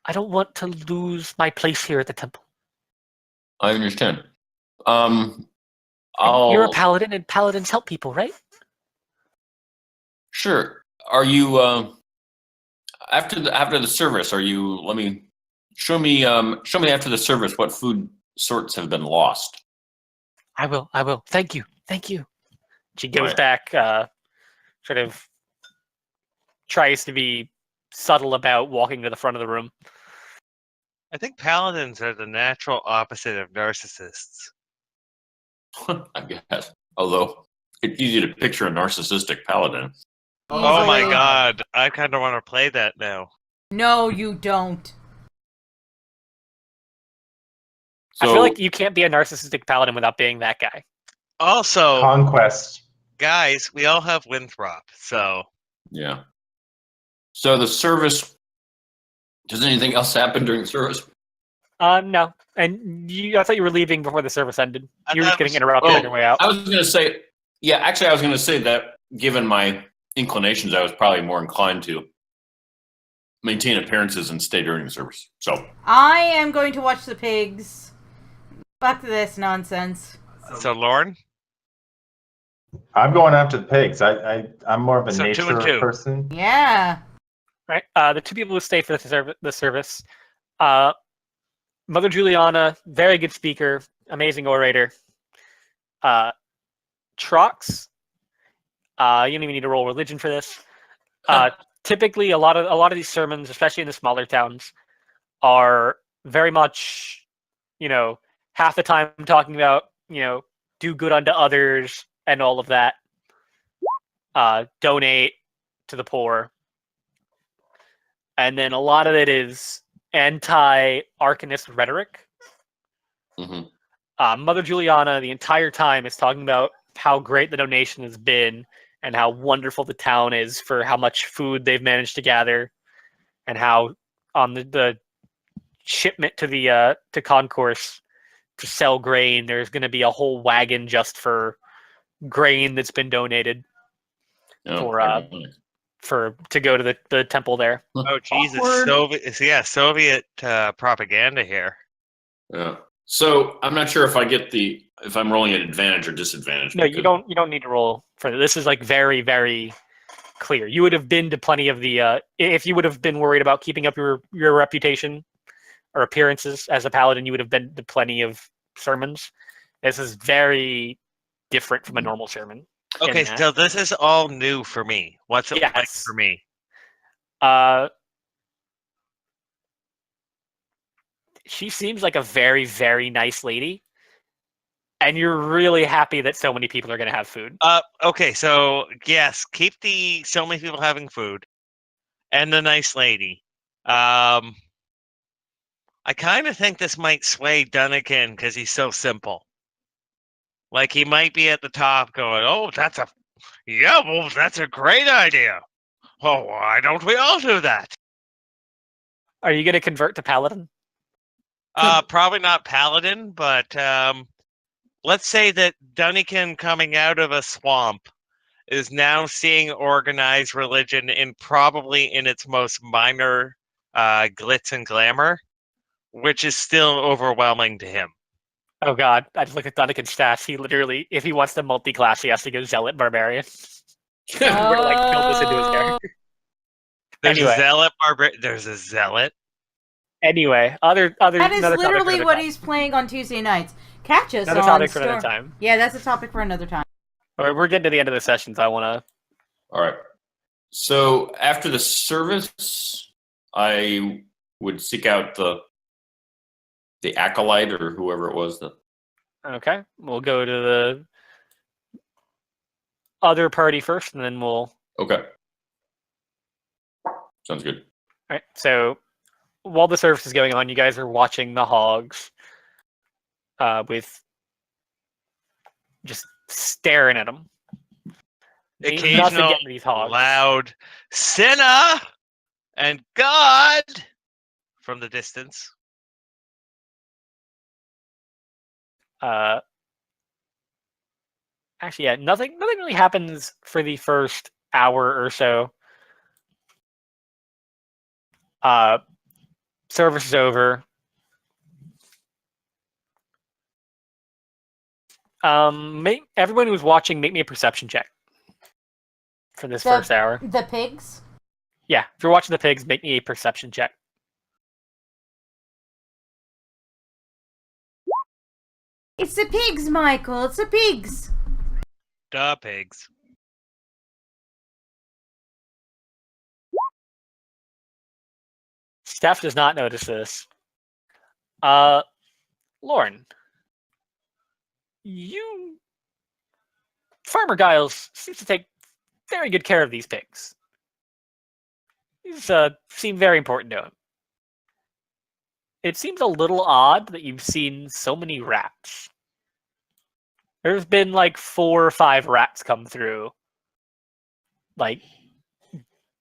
I don't want to lose my place here at the temple. I understand. And you're a paladin, and paladins help people, right? Sure. Are you after the service? Are you? Let me show me after the service what food sorts have been lost. I will. Thank you. She goes Right. back, sort of tries to be subtle about walking to the front of the room. I think paladins are the natural opposite of narcissists. I guess. Although it's easy to picture a narcissistic paladin. Oh my Easily. god, I kind of want to play that now. No, you don't. I So feel like you can't be a narcissistic paladin without being that guy. Also, Conquest. guys, we all have Winthrop, so yeah. So the service. Does anything else happen during the service? No. And I thought you were leaving before the service ended. I You were thought just getting it was- interrupted on your way out. I was going to say, yeah, actually, I was going to say that given my inclinations, I was probably more inclined to maintain appearances and stay during the service. So, I am going to watch the pigs. Fuck this nonsense. so Lauren? I'm going after the pigs. I'm more of a So 2 and nature 2. person. Yeah. Right. The two people who stay for the service, Mother Juliana, very good speaker, amazing orator. Trox, you don't even need to roll religion for this. Typically, a lot of these sermons, especially in the smaller towns, are very much, half the time talking about, do good unto others and all of that. Donate to the poor. And then a lot of it is anti-Arcanist rhetoric. mhm. Mother Juliana, the entire time, is talking about how great the donation has been and how wonderful the town is for how much food they've managed to gather, and how on the shipment to the to Concourse to sell grain, there's going to be a whole wagon just for grain that's been donated Yeah, for to go to the temple there. Oh Jesus, Awkward. Soviet propaganda here. yeah. So I'm not sure if if I'm rolling at advantage or disadvantage. No, you don't need to roll for this. This is like very, very clear. You would have been to plenty of the if you would have been worried about keeping up your reputation or appearances as a paladin, you would have been to plenty of sermons. This is very different from a normal sermon. Okay, so this is all new for me. What's it like Yes. for me? She seems like a very, very nice lady, and you're really happy that so many people are going to have food. Okay, so yes, keep the so many people having food, and the nice lady. I kind of think this might sway Dunnigan because he's so simple. Like he might be at the top going, "Oh, that's a great idea. Oh, why don't we all do that?" Are you going to convert to paladin? Probably not paladin, but let's say that Dunnigan coming out of a swamp is now seeing organized religion probably in its most minor glitz and glamour, which is still overwhelming to him. Oh god, I just looked at Dunnigan's stats. He literally, if he wants to multi-class, he has to go Zealot Barbarian. We're gonna like build this into his character. There's Anyway. a zealot There's a zealot. Anyway, other That is another topic for literally another what time. he's playing on Tuesday nights. Catch us Another on topic for Stor- another time. Yeah, that's a topic for another time. All right, we're getting to the end of the session, so I want to. All right. So after the service, I would seek out the acolyte or whoever it was. Okay, we'll go to the other party first, and then we'll. Okay. Sounds good. All right. So while the service is going on, you guys are watching the hogs, with just staring at them. Nothing Occasional getting these hogs. loud sinner and God from the distance. Actually, yeah, nothing really happens for the first hour or so. Service is over. Everyone who's watching, make me a perception check for this first hour. The pigs? Yeah, if you're watching the pigs, make me a perception check. It's the pigs, Michael. It's the pigs. Duh, pigs. Steph does not notice this. Lauren, Farmer Giles seems to take very good care of these pigs. These seem very important to him. It seems a little odd that you've seen so many rats. There's been like 4 or 5 rats come through, like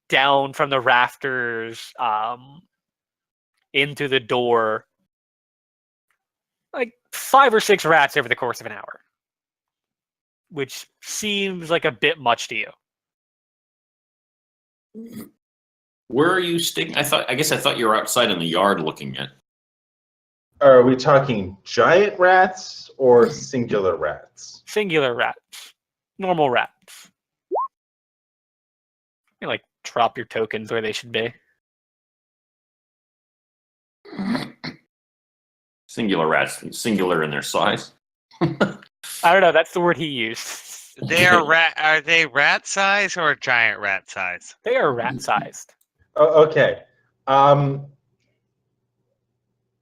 down from the rafters, into the door. Like 5 or 6 rats over the course of an hour, which seems like a bit much to you. Where are you sticking? I guess I thought you were outside in the yard looking at. Are we talking giant rats or singular rats? Singular rats, normal rats. You like drop your tokens where they should be. Singular rats, singular in their size. I don't know. That's the word he used. They are rat. Are they rat size or giant rat size? They are rat-sized. Oh, okay.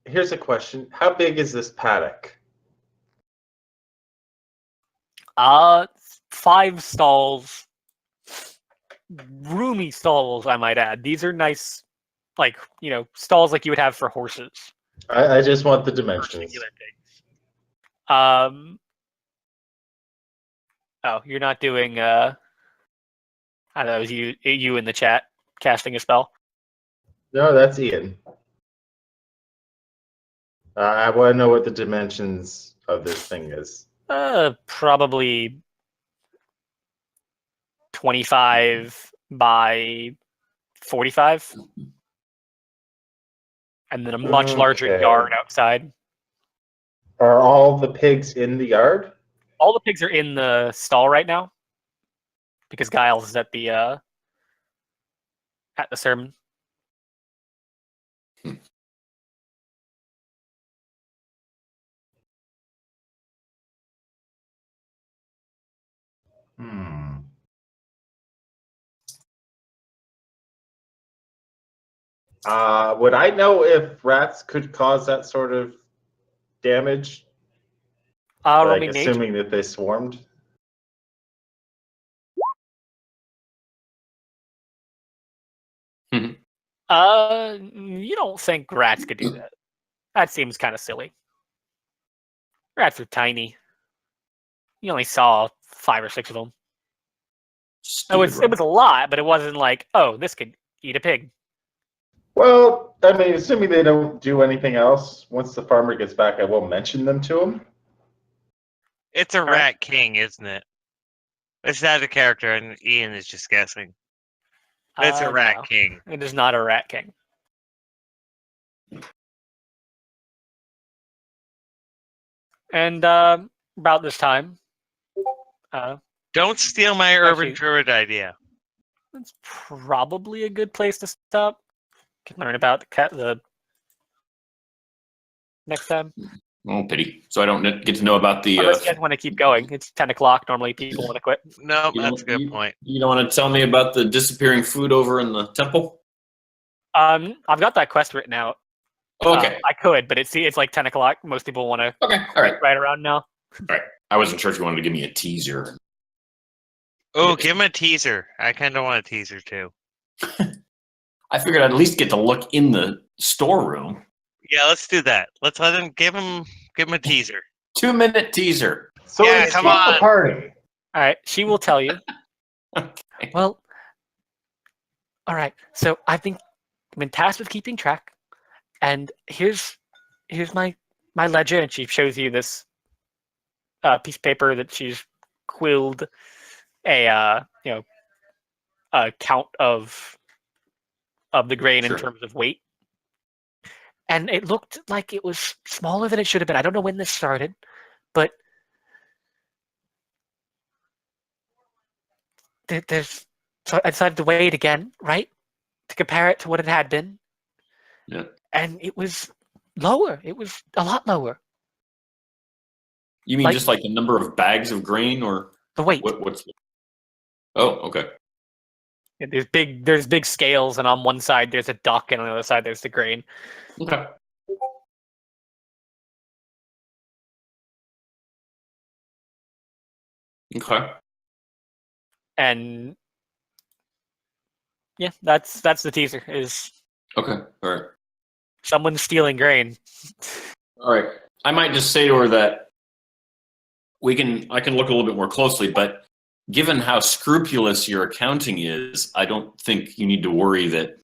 Here's a question. How big is this paddock? 5 stalls, roomy stalls, I might add. These are nice, like, stalls like you would have for horses. I just want the Or dimensions. singular pigs. Oh, you're not doing. I don't know. It was you in the chat casting a spell. No, that's Ian. I want to know what the dimensions of this thing is. Probably 25 by 45, and then a much larger Okay. yard outside. Are all the pigs in the yard? All the pigs are in the stall right now because Giles is at the sermon. Would I know if rats could cause that sort of damage? Roll Like, me nature. assuming that they swarmed? You don't think rats could do that? That seems kind of silly. Rats are tiny. You only saw 5 or 6 of them. It was a lot, but it wasn't like, oh, this could eat a pig. Well, I mean, assuming they don't do anything else, once the farmer gets back, I will mention them to him. It's a right. rat king, isn't it? It's not a character, and Ian is just guessing. It's a rat No, king. it is not a rat king. And about this time, Don't steal my urban Actually- druid idea. it's probably a good place to stop. Can learn about the next time. Oh, pity. So I don't get to know about the. Unless you guys want to keep going. It's 10 o'clock. Normally people want to quit. No, you that's a don't- good point. You don't want to tell me about the disappearing food over in the temple? I've got that quest written out. Okay. I could, but it's like 10 o'clock. Most people want to Okay. All right. right around now. I wasn't sure if you wanted to give me a teaser. Oh, Yes. give him a teaser. I kind of want a teaser too. I figured I'd at least get to look in the storeroom. Yeah, let's do that. Let's let him give him a teaser. 2-minute teaser. So Yeah, it's come the on. party. All right, she will tell you. Okay. Well, all right. So I've been tasked with keeping track, and here's my ledger, and she shows you this piece of paper that she's quilled a count of the grain Sure. in terms of weight, and it looked like it was smaller than it should have been. I don't know when this started, but so I decided to weigh it again, right, to compare it to what it had been. Yeah. And it was lower. It was a lot lower. You mean Like- just like the number of bags of grain or The weight. what's Oh, okay. Yeah, there's big scales, and on one side there's a duck, and on the other side there's the grain. Okay. Okay. And yeah, that's the teaser. Is Okay. All right. someone stealing grain? All right. I might just say to her that I can look a little bit more closely, but given how scrupulous your accounting is, I don't think you need to worry that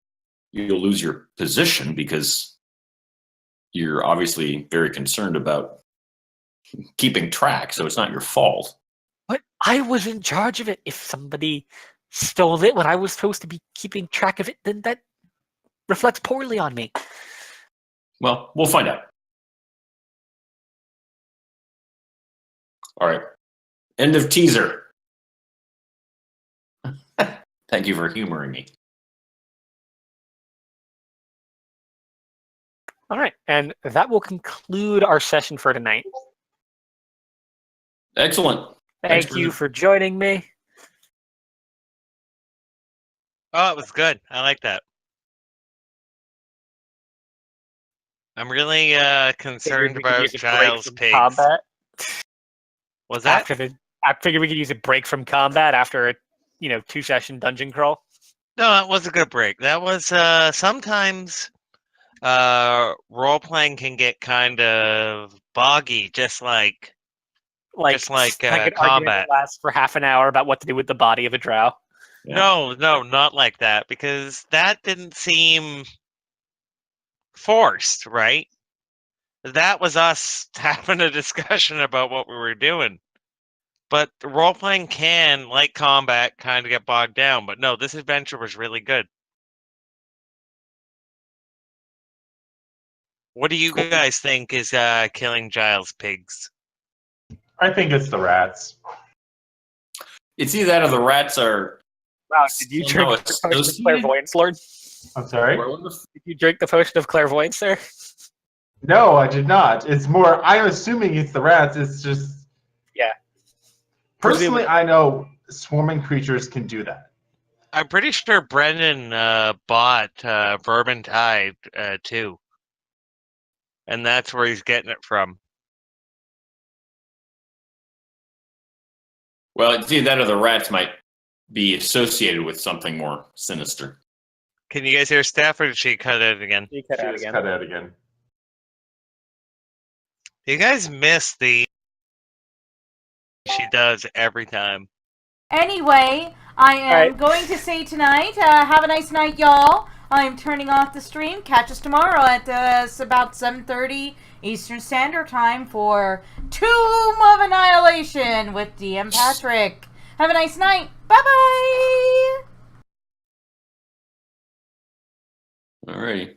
you'll lose your position, because you're obviously very concerned about keeping track, so it's not your fault. But I was in charge of it. If somebody stole it when I was supposed to be keeping track of it, then that reflects poorly on me. Well, we'll find out. All right. End of teaser. Thank you for humoring me. All right, and that will conclude our session for tonight. Excellent. Thanks, Thank you Brendan. for joining me. Oh, it was good. I like that. I'm really concerned Figured we could about use a break Giles' from pigs. combat. Was that? I figured we could use a break from combat after a 2-session dungeon crawl. No, that was a good break. That was sometimes role playing can get kind of boggy, just like Like an argument combat. that lasts for half an hour about what to do with the body of a drow. Yeah. No, not like that, because that didn't seem forced, right? That was us having a discussion about what we were doing. But role playing can, like combat, kind of get bogged down. But no, this adventure was really good. What do you guys think is killing Giles' pigs? I think it's the rats. It's either that or the rats are. Wow, did you somehow drink the potion of associated? clairvoyance, Lord? I'm sorry? Did you drink the potion of clairvoyance there? No, I did not. It's more, I'm assuming it's the rats. It's just. Yeah. Personally, I know swarming creatures can do that. I'm pretty sure Brendan bought Bourbon Tide too. And that's where he's getting it from. Well, it's either that or the rats might be associated with something more sinister. Can you guys hear Steph, or did she cut it again? You cut She out just again. cut out again. You guys miss the she does every time. Anyway, I am Alright. going to say tonight, have a nice night, y'all. I'm turning off the stream. Catch us tomorrow at about 7:30 Eastern Standard Time for Tomb of Annihilation with DM Patrick. Have a nice night. Bye-bye! All righty.